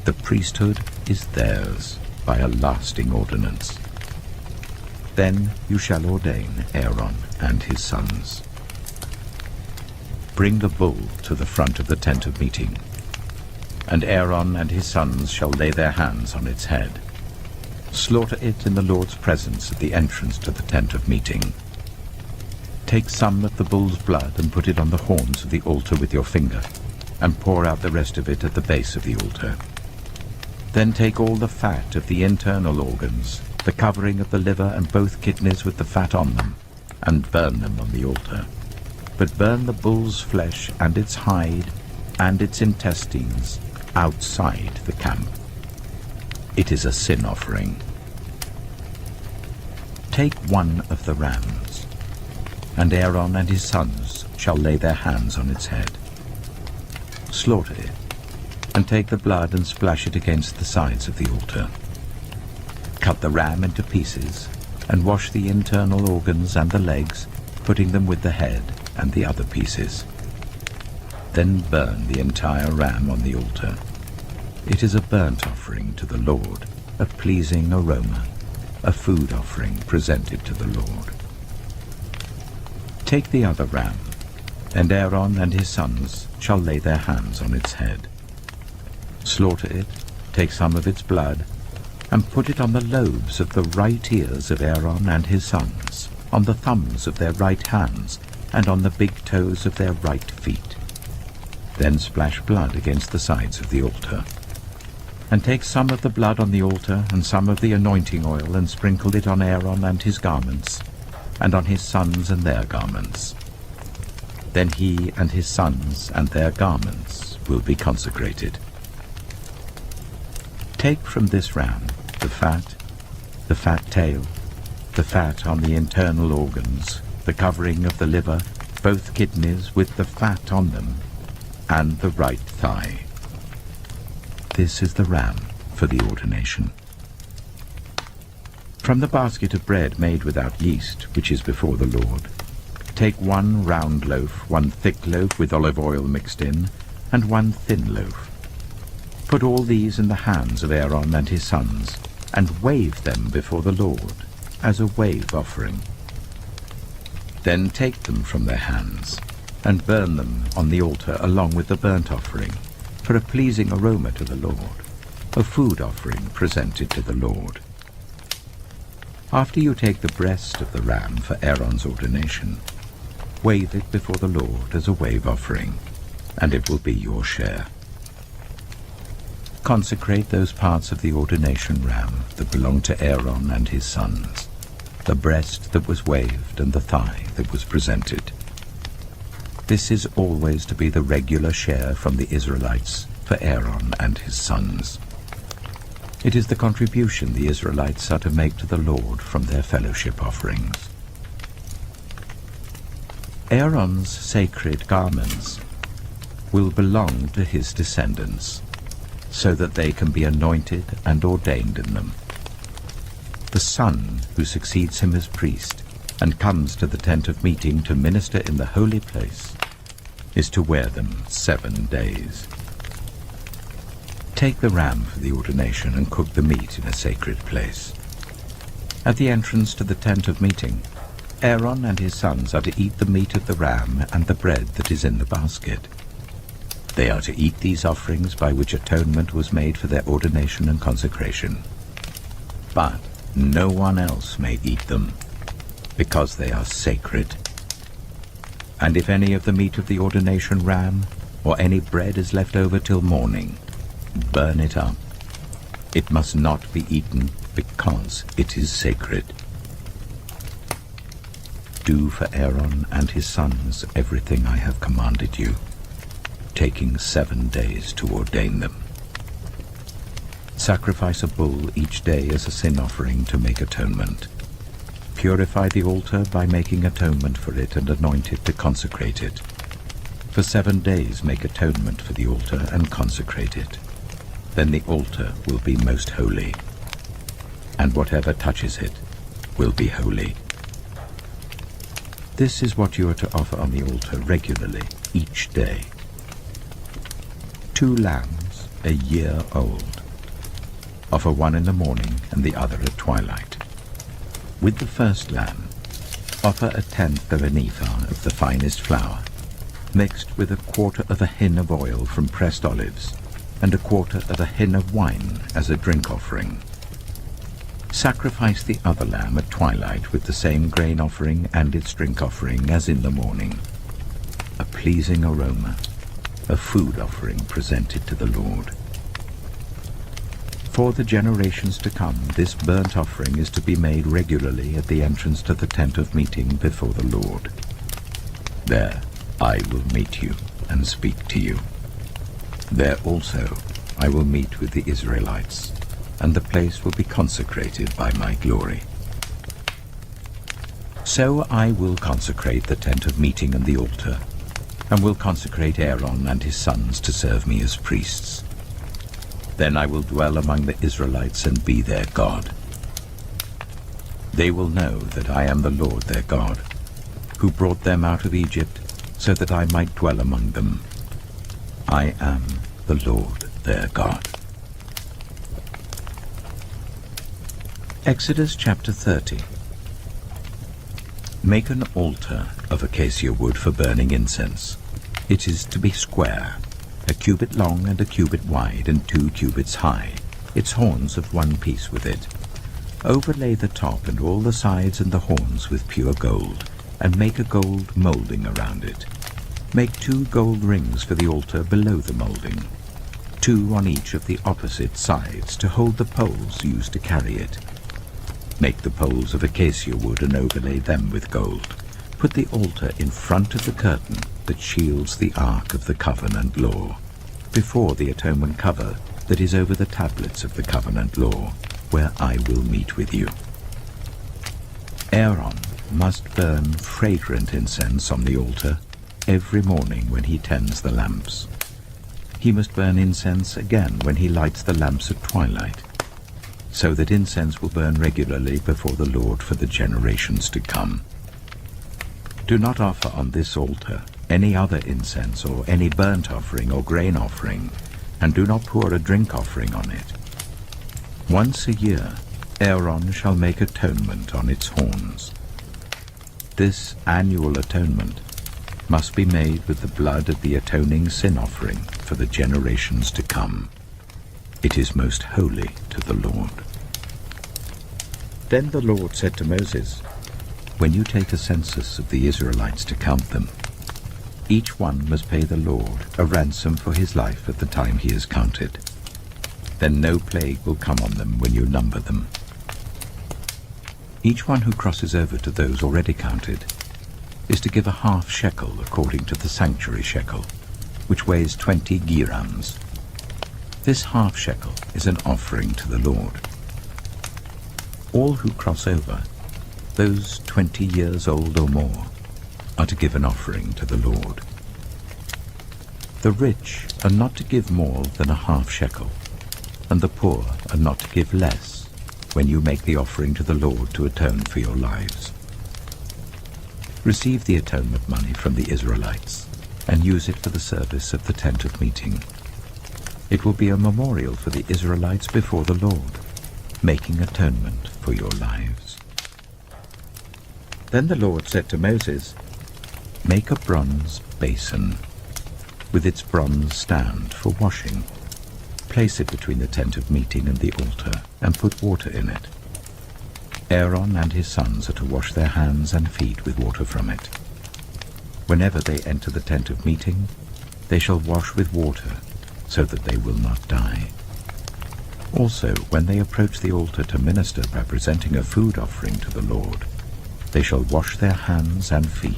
The priesthood is theirs by a lasting ordinance. Then you shall ordain Aaron and his sons. Bring the bull to the front of the tent of meeting, and Aaron and his sons shall lay their hands on its head. Slaughter it in the Lord's presence at the entrance to the tent of meeting. Take some of the bull's blood and put it on the horns of the altar with your finger, and pour out the rest of it at the base of the altar. Then take all the fat of the internal organs, the covering of the liver and both kidneys with the fat on them, and burn them on the altar. but burn the bull's flesh and its hide and its intestines outside the camp. It is a sin offering. Take one of the rams, and Aaron and his sons shall lay their hands on its head. Slaughter it, and take the blood and splash it against the sides of the altar. Cut the ram into pieces, and wash the internal organs and the legs, putting them with the head and the other pieces. Then burn the entire ram on the altar. It is a burnt offering to the Lord, a pleasing aroma, a food offering presented to the Lord. Take the other ram, and Aaron and his sons shall lay their hands on its head. Slaughter it, take some of its blood, and put it on the lobes of the right ears of Aaron and his sons, on the thumbs of their right hands, and on the big toes of their right feet. Then splash blood against the sides of the altar. And take some of the blood on the altar and some of the anointing oil, and sprinkle it on Aaron and his garments, and on his sons and their garments. Then he and his sons and their garments will be consecrated. Take from this ram the fat tail, the fat on the internal organs, the covering of the liver, both kidneys with the fat on them, and the right thigh. This is the ram for the ordination. From the basket of bread made without yeast, which is before the Lord, take 1 round loaf, 1 thick loaf with olive oil mixed in, and 1 thin loaf. Put all these in the hands of Aaron and his sons, and wave them before the Lord, as a wave offering. Then take them from their hands, and burn them on the altar along with the burnt offering, for a pleasing aroma to the Lord, a food offering presented to the Lord. After you take the breast of the ram for Aaron's ordination, wave it before the Lord as a wave offering, and it will be your share. Consecrate those parts of the ordination ram that belong to Aaron and his sons, the breast that was waved and the thigh that was presented. This is always to be the regular share from the Israelites for Aaron and his sons. It is the contribution the Israelites are to make to the Lord from their fellowship offerings. Aaron's sacred garments will belong to his descendants, so that they can be anointed and ordained in them. The son who succeeds him as priest and comes to the tent of meeting to minister in the holy place is to wear them 7 days. Take the ram for the ordination and cook the meat in a sacred place. At the entrance to the tent of meeting, Aaron and his sons are to eat the meat of the ram and the bread that is in the basket. They are to eat these offerings by which atonement was made for their ordination and consecration. But no one else may eat them, because they are sacred. And if any of the meat of the ordination ram or any bread is left over till morning, burn it up. It must not be eaten, because it is sacred. Do for Aaron and his sons everything I have commanded you, taking 7 days to ordain them. Sacrifice a bull each day as a sin offering to make atonement. Purify the altar by making atonement for it and anoint it to consecrate it. For 7 days make atonement for the altar and consecrate it. Then the altar will be most holy, and whatever touches it will be holy. This is what you are to offer on the altar regularly, each day. 2 lambs, a year old. Offer one in the morning and the other at twilight. With the first lamb, offer 1/10 of an ephah of the finest flour, mixed with 1/4 of a hin of oil from pressed olives, and 1/4 of a hin of wine as a drink offering. Sacrifice the other lamb at twilight with the same grain offering and its drink offering as in the morning, a pleasing aroma, a food offering presented to the Lord. For the generations to come, this burnt offering is to be made regularly at the entrance to the tent of meeting before the Lord. There I will meet you and speak to you. There also I will meet with the Israelites, and the place will be consecrated by my glory. So I will consecrate the tent of meeting and the altar, and will consecrate Aaron and his sons to serve me as priests. Then I will dwell among the Israelites and be their God. They will know that I am the Lord their God, who brought them out of Egypt, so that I might dwell among them. I am the Lord their God. Exodus chapter 30. Make an altar of acacia wood for burning incense. It is to be square, a cubit long and a cubit wide and 2 cubits high, its horns of one piece with it. Overlay the top and all the sides and the horns with pure gold, and make a gold molding around it. Make 2 gold rings for the altar below the molding, 2 on each of the opposite sides to hold the poles used to carry it. Make the poles of acacia wood and overlay them with gold. Put the altar in front of the curtain that shields the Ark of the Covenant Law, before the atonement cover that is over the tablets of the Covenant Law, where I will meet with you. Aaron must burn fragrant incense on the altar every morning when he tends the lamps. He must burn incense again when he lights the lamps at twilight, so that incense will burn regularly before the Lord for the generations to come. Do not offer on this altar any other incense or any burnt offering or grain offering, and do not pour a drink offering on it. Once a year Aaron shall make atonement on its horns. This annual atonement must be made with the blood of the atoning sin offering for the generations to come. It is most holy to the Lord. Then the Lord said to Moses, when you take a census of the Israelites to count them, each one must pay the Lord a ransom for his life at the time he is counted. Then no plague will come on them when you number them. Each one who crosses over to those already counted is to give a half shekel according to the sanctuary shekel, which weighs 20 gerams. This half shekel is an offering to the Lord. All who cross over, those 20 years old or more, are to give an offering to the Lord. The rich are not to give more than a half shekel, and the poor are not to give less when you make the offering to the Lord to atone for your lives. Receive the atonement money from the Israelites and use it for the service of the tent of meeting. It will be a memorial for the Israelites before the Lord, making atonement for your lives. Then the Lord said to Moses, make a bronze basin with its bronze stand for washing. Place it between the tent of meeting and the altar, and put water in it. Aaron and his sons are to wash their hands and feet with water from it. Whenever they enter the tent of meeting, they shall wash with water, so that they will not die. Also, when they approach the altar to minister by presenting a food offering to the Lord, they shall wash their hands and feet,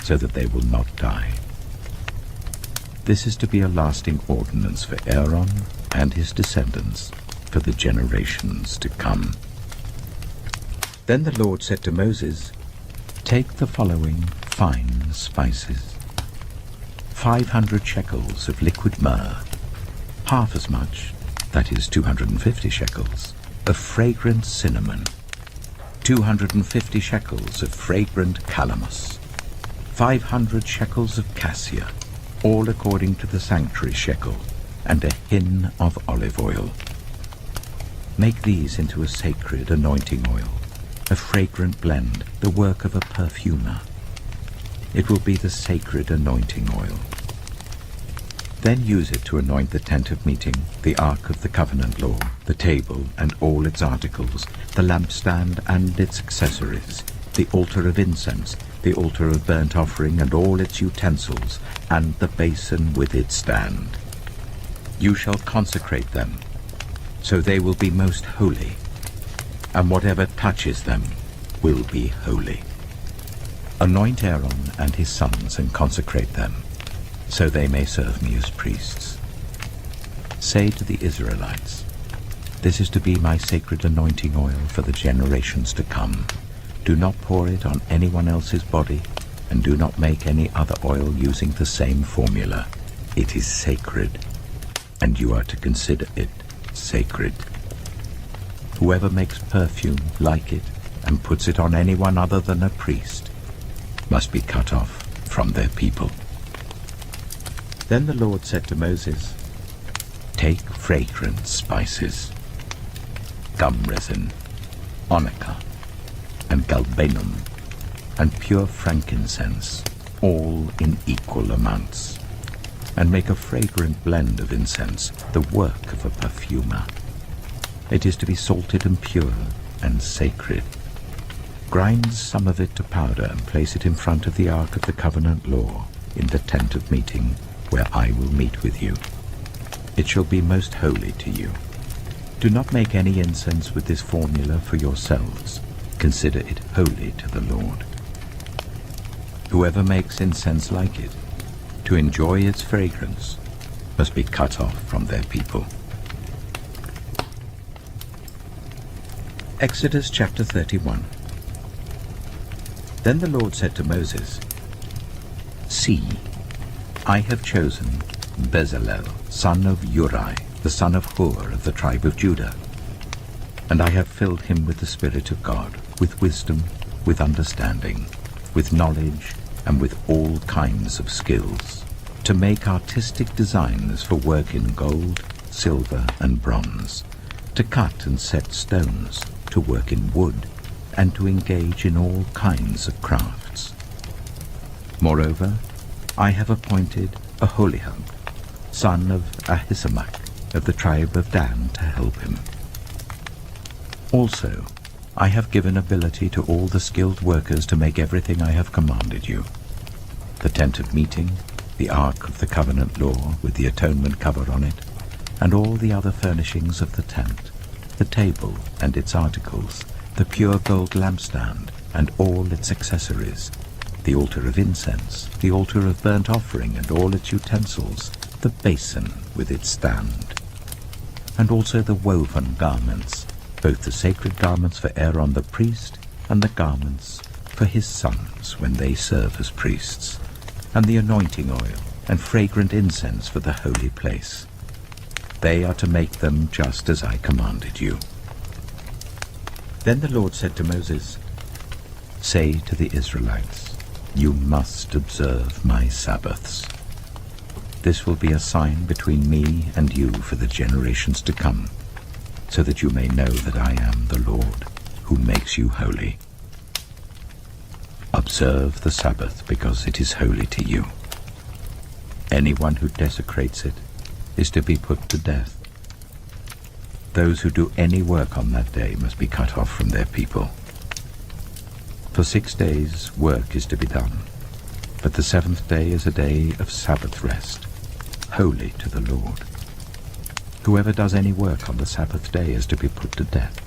so that they will not die. This is to be a lasting ordinance for Aaron and his descendants for the generations to come. Then the Lord said to Moses, take the following fine spices: 500 shekels of liquid myrrh, half as much, that is 250 shekels, of fragrant cinnamon, 250 shekels of fragrant calamus, 500 shekels of cassia, all according to the sanctuary shekel, and a hin of olive oil. Make these into a sacred anointing oil, a fragrant blend, the work of a perfumer. It will be the sacred anointing oil. Then use it to anoint the tent of meeting, the Ark of the Covenant Law, the table and all its articles, the lampstand and its accessories, the altar of incense, the altar of burnt offering and all its utensils, and the basin with its stand. You shall consecrate them, so they will be most holy, and whatever touches them will be holy. Anoint Aaron and his sons and consecrate them, so they may serve me as priests. Say to the Israelites, this is to be my sacred anointing oil for the generations to come. Do not pour it on anyone else's body, and do not make any other oil using the same formula. It is sacred, and you are to consider it sacred. Whoever makes perfume like it and puts it on anyone other than a priest must be cut off from their people. Then the Lord said to Moses, take fragrant spices, gum resin, onycha, and galbanum, and pure frankincense, all in equal amounts, and make a fragrant blend of incense, the work of a perfumer. It is to be salted and pure and sacred. Grind some of it to powder and place it in front of the Ark of the Covenant law in the tent of meeting, where I will meet with you. It shall be most holy to you. Do not make any incense with this formula for yourselves. Consider it holy to the Lord. Whoever makes incense like it, to enjoy its fragrance, must be cut off from their people. Exodus chapter 31. Then the Lord said to Moses, see, I have chosen Bezalel, son of Uri, the son of Hur of the tribe of Judah, and I have filled him with the Spirit of God, with wisdom, with understanding, with knowledge, and with all kinds of skills, to make artistic designs for work in gold, silver, and bronze, to cut and set stones, to work in wood, and to engage in all kinds of crafts. Moreover, I have appointed Aholiab, son of Ahisamach, of the tribe of Dan, to help him. Also, I have given ability to all the skilled workers to make everything I have commanded you: the tent of meeting, the ark of the covenant law with the atonement cover on it, and all the other furnishings of the tent, the table and its articles, the pure gold lampstand and all its accessories, the altar of incense, the altar of burnt offering and all its utensils, the basin with its stand, and also the woven garments, both the sacred garments for Aaron the priest and the garments for his sons when they serve as priests, and the anointing oil and fragrant incense for the holy place. They are to make them just as I commanded you. Then the Lord said to Moses, say to the Israelites, you must observe my Sabbaths. This will be a sign between me and you for the generations to come, so that you may know that I am the Lord, who makes you holy. Observe the Sabbath, because it is holy to you. Anyone who desecrates it is to be put to death. Those who do any work on that day must be cut off from their people. For 6 days work is to be done, but the 7th day is a day of Sabbath rest, holy to the Lord. Whoever does any work on the Sabbath day is to be put to death.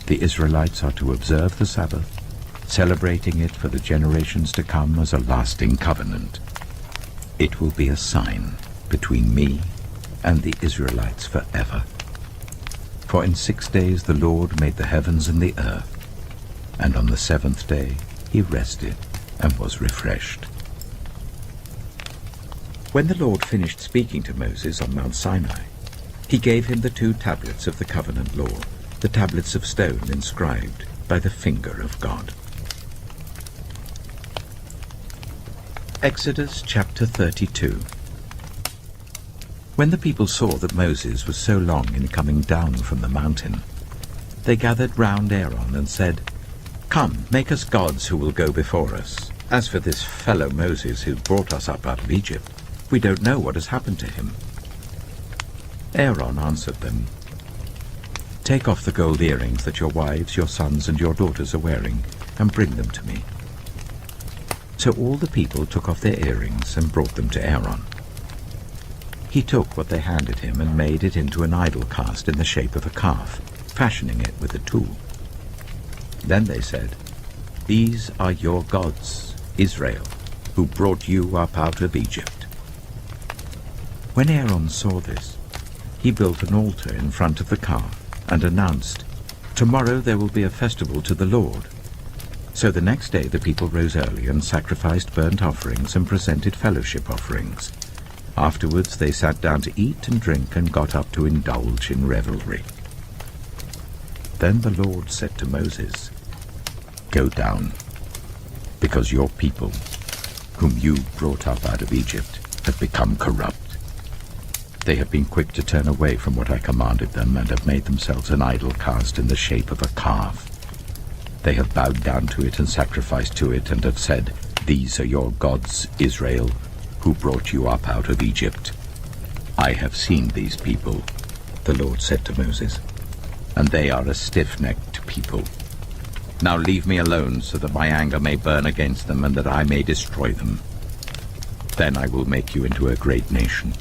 The Israelites are to observe the Sabbath, celebrating it for the generations to come as a lasting covenant. It will be a sign between me and the Israelites forever. For in 6 days the Lord made the heavens and the earth, and on the 7th day he rested and was refreshed. When the Lord finished speaking to Moses on Mount Sinai, he gave him the 2 tablets of the covenant law, the tablets of stone inscribed by the finger of God. Exodus chapter 32. When the people saw that Moses was so long in coming down from the mountain, they gathered round Aaron and said, come, make us gods who will go before us. As for this fellow Moses who brought us up out of Egypt, we don't know what has happened to him. Aaron answered them, take off the gold earrings that your wives, your sons, and your daughters are wearing, and bring them to me. So all the people took off their earrings and brought them to Aaron. He took what they handed him and made it into an idol cast in the shape of a calf, fashioning it with a tool. Then they said, These are your gods, Israel, who brought you up out of Egypt. When Aaron saw this, he built an altar in front of the calf and announced, "Tomorrow there will be a festival to the Lord." So the next day the people rose early and sacrificed burnt offerings and presented fellowship offerings. Afterwards they sat down to eat and drink and got up to indulge in revelry. Then the Lord said to Moses, "Go down, because your people, whom you brought up out of Egypt, have become corrupt. They have been quick to turn away from what I commanded them and have made themselves an idol cast in the shape of a calf. They have bowed down to it and sacrificed to it and have said, 'These are your gods, Israel, who brought you up out of Egypt.' I have seen these people," the Lord said to Moses, "and they are a stiff-necked people. Now leave me alone so that my anger may burn against them and that I may destroy them. Then I will make you into a great nation."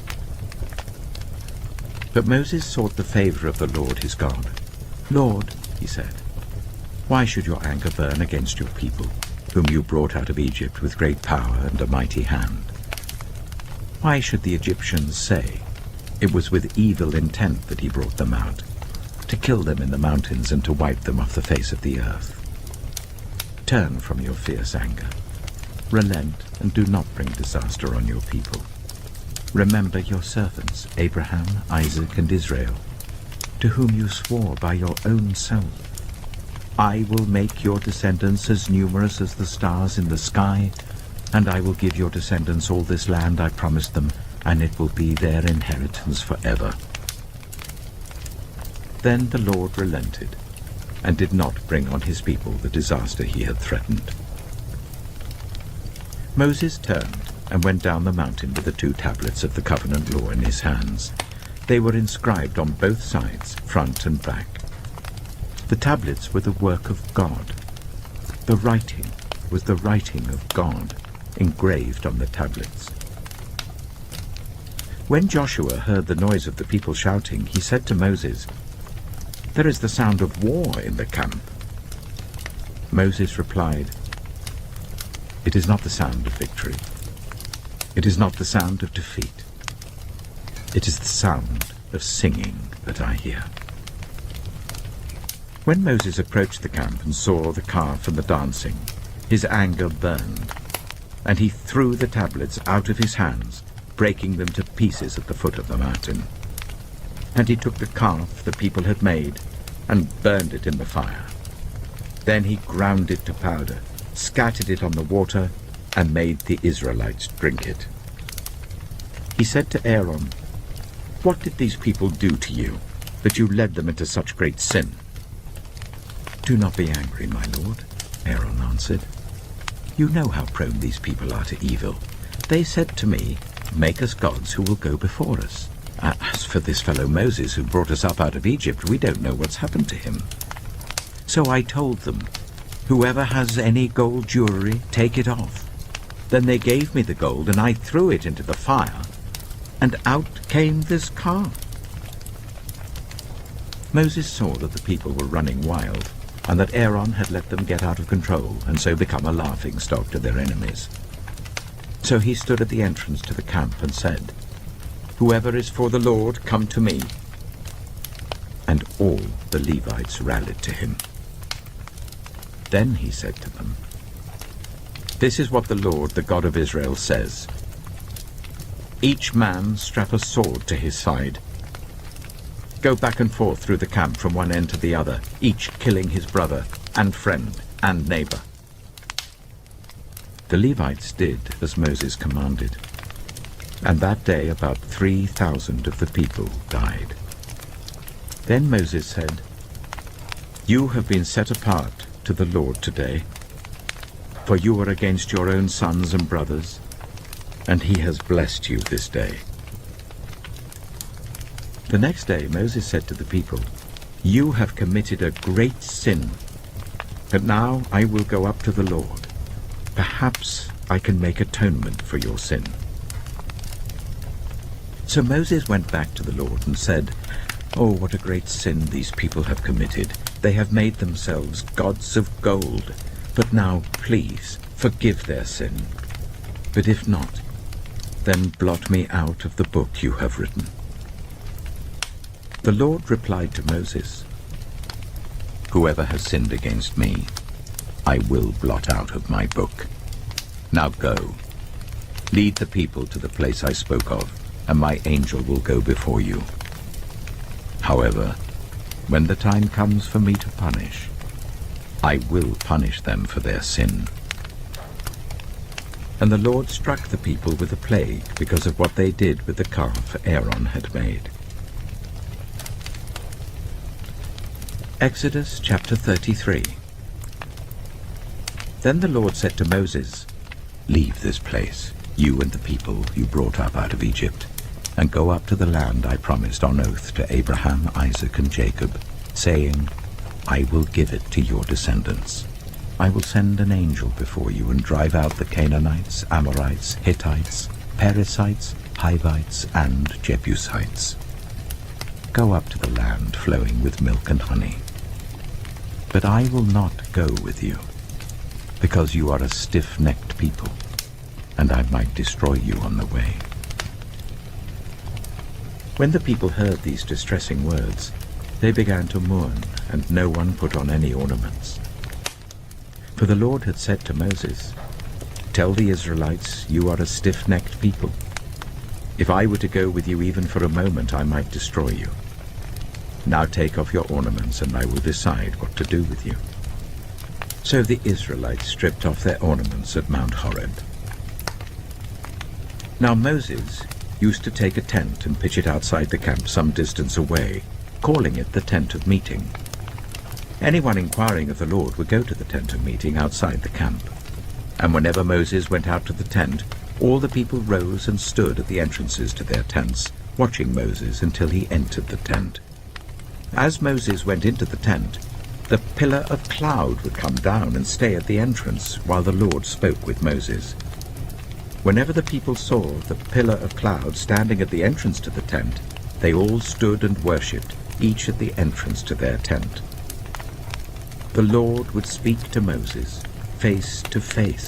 But Moses sought the favor of the Lord his God. "Lord," he said, "why should your anger burn against your people, whom you brought out of Egypt with great power and a mighty hand? Why should the Egyptians say, 'It was with evil intent that he brought them out, to kill them in the mountains and to wipe them off the face of the earth'? Turn from your fierce anger. Relent and do not bring disaster on your people. Remember your servants, Abraham, Isaac, and Israel, to whom you swore by your own self. I will make your descendants as numerous as the stars in the sky, and I will give your descendants all this land I promised them, and it will be their inheritance forever." Then the Lord relented, and did not bring on his people the disaster he had threatened. Moses turned and went down the mountain with the 2 tablets of the covenant law in his hands. They were inscribed on both sides, front and back. The tablets were the work of God. The writing was the writing of God, engraved on the tablets. When Joshua heard the noise of the people shouting, he said to Moses, "There is the sound of war in the camp." Moses replied, "It is not the sound of victory. It is not the sound of defeat. It is the sound of singing that I hear." When Moses approached the camp and saw the calf and the dancing, his anger burned, and he threw the tablets out of his hands, breaking them to pieces at the foot of the mountain. And he took the calf the people had made and burned it in the fire. Then he ground it to powder, scattered it on the water, and made the Israelites drink it. He said to Aaron, "What did these people do to you, that you led them into such great sin?" "Do not be angry, my lord," Aaron answered. "You know how prone these people are to evil. They said to me, 'Make us gods who will go before us.' As for this fellow Moses who brought us up out of Egypt, we don't know what's happened to him. So I told them, 'Whoever has any gold jewelry, take it off.' Then they gave me the gold, and I threw it into the fire, and out came this calf." Moses saw that the people were running wild, and that Aaron had let them get out of control, and so become a laughingstock to their enemies. So he stood at the entrance to the camp and said, "Whoever is for the Lord, come to me." And all the Levites rallied to him. Then he said to them, "This is what the Lord, the God of Israel, says. Each man strap a sword to his side. Go back and forth through the camp from one end to the other, each killing his brother and friend and neighbor." The Levites did as Moses commanded, and that day about 3,000 of the people died. Then Moses said, "You have been set apart to the Lord today, for you are against your own sons and brothers, and he has blessed you this day." The next day Moses said to the people, "You have committed a great sin, but now I will go up to the Lord. Perhaps I can make atonement for your sin." So Moses went back to the Lord and said, "Oh, what a great sin these people have committed. They have made themselves gods of gold. But now, please, forgive their sin. But if not, then blot me out of the book you have written." The Lord replied to Moses, "Whoever has sinned against me, I will blot out of my book. Now go, lead the people to the place I spoke of, and my angel will go before you. However, when the time comes for me to punish, I will punish them for their sin." And the Lord struck the people with a plague because of what they did with the calf Aaron had made. Exodus chapter 33. Then the Lord said to Moses, "Leave this place, you and the people you brought up out of Egypt, and go up to the land I promised on oath to Abraham, Isaac, and Jacob, saying, 'I will give it to your descendants. I will send an angel before you and drive out the Canaanites, Amorites, Hittites, Perizzites, Hivites, and Jebusites. Go up to the land flowing with milk and honey. But I will not go with you, because you are a stiff-necked people, and I might destroy you on the way.'" When the people heard these distressing words, they began to mourn, and no one put on any ornaments. For the Lord had said to Moses, "Tell the Israelites, you are a stiff-necked people. If I were to go with you even for a moment, I might destroy you. Now take off your ornaments, and I will decide what to do with you." So the Israelites stripped off their ornaments at Mount Horeb. Now Moses used to take a tent and pitch it outside the camp some distance away, calling it the tent of meeting. Anyone inquiring of the Lord would go to the tent of meeting outside the camp. And whenever Moses went out to the tent, all the people rose and stood at the entrances to their tents, watching Moses until he entered the tent. As Moses went into the tent, the pillar of cloud would come down and stay at the entrance while the Lord spoke with Moses. Whenever the people saw the pillar of cloud standing at the entrance to the tent, they all stood and worshipped, each at the entrance to their tent. The Lord would speak to Moses face to face,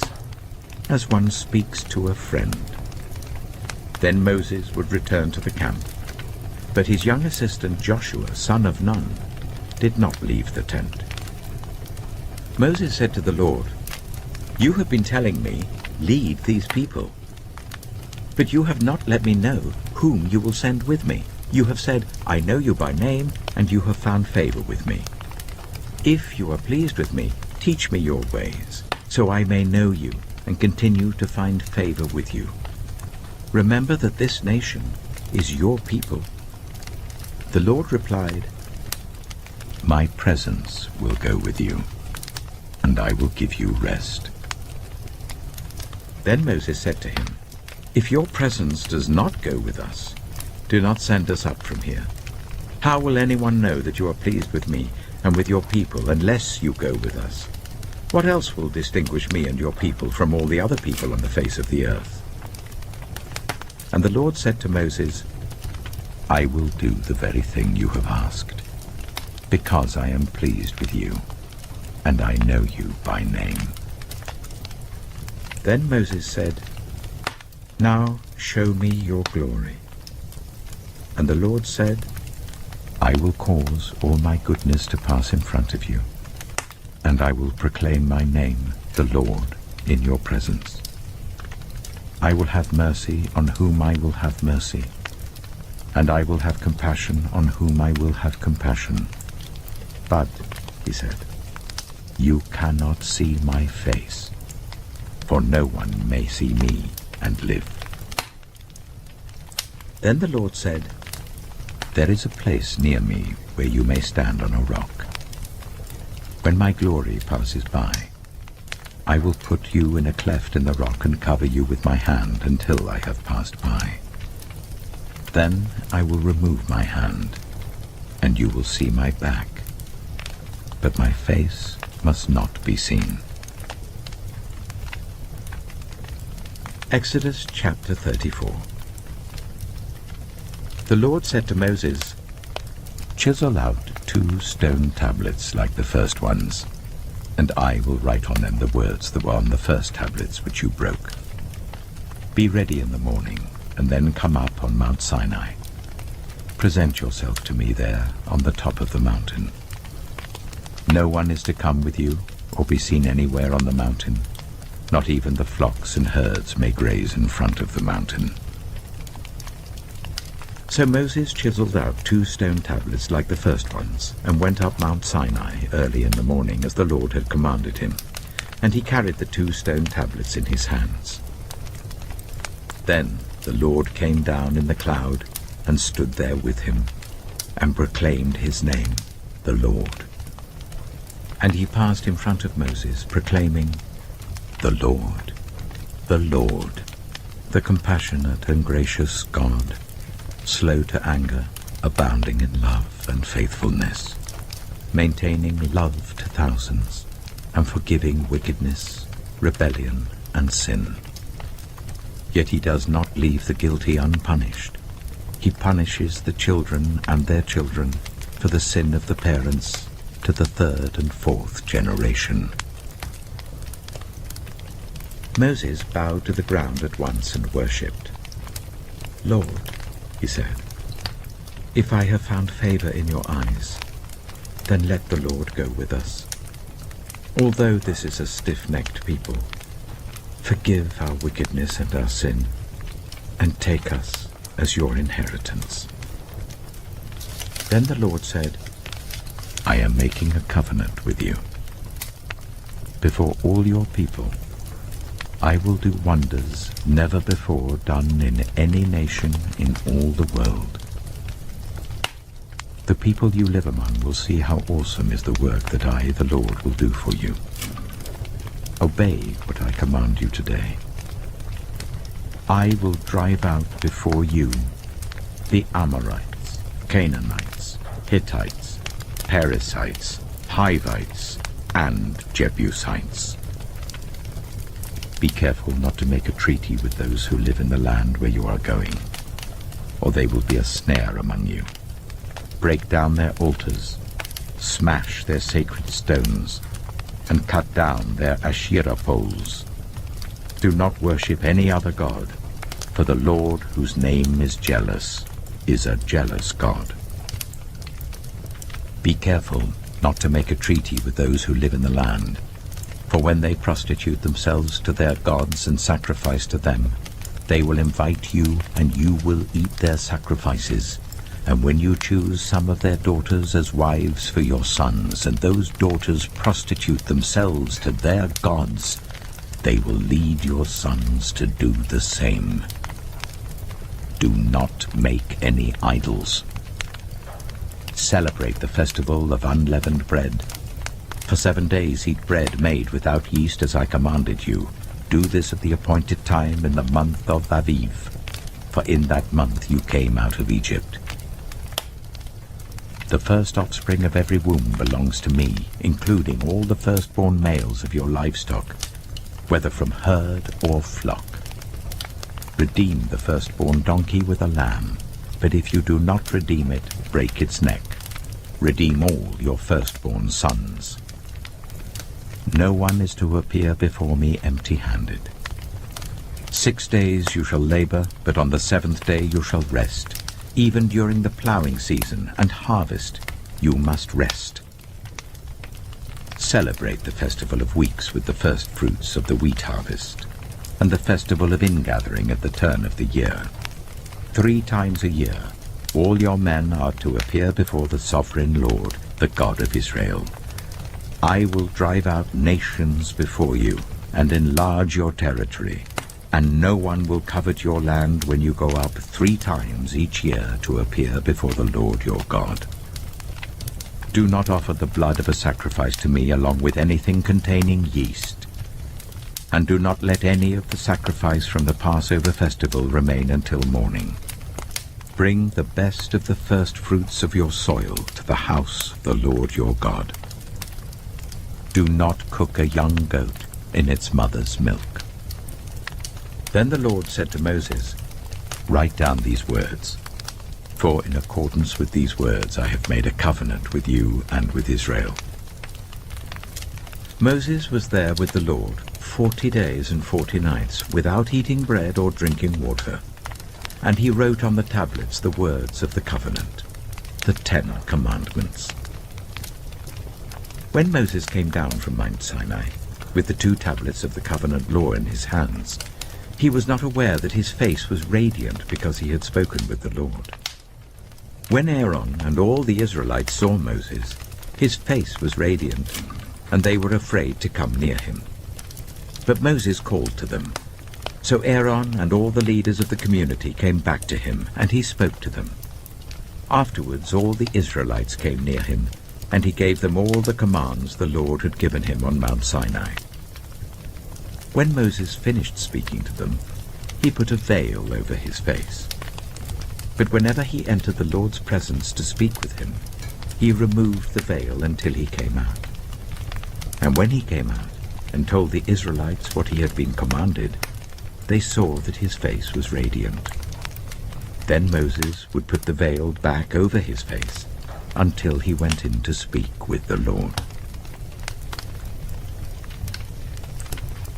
as one speaks to a friend. Then Moses would return to the camp, but his young assistant Joshua, son of Nun, did not leave the tent. Moses said to the Lord, "You have been telling me, 'Lead these people.' But you have not let me know whom you will send with me. You have said, 'I know you by name, and you have found favor with me.' If you are pleased with me, teach me your ways, so I may know you and continue to find favor with you. Remember that this nation is your people." The Lord replied, "My presence will go with you, and I will give you rest." Then Moses said to him, "If your presence does not go with us, do not send us up from here. How will anyone know that you are pleased with me and with your people unless you go with us? What else will distinguish me and your people from all the other people on the face of the earth?" And the Lord said to Moses, "I will do the very thing you have asked, because I am pleased with you, and I know you by name." Then Moses said, "Now show me your glory." And the Lord said, "I will cause all my goodness to pass in front of you, and I will proclaim my name, the Lord, in your presence. I will have mercy on whom I will have mercy, and I will have compassion on whom I will have compassion. But," he said, "you cannot see my face, for no one may see me and live." Then the Lord said, "There is a place near me where you may stand on a rock. When my glory passes by, I will put you in a cleft in the rock and cover you with my hand until I have passed by. Then I will remove my hand, and you will see my back, but my face must not be seen." Exodus chapter 34. The Lord said to Moses, "Chisel out 2 stone tablets like the first ones, and I will write on them the words that were on the first tablets which you broke. Be ready in the morning, and then come up on Mount Sinai. Present yourself to me there on the top of the mountain. No one is to come with you or be seen anywhere on the mountain. Not even the flocks and herds may graze in front of the mountain. So Moses chiseled out 2 stone tablets like the first ones, and went up Mount Sinai early in the morning as the Lord had commanded him, and he carried the 2 stone tablets in his hands. Then the Lord came down in the cloud and stood there with him, and proclaimed his name, the Lord. And he passed in front of Moses, proclaiming, the Lord, the compassionate and gracious God, slow to anger, abounding in love and faithfulness, maintaining love to thousands, and forgiving wickedness, rebellion, and sin. Yet he does not leave the guilty unpunished. He punishes the children and their children for the sin of the parents to the 3rd and 4th generation. Moses bowed to the ground at once and worshipped. Lord, he said, if I have found favor in your eyes, then let the Lord go with us. Although this is a stiff-necked people, forgive our wickedness and our sin, and take us as your inheritance. Then the Lord said, I am making a covenant with you. Before all your people, I will do wonders never before done in any nation in all the world. The people you live among will see how awesome is the work that I, the Lord, will do for you. Obey what I command you today. I will drive out before you the Amorites, Canaanites, Hittites, Perizzites, Hivites, and Jebusites. Be careful not to make a treaty with those who live in the land where you are going, or they will be a snare among you. Break down their altars, smash their sacred stones, and cut down their Asherah poles. Do not worship any other god, for the Lord, whose name is jealous, is a jealous God. Be careful not to make a treaty with those who live in the land, for when they prostitute themselves to their gods and sacrifice to them, they will invite you, and you will eat their sacrifices. And when you choose some of their daughters as wives for your sons, and those daughters prostitute themselves to their gods, they will lead your sons to do the same. Do not make any idols. Celebrate the festival of unleavened bread. For 7 days eat bread made without yeast as I commanded you. Do this at the appointed time in the month of Aviv, for in that month you came out of Egypt. The first offspring of every womb belongs to me, including all the firstborn males of your livestock, whether from herd or flock. Redeem the firstborn donkey with a lamb, but if you do not redeem it, break its neck. Redeem all your firstborn sons. No one is to appear before me empty-handed. 6 days you shall labor, but on the 7th day you shall rest. Even during the plowing season and harvest, you must rest. Celebrate the festival of weeks with the first fruits of the wheat harvest, and the festival of ingathering at the turn of the year. 3 times a year, all your men are to appear before the sovereign Lord, the God of Israel. I will drive out nations before you and enlarge your territory, and no one will covet your land when you go up 3 times each year to appear before the Lord your God. Do not offer the blood of a sacrifice to me along with anything containing yeast, and do not let any of the sacrifice from the Passover festival remain until morning. Bring the best of the first fruits of your soil to the house of the Lord your God. Do not cook a young goat in its mother's milk. Then the Lord said to Moses, Write down these words, for in accordance with these words I have made a covenant with you and with Israel. Moses was there with the Lord 40 days and 40 nights, without eating bread or drinking water. And he wrote on the tablets the words of the covenant, the 10 Commandments. When Moses came down from Mount Sinai, with the 2 tablets of the covenant law in his hands, he was not aware that his face was radiant because he had spoken with the Lord. When Aaron and all the Israelites saw Moses, his face was radiant, and they were afraid to come near him. But Moses called to them. So Aaron and all the leaders of the community came back to him, and he spoke to them. Afterwards all the Israelites came near him, and he gave them all the commands the Lord had given him on Mount Sinai. When Moses finished speaking to them, he put a veil over his face. But whenever he entered the Lord's presence to speak with him, he removed the veil until he came out. And when he came out and told the Israelites what he had been commanded, they saw that his face was radiant. Then Moses would put the veil back over his face until he went in to speak with the Lord.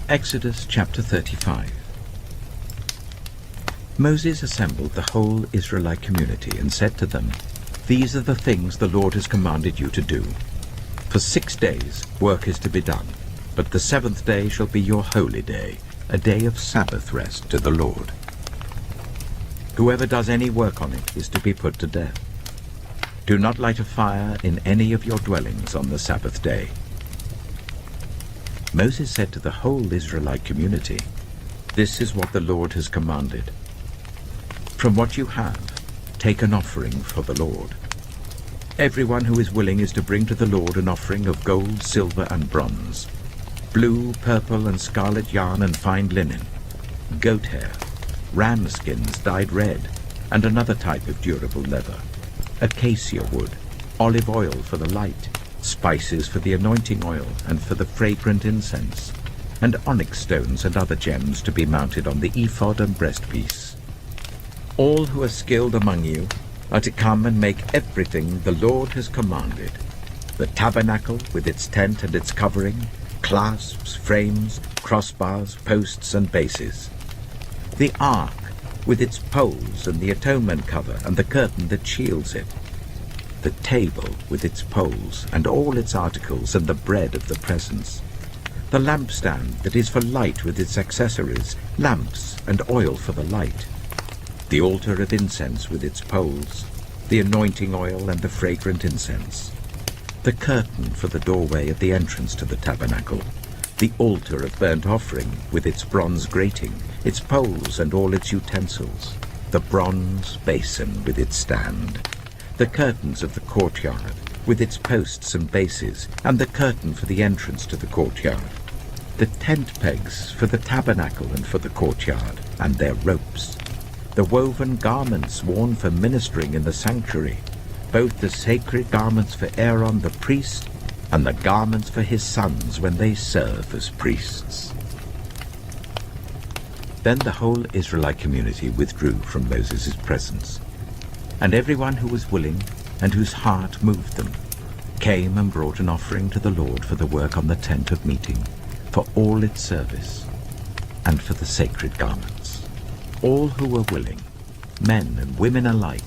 Exodus chapter 35. Moses assembled the whole Israelite community and said to them, "These are the things the Lord has commanded you to do. For 6 days work is to be done, but the 7th day shall be your holy day, a day of Sabbath rest to the Lord. Whoever does any work on it is to be put to death. Do not light a fire in any of your dwellings on the Sabbath day." Moses said to the whole Israelite community, "This is what the Lord has commanded. From what you have, take an offering for the Lord. Everyone who is willing is to bring to the Lord an offering of gold, silver, and bronze, blue, purple, and scarlet yarn and fine linen, goat hair, ram skins dyed red, and another type of durable leather, acacia wood, olive oil for the light, spices for the anointing oil and for the fragrant incense, and onyx stones and other gems to be mounted on the ephod and breastpiece. All who are skilled among you are to come and make everything the Lord has commanded: the tabernacle with its tent and its covering, clasps, frames, crossbars, posts, and bases; the ark with its poles and the atonement cover and the curtain that shields it; the table with its poles and all its articles and the bread of the presence; the lampstand that is for light with its accessories, lamps and oil for the light; the altar of incense with its poles, the anointing oil and the fragrant incense; the curtain for the doorway at the entrance to the tabernacle; the altar of burnt offering with its bronze grating, its poles and all its utensils; the bronze basin with its stand; the curtains of the courtyard with its posts and bases, and the curtain for the entrance to the courtyard; the tent pegs for the tabernacle and for the courtyard, and their ropes; the woven garments worn for ministering in the sanctuary, both the sacred garments for Aaron the priest and the garments for his sons when they serve as priests." Then the whole Israelite community withdrew from Moses' presence, and everyone who was willing and whose heart moved them came and brought an offering to the Lord for the work on the tent of meeting, for all its service, and for the sacred garments. All who were willing, men and women alike,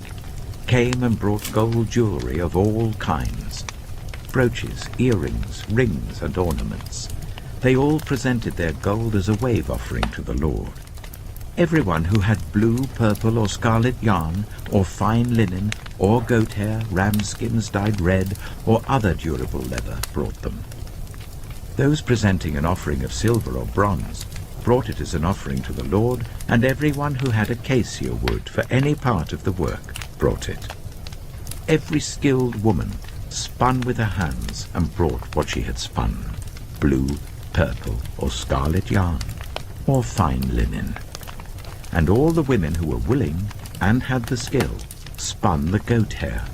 came and brought gold jewelry of all kinds, brooches, earrings, rings, and ornaments. They all presented their gold as a wave offering to the Lord. Everyone who had blue, purple, or scarlet yarn, or fine linen, or goat hair, ram skins dyed red, or other durable leather brought them. Those presenting an offering of silver or bronze brought it as an offering to the Lord, and everyone who had acacia wood for any part of the work brought it. Every skilled woman spun with her hands and brought what she had spun, blue, purple, or scarlet yarn, or fine linen. And all the women who were willing and had the skill spun the goat hair.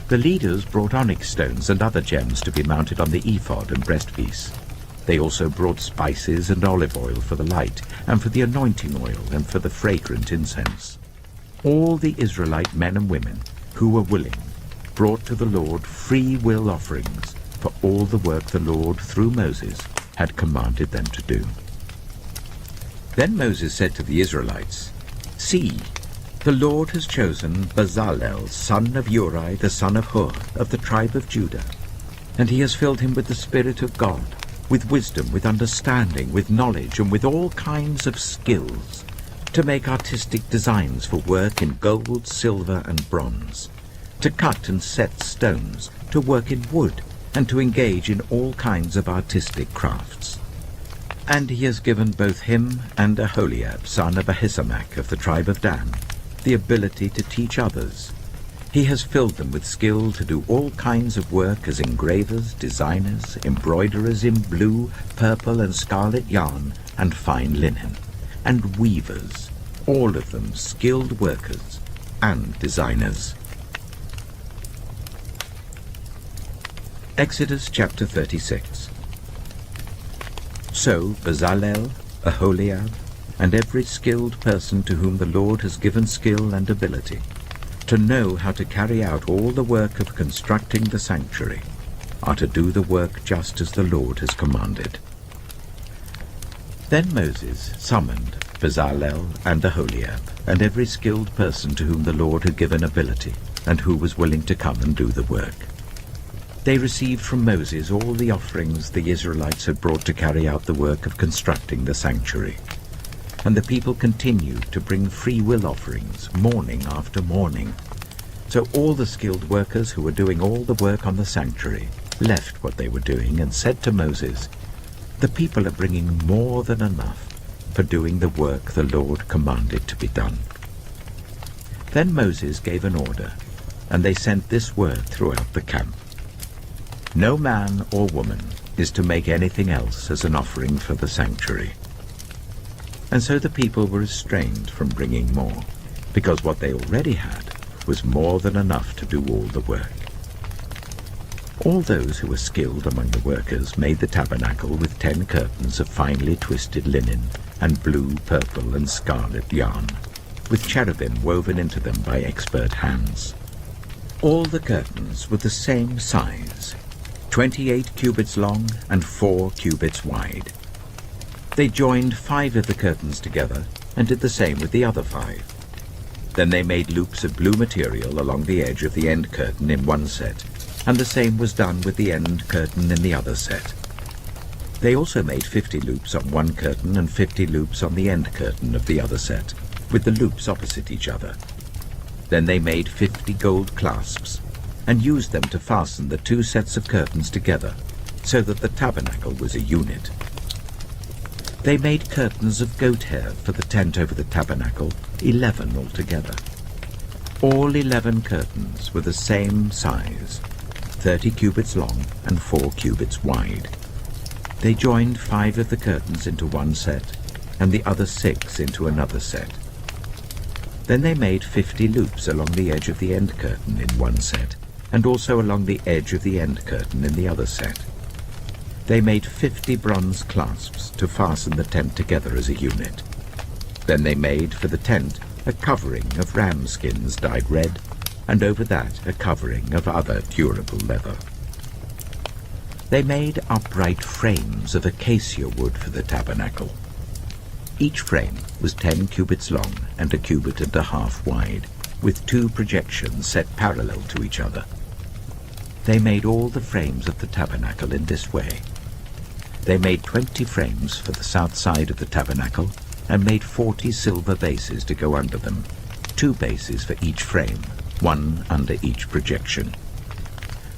The leaders brought onyx stones and other gems to be mounted on the ephod and breastpiece. They also brought spices and olive oil for the light, and for the anointing oil, and for the fragrant incense. All the Israelite men and women who were willing brought to the Lord free will offerings for all the work the Lord, through Moses, had commanded them to do. Then Moses said to the Israelites, "See, the Lord has chosen Bezalel, son of Uri, the son of Hur, of the tribe of Judah, and he has filled him with the Spirit of God, with wisdom, with understanding, with knowledge, and with all kinds of skills, to make artistic designs for work in gold, silver, and bronze, to cut and set stones, to work in wood, and to engage in all kinds of artistic crafts. And he has given both him and Aholiab, son of Ahisamach of the tribe of Dan, the ability to teach others. He has filled them with skill to do all kinds of work as engravers, designers, embroiderers in blue, purple, and scarlet yarn, and fine linen, and weavers, all of them skilled workers and designers." Exodus chapter 36. So Bezalel, Aholiab, and every skilled person to whom the Lord has given skill and ability, to know how to carry out all the work of constructing the sanctuary, are to do the work just as the Lord has commanded. Then Moses summoned Bezalel and Aholiab, and every skilled person to whom the Lord had given ability, and who was willing to come and do the work. They received from Moses all the offerings the Israelites had brought to carry out the work of constructing the sanctuary. And the people continued to bring free will offerings morning after morning. So all the skilled workers who were doing all the work on the sanctuary left what they were doing and said to Moses, "The people are bringing more than enough for doing the work the Lord commanded to be done." Then Moses gave an order, and they sent this word throughout the camp: "No man or woman is to make anything else as an offering for the sanctuary." And so the people were restrained from bringing more, because what they already had was more than enough to do all the work. All those who were skilled among the workers made the tabernacle with 10 curtains of finely twisted linen and blue, purple, and scarlet yarn, with cherubim woven into them by expert hands. All the curtains were the same size, 28 cubits long and 4 cubits wide. They joined 5 of the curtains together and did the same with the other 5. Then they made loops of blue material along the edge of the end curtain in one set, and the same was done with the end curtain in the other set. They also made 50 loops on one curtain and 50 loops on the end curtain of the other set, with the loops opposite each other. Then they made 50 gold clasps, and used them to fasten the 2 sets of curtains together, so that the tabernacle was a unit. They made curtains of goat hair for the tent over the tabernacle, 11 altogether. All 11 curtains were the same size, 30 cubits long and 4 cubits wide. They joined 5 of the curtains into one set, and the other 6 into another set. Then they made 50 loops along the edge of the end curtain in one set, and also along the edge of the end curtain in the other set. They made 50 bronze clasps to fasten the tent together as a unit. Then they made for the tent a covering of ram skins dyed red, and over that a covering of other durable leather. They made upright frames of acacia wood for the tabernacle. Each frame was 10 cubits long and 1.5 cubits wide, with 2 projections set parallel to each other. They made all the frames of the tabernacle in this way. They made 20 frames for the south side of the tabernacle, and made 40 silver bases to go under them, 2 bases for each frame, 1 under each projection.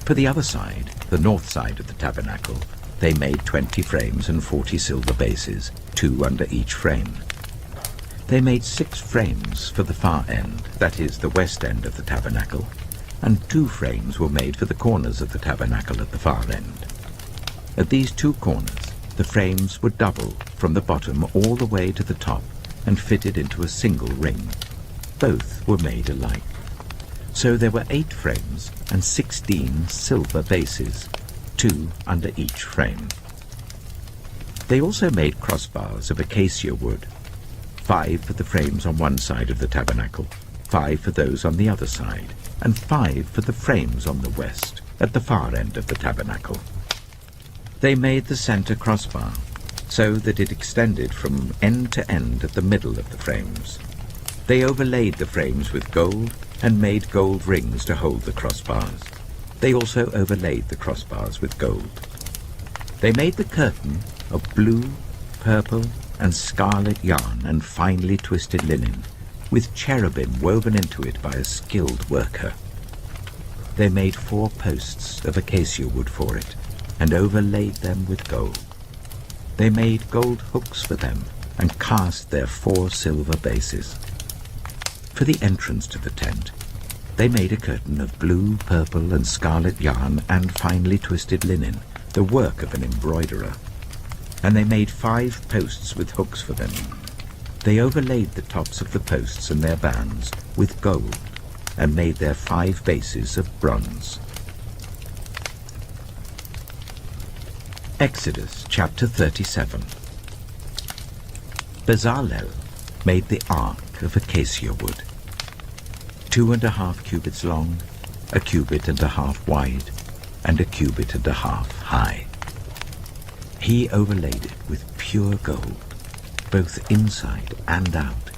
For the other side, the north side of the tabernacle, they made 20 frames and 40 silver bases, 2 under each frame. They made 6 frames for the far end, that is, the west end of the tabernacle, and 2 frames were made for the corners of the tabernacle at the far end. At these 2 corners, the frames were double from the bottom all the way to the top and fitted into a single ring. Both were made alike. So there were 8 frames and 16 silver bases, 2 under each frame. They also made crossbars of acacia wood, 5 for the frames on one side of the tabernacle, 5 for those on the other side, and 5 for the frames on the west. at the far end of the tabernacle. They made the center crossbar, so that it extended from end to end at the middle of the frames. They overlaid the frames with gold and made gold rings to hold the crossbars. They also overlaid the crossbars with gold. They made the curtain of blue, purple, and scarlet yarn and finely twisted linen, with cherubim woven into it by a skilled worker. They made 4 posts of acacia wood for it, and overlaid them with gold. They made gold hooks for them, and cast their 4 silver bases. For the entrance to the tent, they made a curtain of blue, purple, and scarlet yarn and finely twisted linen, the work of an embroiderer. And they made 5 posts with hooks for them. They overlaid the tops of the posts and their bands with gold, and made their 5 bases of bronze. Exodus chapter 37. Bezalel made the ark of acacia wood, 2.5 cubits long, 1.5 cubits wide, and 1.5 cubits high. He overlaid it with pure gold, both inside and out,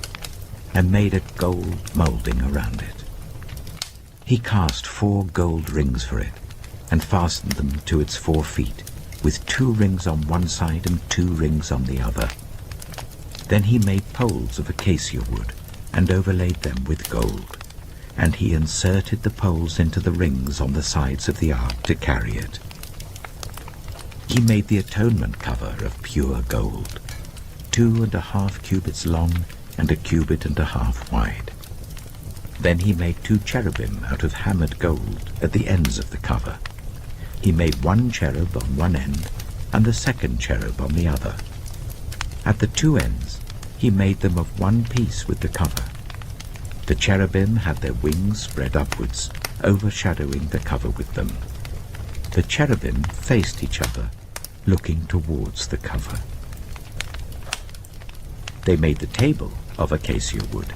and made a gold moulding around it. He cast 4 gold rings for it, and fastened them to its 4 feet, with 2 rings on one side and 2 rings on the other. Then he made poles of acacia wood, and overlaid them with gold, and he inserted the poles into the rings on the sides of the ark to carry it. He made the atonement cover of pure gold, 2.5 cubits long and 1.5 cubits wide. Then he made 2 cherubim out of hammered gold at the ends of the cover. He made 1 cherub on one end and the second cherub on the other. At the 2 ends he made them of one piece with the cover. The cherubim had their wings spread upwards, overshadowing the cover with them. The cherubim faced each other, looking towards the cover. They made the table of acacia wood,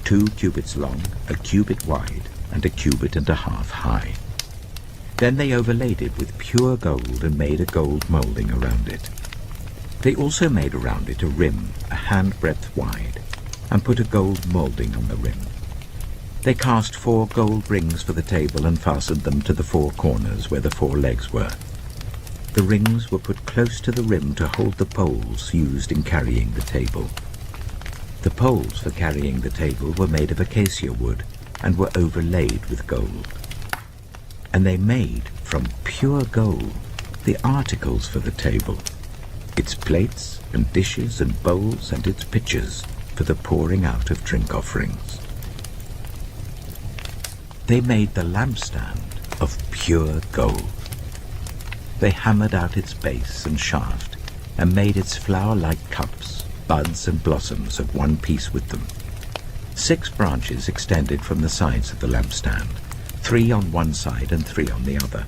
2 cubits long, 1 cubit wide, and 1.5 cubits high. Then they overlaid it with pure gold and made a gold moulding around it. They also made around it a rim, a handbreadth wide, and put a gold moulding on the rim. They cast 4 gold rings for the table and fastened them to the 4 corners where the 4 legs were. The rings were put close to the rim to hold the poles used in carrying the table. The poles for carrying the table were made of acacia wood and were overlaid with gold. And they made from pure gold the articles for the table, its plates and dishes and bowls and its pitchers for the pouring out of drink offerings. They made the lampstand of pure gold. They hammered out its base and shaft, and made its flower-like cups, buds and blossoms of one piece with them. 6 branches extended from the sides of the lampstand, 3 on one side and 3 on the other.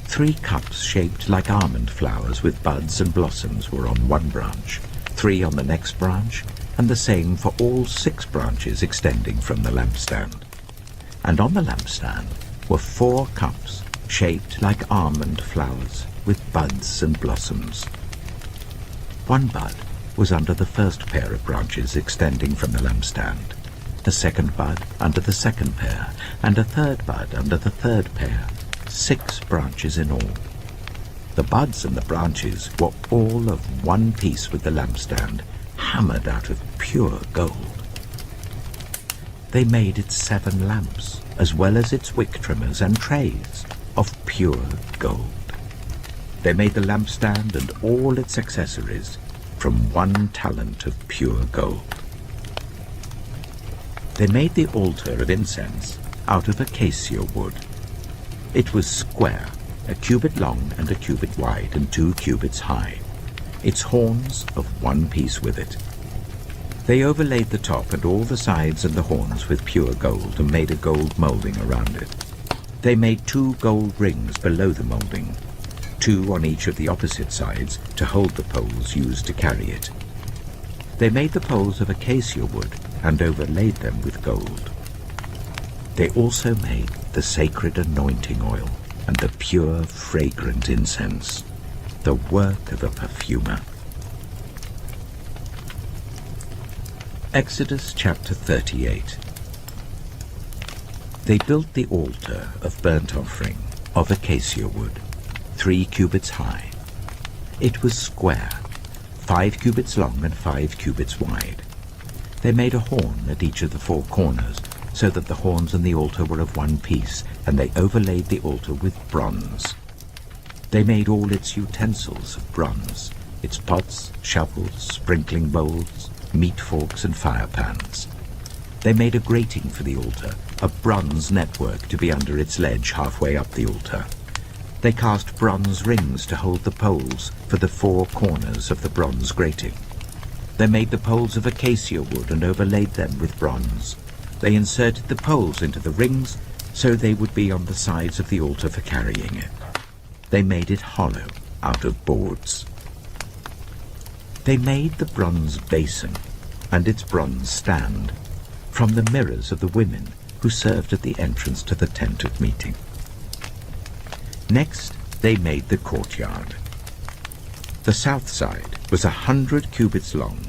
3 cups shaped like almond flowers with buds and blossoms were on one branch, 3 on the next branch, and the same for all 6 branches extending from the lampstand. And on the lampstand were 4 cups shaped like almond flowers with buds and blossoms. 1 bud was under the first pair of branches extending from the lampstand, a 2nd bud under the 2nd pair, and a 3rd bud under the 3rd pair, 6 branches in all. The buds and the branches were all of one piece with the lampstand, hammered out of pure gold. They made its 7 lamps, as well as its wick trimmers and trays, of pure gold. They made the lampstand and all its accessories from 1 talent of pure gold. They made the altar of incense out of acacia wood. It was square, 1 cubit long and 1 cubit wide and 2 cubits high, its horns of one piece with it. They overlaid the top and all the sides and the horns with pure gold and made a gold moulding around it. They made 2 gold rings below the moulding, 2 on each of the opposite sides to hold the poles used to carry it. They made the poles of acacia wood and overlaid them with gold. They also made the sacred anointing oil and the pure, fragrant incense, the work of a perfumer. Exodus chapter 38. They built the altar of burnt offering of acacia wood, 3 cubits high. It was square, 5 cubits long and 5 cubits wide. They made a horn at each of the 4 corners, so that the horns and the altar were of one piece, and they overlaid the altar with bronze. They made all its utensils of bronze, its pots, shovels, sprinkling bowls, meat forks, and fire pans. They made a grating for the altar, a bronze network to be under its ledge halfway up the altar. They cast bronze rings to hold the poles for the 4 corners of the bronze grating. They made the poles of acacia wood and overlaid them with bronze. They inserted the poles into the rings so they would be on the sides of the altar for carrying it. They made it hollow out of boards. They made the bronze basin and its bronze stand from the mirrors of the women who served at the entrance to the tent of meeting. Next, they made the courtyard. The south side was 100 cubits long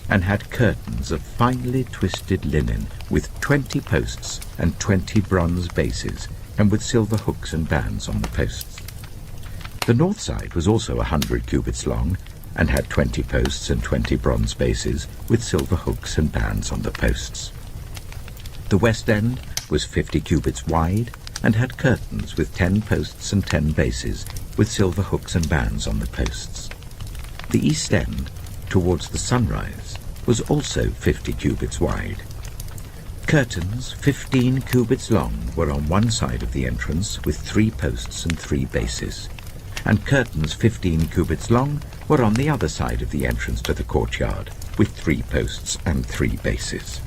and had curtains of finely twisted linen with 20 posts and 20 bronze bases, and with silver hooks and bands on the posts. The north side was also 100 cubits long and had 20 posts and 20 bronze bases, with silver hooks and bands on the posts. The west end was 50 cubits wide and had curtains with 10 posts and 10 bases, with silver hooks and bands on the posts. The east end, towards the sunrise, was also 50 cubits wide. Curtains 15 cubits long were on one side of the entrance with 3 posts and 3 bases, and curtains 15 cubits long were on the other side of the entrance to the courtyard with 3 posts and 3 bases.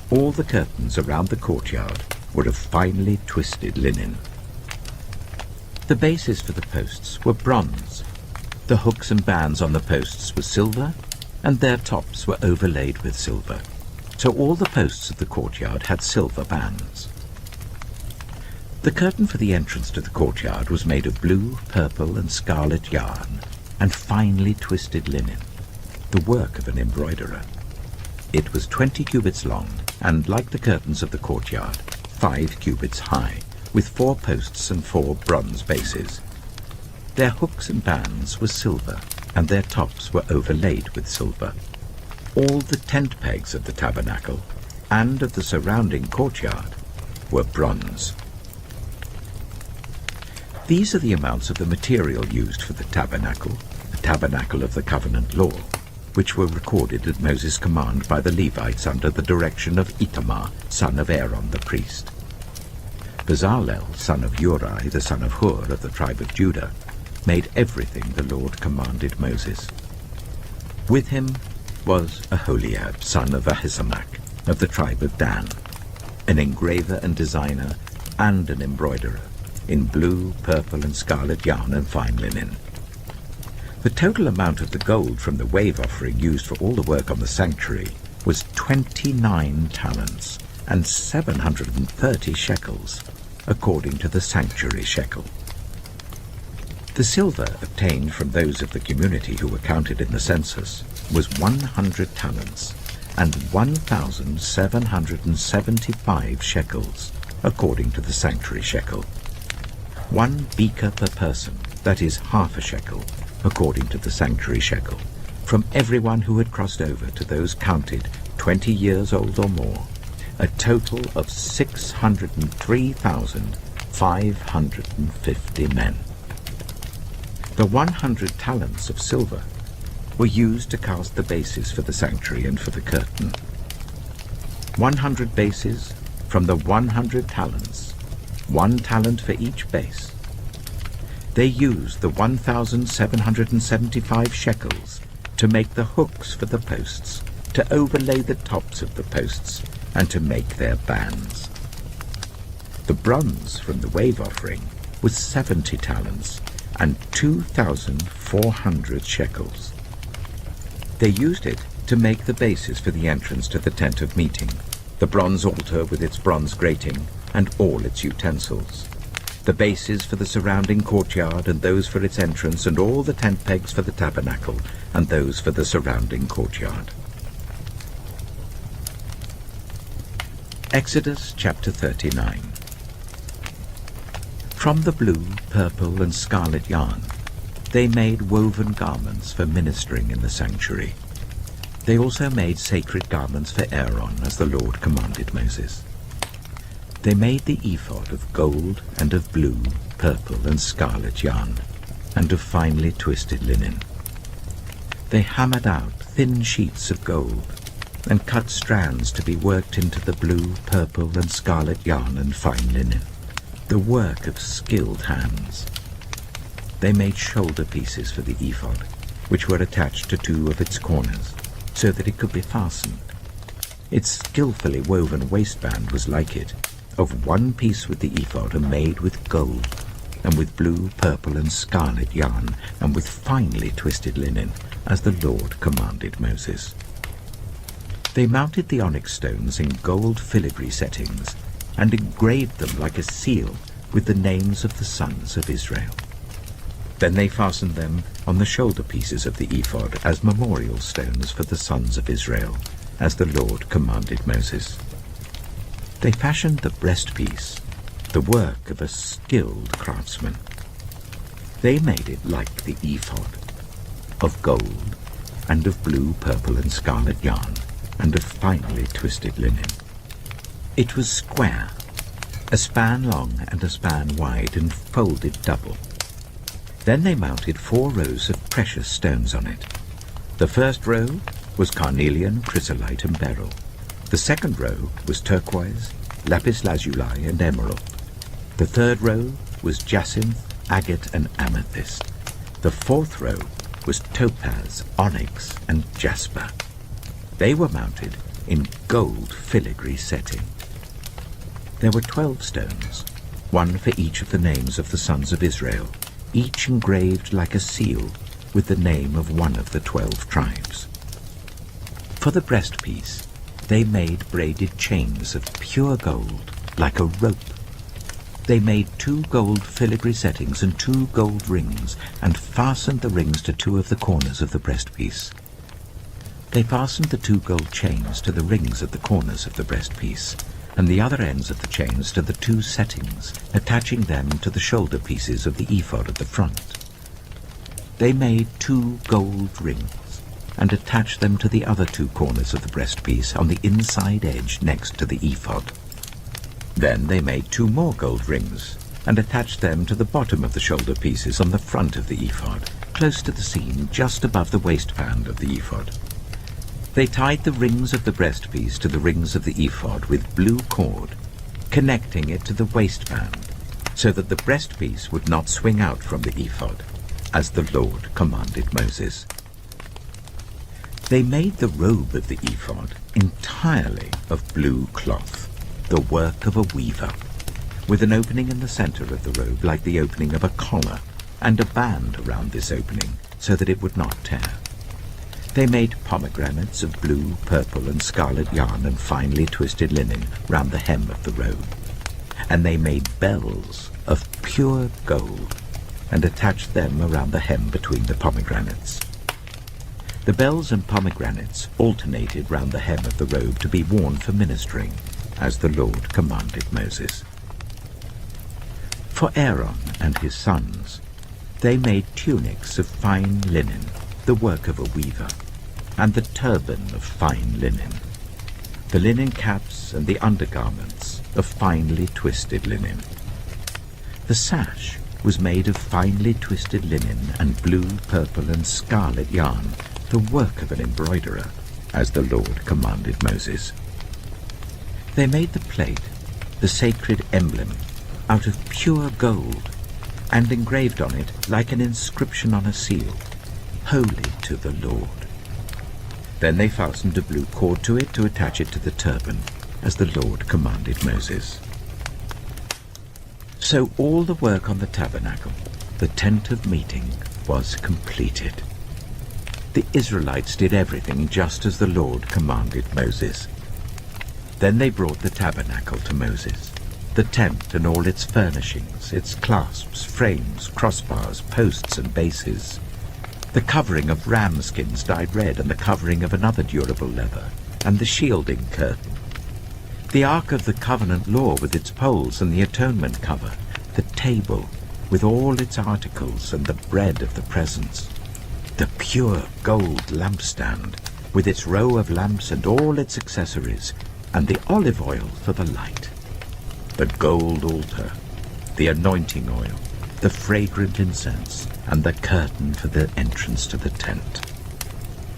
All the curtains around the courtyard were of finely twisted linen. The bases for the posts were bronze. The hooks and bands on the posts were silver, and their tops were overlaid with silver. So all the posts of the courtyard had silver bands. The curtain for the entrance to the courtyard was made of blue, purple, and scarlet yarn, and finely twisted linen, the work of an embroiderer. It was 20 cubits long, and, like the curtains of the courtyard, 5 cubits high, with 4 posts and 4 bronze bases. Their hooks and bands were silver, and their tops were overlaid with silver. All the tent pegs of the tabernacle and of the surrounding courtyard were bronze. These are the amounts of the material used for the tabernacle of the covenant law, which were recorded at Moses' command by the Levites under the direction of Itamar, son of Aaron the priest. Bezalel, son of Uri, the son of Hur of the tribe of Judah, made everything the Lord commanded Moses. With him was Aholiab, son of Ahisamach, of the tribe of Dan, an engraver and designer and an embroiderer, in blue, purple, and scarlet yarn and fine linen. The total amount of the gold from the wave offering used for all the work on the sanctuary was 29 talents and 730 shekels, according to the sanctuary shekel. The silver obtained from those of the community who were counted in the census was 100 talents and 1,775 shekels, according to the sanctuary shekel. 1 beaker per person, that is half a shekel, according to the sanctuary shekel, from everyone who had crossed over to those counted 20 years old or more, a total of 603,550 men. The 100 talents of silver were used to cast the bases for the sanctuary and for the curtain. 100 bases from the 100 talents, 1 talent for each base. They used the 1,775 shekels to make the hooks for the posts, to overlay the tops of the posts, and to make their bands. The bronze from the wave offering was 70 talents and 2,400 shekels. They used it to make the bases for the entrance to the tent of meeting, the bronze altar with its bronze grating, and all its utensils, the bases for the surrounding courtyard and those for its entrance, and all the tent pegs for the tabernacle and those for the surrounding courtyard. Exodus chapter 39. From the blue, purple, and scarlet yarn, they made woven garments for ministering in the sanctuary. They also made sacred garments for Aaron, as the Lord commanded Moses. They made the ephod of gold and of blue, purple, and scarlet yarn, and of finely twisted linen. They hammered out thin sheets of gold, and cut strands to be worked into the blue, purple, and scarlet yarn and fine linen, the work of skilled hands. They made shoulder pieces for the ephod, which were attached to two of its corners, so that it could be fastened. Its skillfully woven waistband was like it, of one piece with the ephod, and made with gold, and with blue, purple, and scarlet yarn, and with finely twisted linen, as the Lord commanded Moses. They mounted the onyx stones in gold filigree settings, and engraved them like a seal with the names of the sons of Israel. Then they fastened them on the shoulder pieces of the ephod as memorial stones for the sons of Israel, as the Lord commanded Moses. They fashioned the breastpiece, the work of a skilled craftsman. They made it like the ephod, of gold, and of blue, purple, and scarlet yarn, and of finely twisted linen. It was square, a span long and a span wide, and folded double. Then they mounted 4 rows of precious stones on it. The first row was carnelian, chrysolite, and beryl. The second row was turquoise, lapis lazuli, and emerald. The third row was jacinth, agate, and amethyst. The fourth row was topaz, onyx, and jasper. They were mounted in gold filigree setting. There were 12 stones, one for each of the names of the sons of Israel, each engraved like a seal with the name of one of the 12 tribes. For the breastpiece, they made braided chains of pure gold, like a rope. They made 2 gold filigree settings and 2 gold rings, and fastened the rings to 2 of the corners of the breastpiece. They fastened the 2 gold chains to the rings at the corners of the breastpiece, and the other ends of the chains to the 2 settings, attaching them to the shoulder pieces of the ephod at the front. They made 2 gold rings, and attached them to the other 2 corners of the breastpiece on the inside edge next to the ephod. Then they made 2 more gold rings, and attached them to the bottom of the shoulder pieces on the front of the ephod, close to the seam just above the waistband of the ephod. They tied the rings of the breastpiece to the rings of the ephod with blue cord, connecting it to the waistband, so that the breastpiece would not swing out from the ephod, as the Lord commanded Moses. They made the robe of the ephod entirely of blue cloth, the work of a weaver, with an opening in the center of the robe like the opening of a collar, and a band around this opening so that it would not tear. They made pomegranates of blue, purple, and scarlet yarn and finely twisted linen round the hem of the robe. And they made bells of pure gold, and attached them around the hem between the pomegranates. The bells and pomegranates alternated round the hem of the robe to be worn for ministering, as the Lord commanded Moses. For Aaron and his sons, they made tunics of fine linen, the work of a weaver, and the turban of fine linen, the linen caps and the undergarments of finely twisted linen. The sash was made of finely twisted linen and blue, purple, and scarlet yarn, the work of an embroiderer, as the Lord commanded Moses. They made the plate, the sacred emblem, out of pure gold, and engraved on it, like an inscription on a seal, "Holy to the Lord." Then they fastened a blue cord to it to attach it to the turban, as the Lord commanded Moses. So all the work on the tabernacle, the tent of meeting, was completed. The Israelites did everything just as the Lord commanded Moses. Then they brought the tabernacle to Moses, the tent and all its furnishings, its clasps, frames, crossbars, posts and bases, the covering of ram skins dyed red and the covering of another durable leather, and the shielding curtain, the Ark of the Covenant law with its poles and the atonement cover, the table with all its articles and the bread of the presence, the pure gold lampstand with its row of lamps and all its accessories, and the olive oil for the light, the gold altar, the anointing oil, the fragrant incense, and the curtain for the entrance to the tent,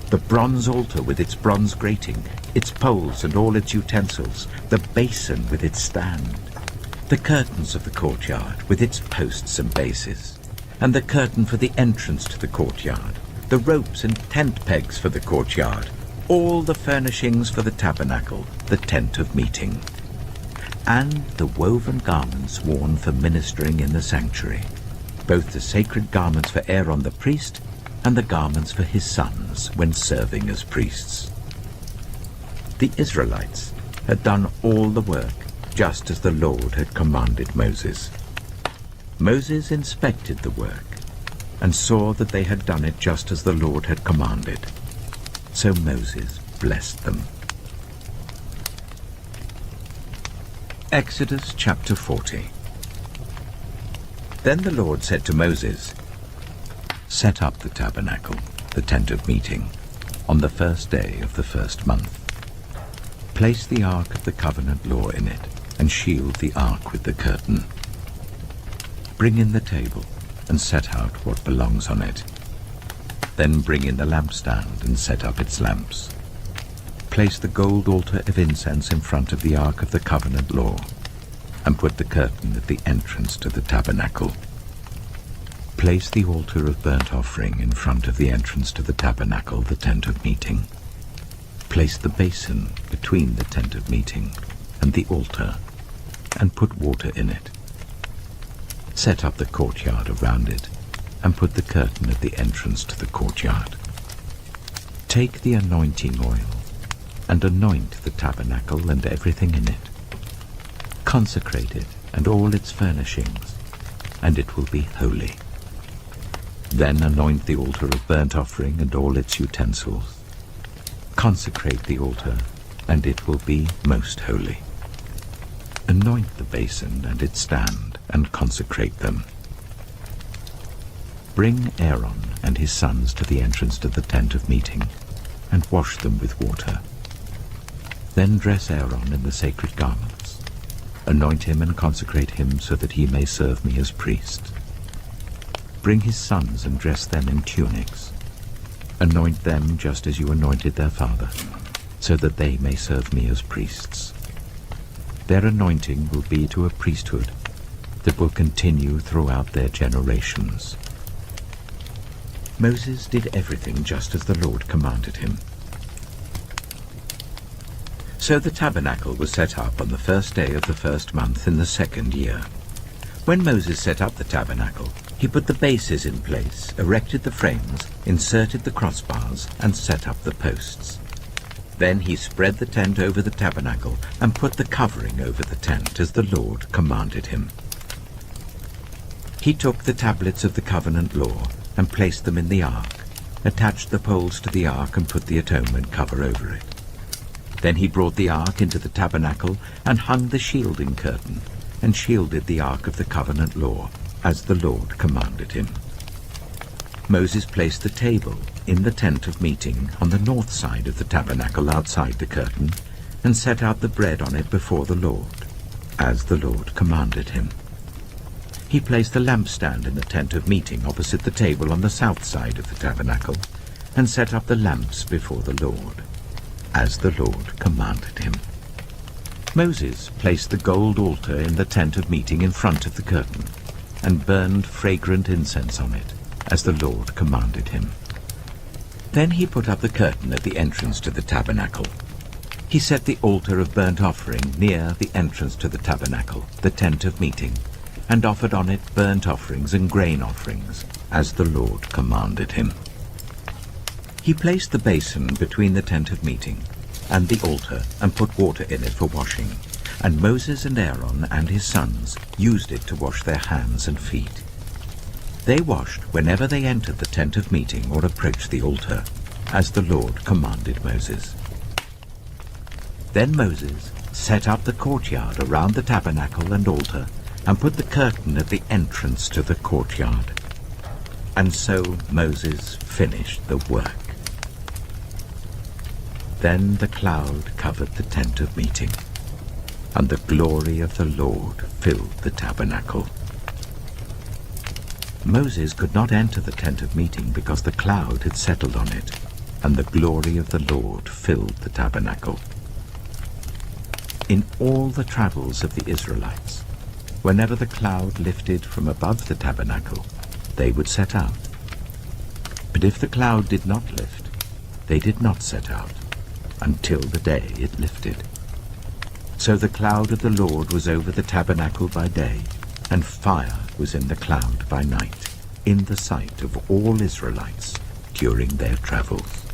the bronze altar with its bronze grating, its poles and all its utensils, the basin with its stand, the curtains of the courtyard with its posts and bases, and the curtain for the entrance to the courtyard, the ropes and tent pegs for the courtyard, all the furnishings for the tabernacle, the tent of meeting, and the woven garments worn for ministering in the sanctuary, both the sacred garments for Aaron the priest and the garments for his sons when serving as priests. The Israelites had done all the work just as the Lord had commanded Moses. Moses inspected the work and saw that they had done it just as the Lord had commanded. So Moses blessed them. Exodus chapter 40. Then the Lord said to Moses, "Set up the tabernacle, the tent of meeting, on the first day of the first month. Place the ark of the covenant law in it, and shield the ark with the curtain. Bring in the table, and set out what belongs on it. Then bring in the lampstand and set up its lamps. Place the gold altar of incense in front of the ark of the covenant law, and put the curtain at the entrance to the tabernacle. Place the altar of burnt offering in front of the entrance to the tabernacle, the tent of meeting. Place the basin between the tent of meeting and the altar, and put water in it. Set up the courtyard around it, and put the curtain at the entrance to the courtyard. Take the anointing oil, and anoint the tabernacle and everything in it. Consecrate it and all its furnishings, and it will be holy. Then anoint the altar of burnt offering and all its utensils. Consecrate the altar, and it will be most holy. Anoint the basin and its stand, and consecrate them. Bring Aaron and his sons to the entrance to the tent of meeting, and wash them with water. Then dress Aaron in the sacred garments. Anoint him and consecrate him so that he may serve me as priest. Bring his sons and dress them in tunics. Anoint them just as you anointed their father, so that they may serve me as priests. Their anointing will be to a priesthood that will continue throughout their generations." Moses did everything just as the Lord commanded him. So the tabernacle was set up on the first day of the first month in the second year. When Moses set up the tabernacle, he put the bases in place, erected the frames, inserted the crossbars, and set up the posts. Then he spread the tent over the tabernacle and put the covering over the tent as the Lord commanded him. He took the tablets of the covenant law and placed them in the ark, attached the poles to the ark and put the atonement cover over it. Then he brought the ark into the tabernacle and hung the shielding curtain and shielded the ark of the covenant law as the Lord commanded him. Moses placed the table in the tent of meeting on the north side of the tabernacle outside the curtain and set out the bread on it before the Lord, as the Lord commanded him. He placed the lampstand in the tent of meeting opposite the table on the south side of the tabernacle and set up the lamps before the Lord, as the Lord commanded him. Moses placed the gold altar in the tent of meeting in front of the curtain and burned fragrant incense on it, as the Lord commanded him. Then he put up the curtain at the entrance to the tabernacle. He set the altar of burnt offering near the entrance to the tabernacle, the tent of meeting, and offered on it burnt offerings and grain offerings, as the Lord commanded him. He placed the basin between the tent of meeting and the altar and put water in it for washing, and Moses and Aaron and his sons used it to wash their hands and feet. They washed whenever they entered the tent of meeting or approached the altar, as the Lord commanded Moses. Then Moses set up the courtyard around the tabernacle and altar, and put the curtain at the entrance to the courtyard. And so Moses finished the work. Then the cloud covered the tent of meeting, and the glory of the Lord filled the tabernacle. Moses could not enter the tent of meeting because the cloud had settled on it, and the glory of the Lord filled the tabernacle. In all the travels of the Israelites, whenever the cloud lifted from above the tabernacle, they would set out. But if the cloud did not lift, they did not set out, until the day it lifted. So the cloud of the Lord was over the tabernacle by day, and fire was in the cloud by night, in the sight of all Israelites during their travels.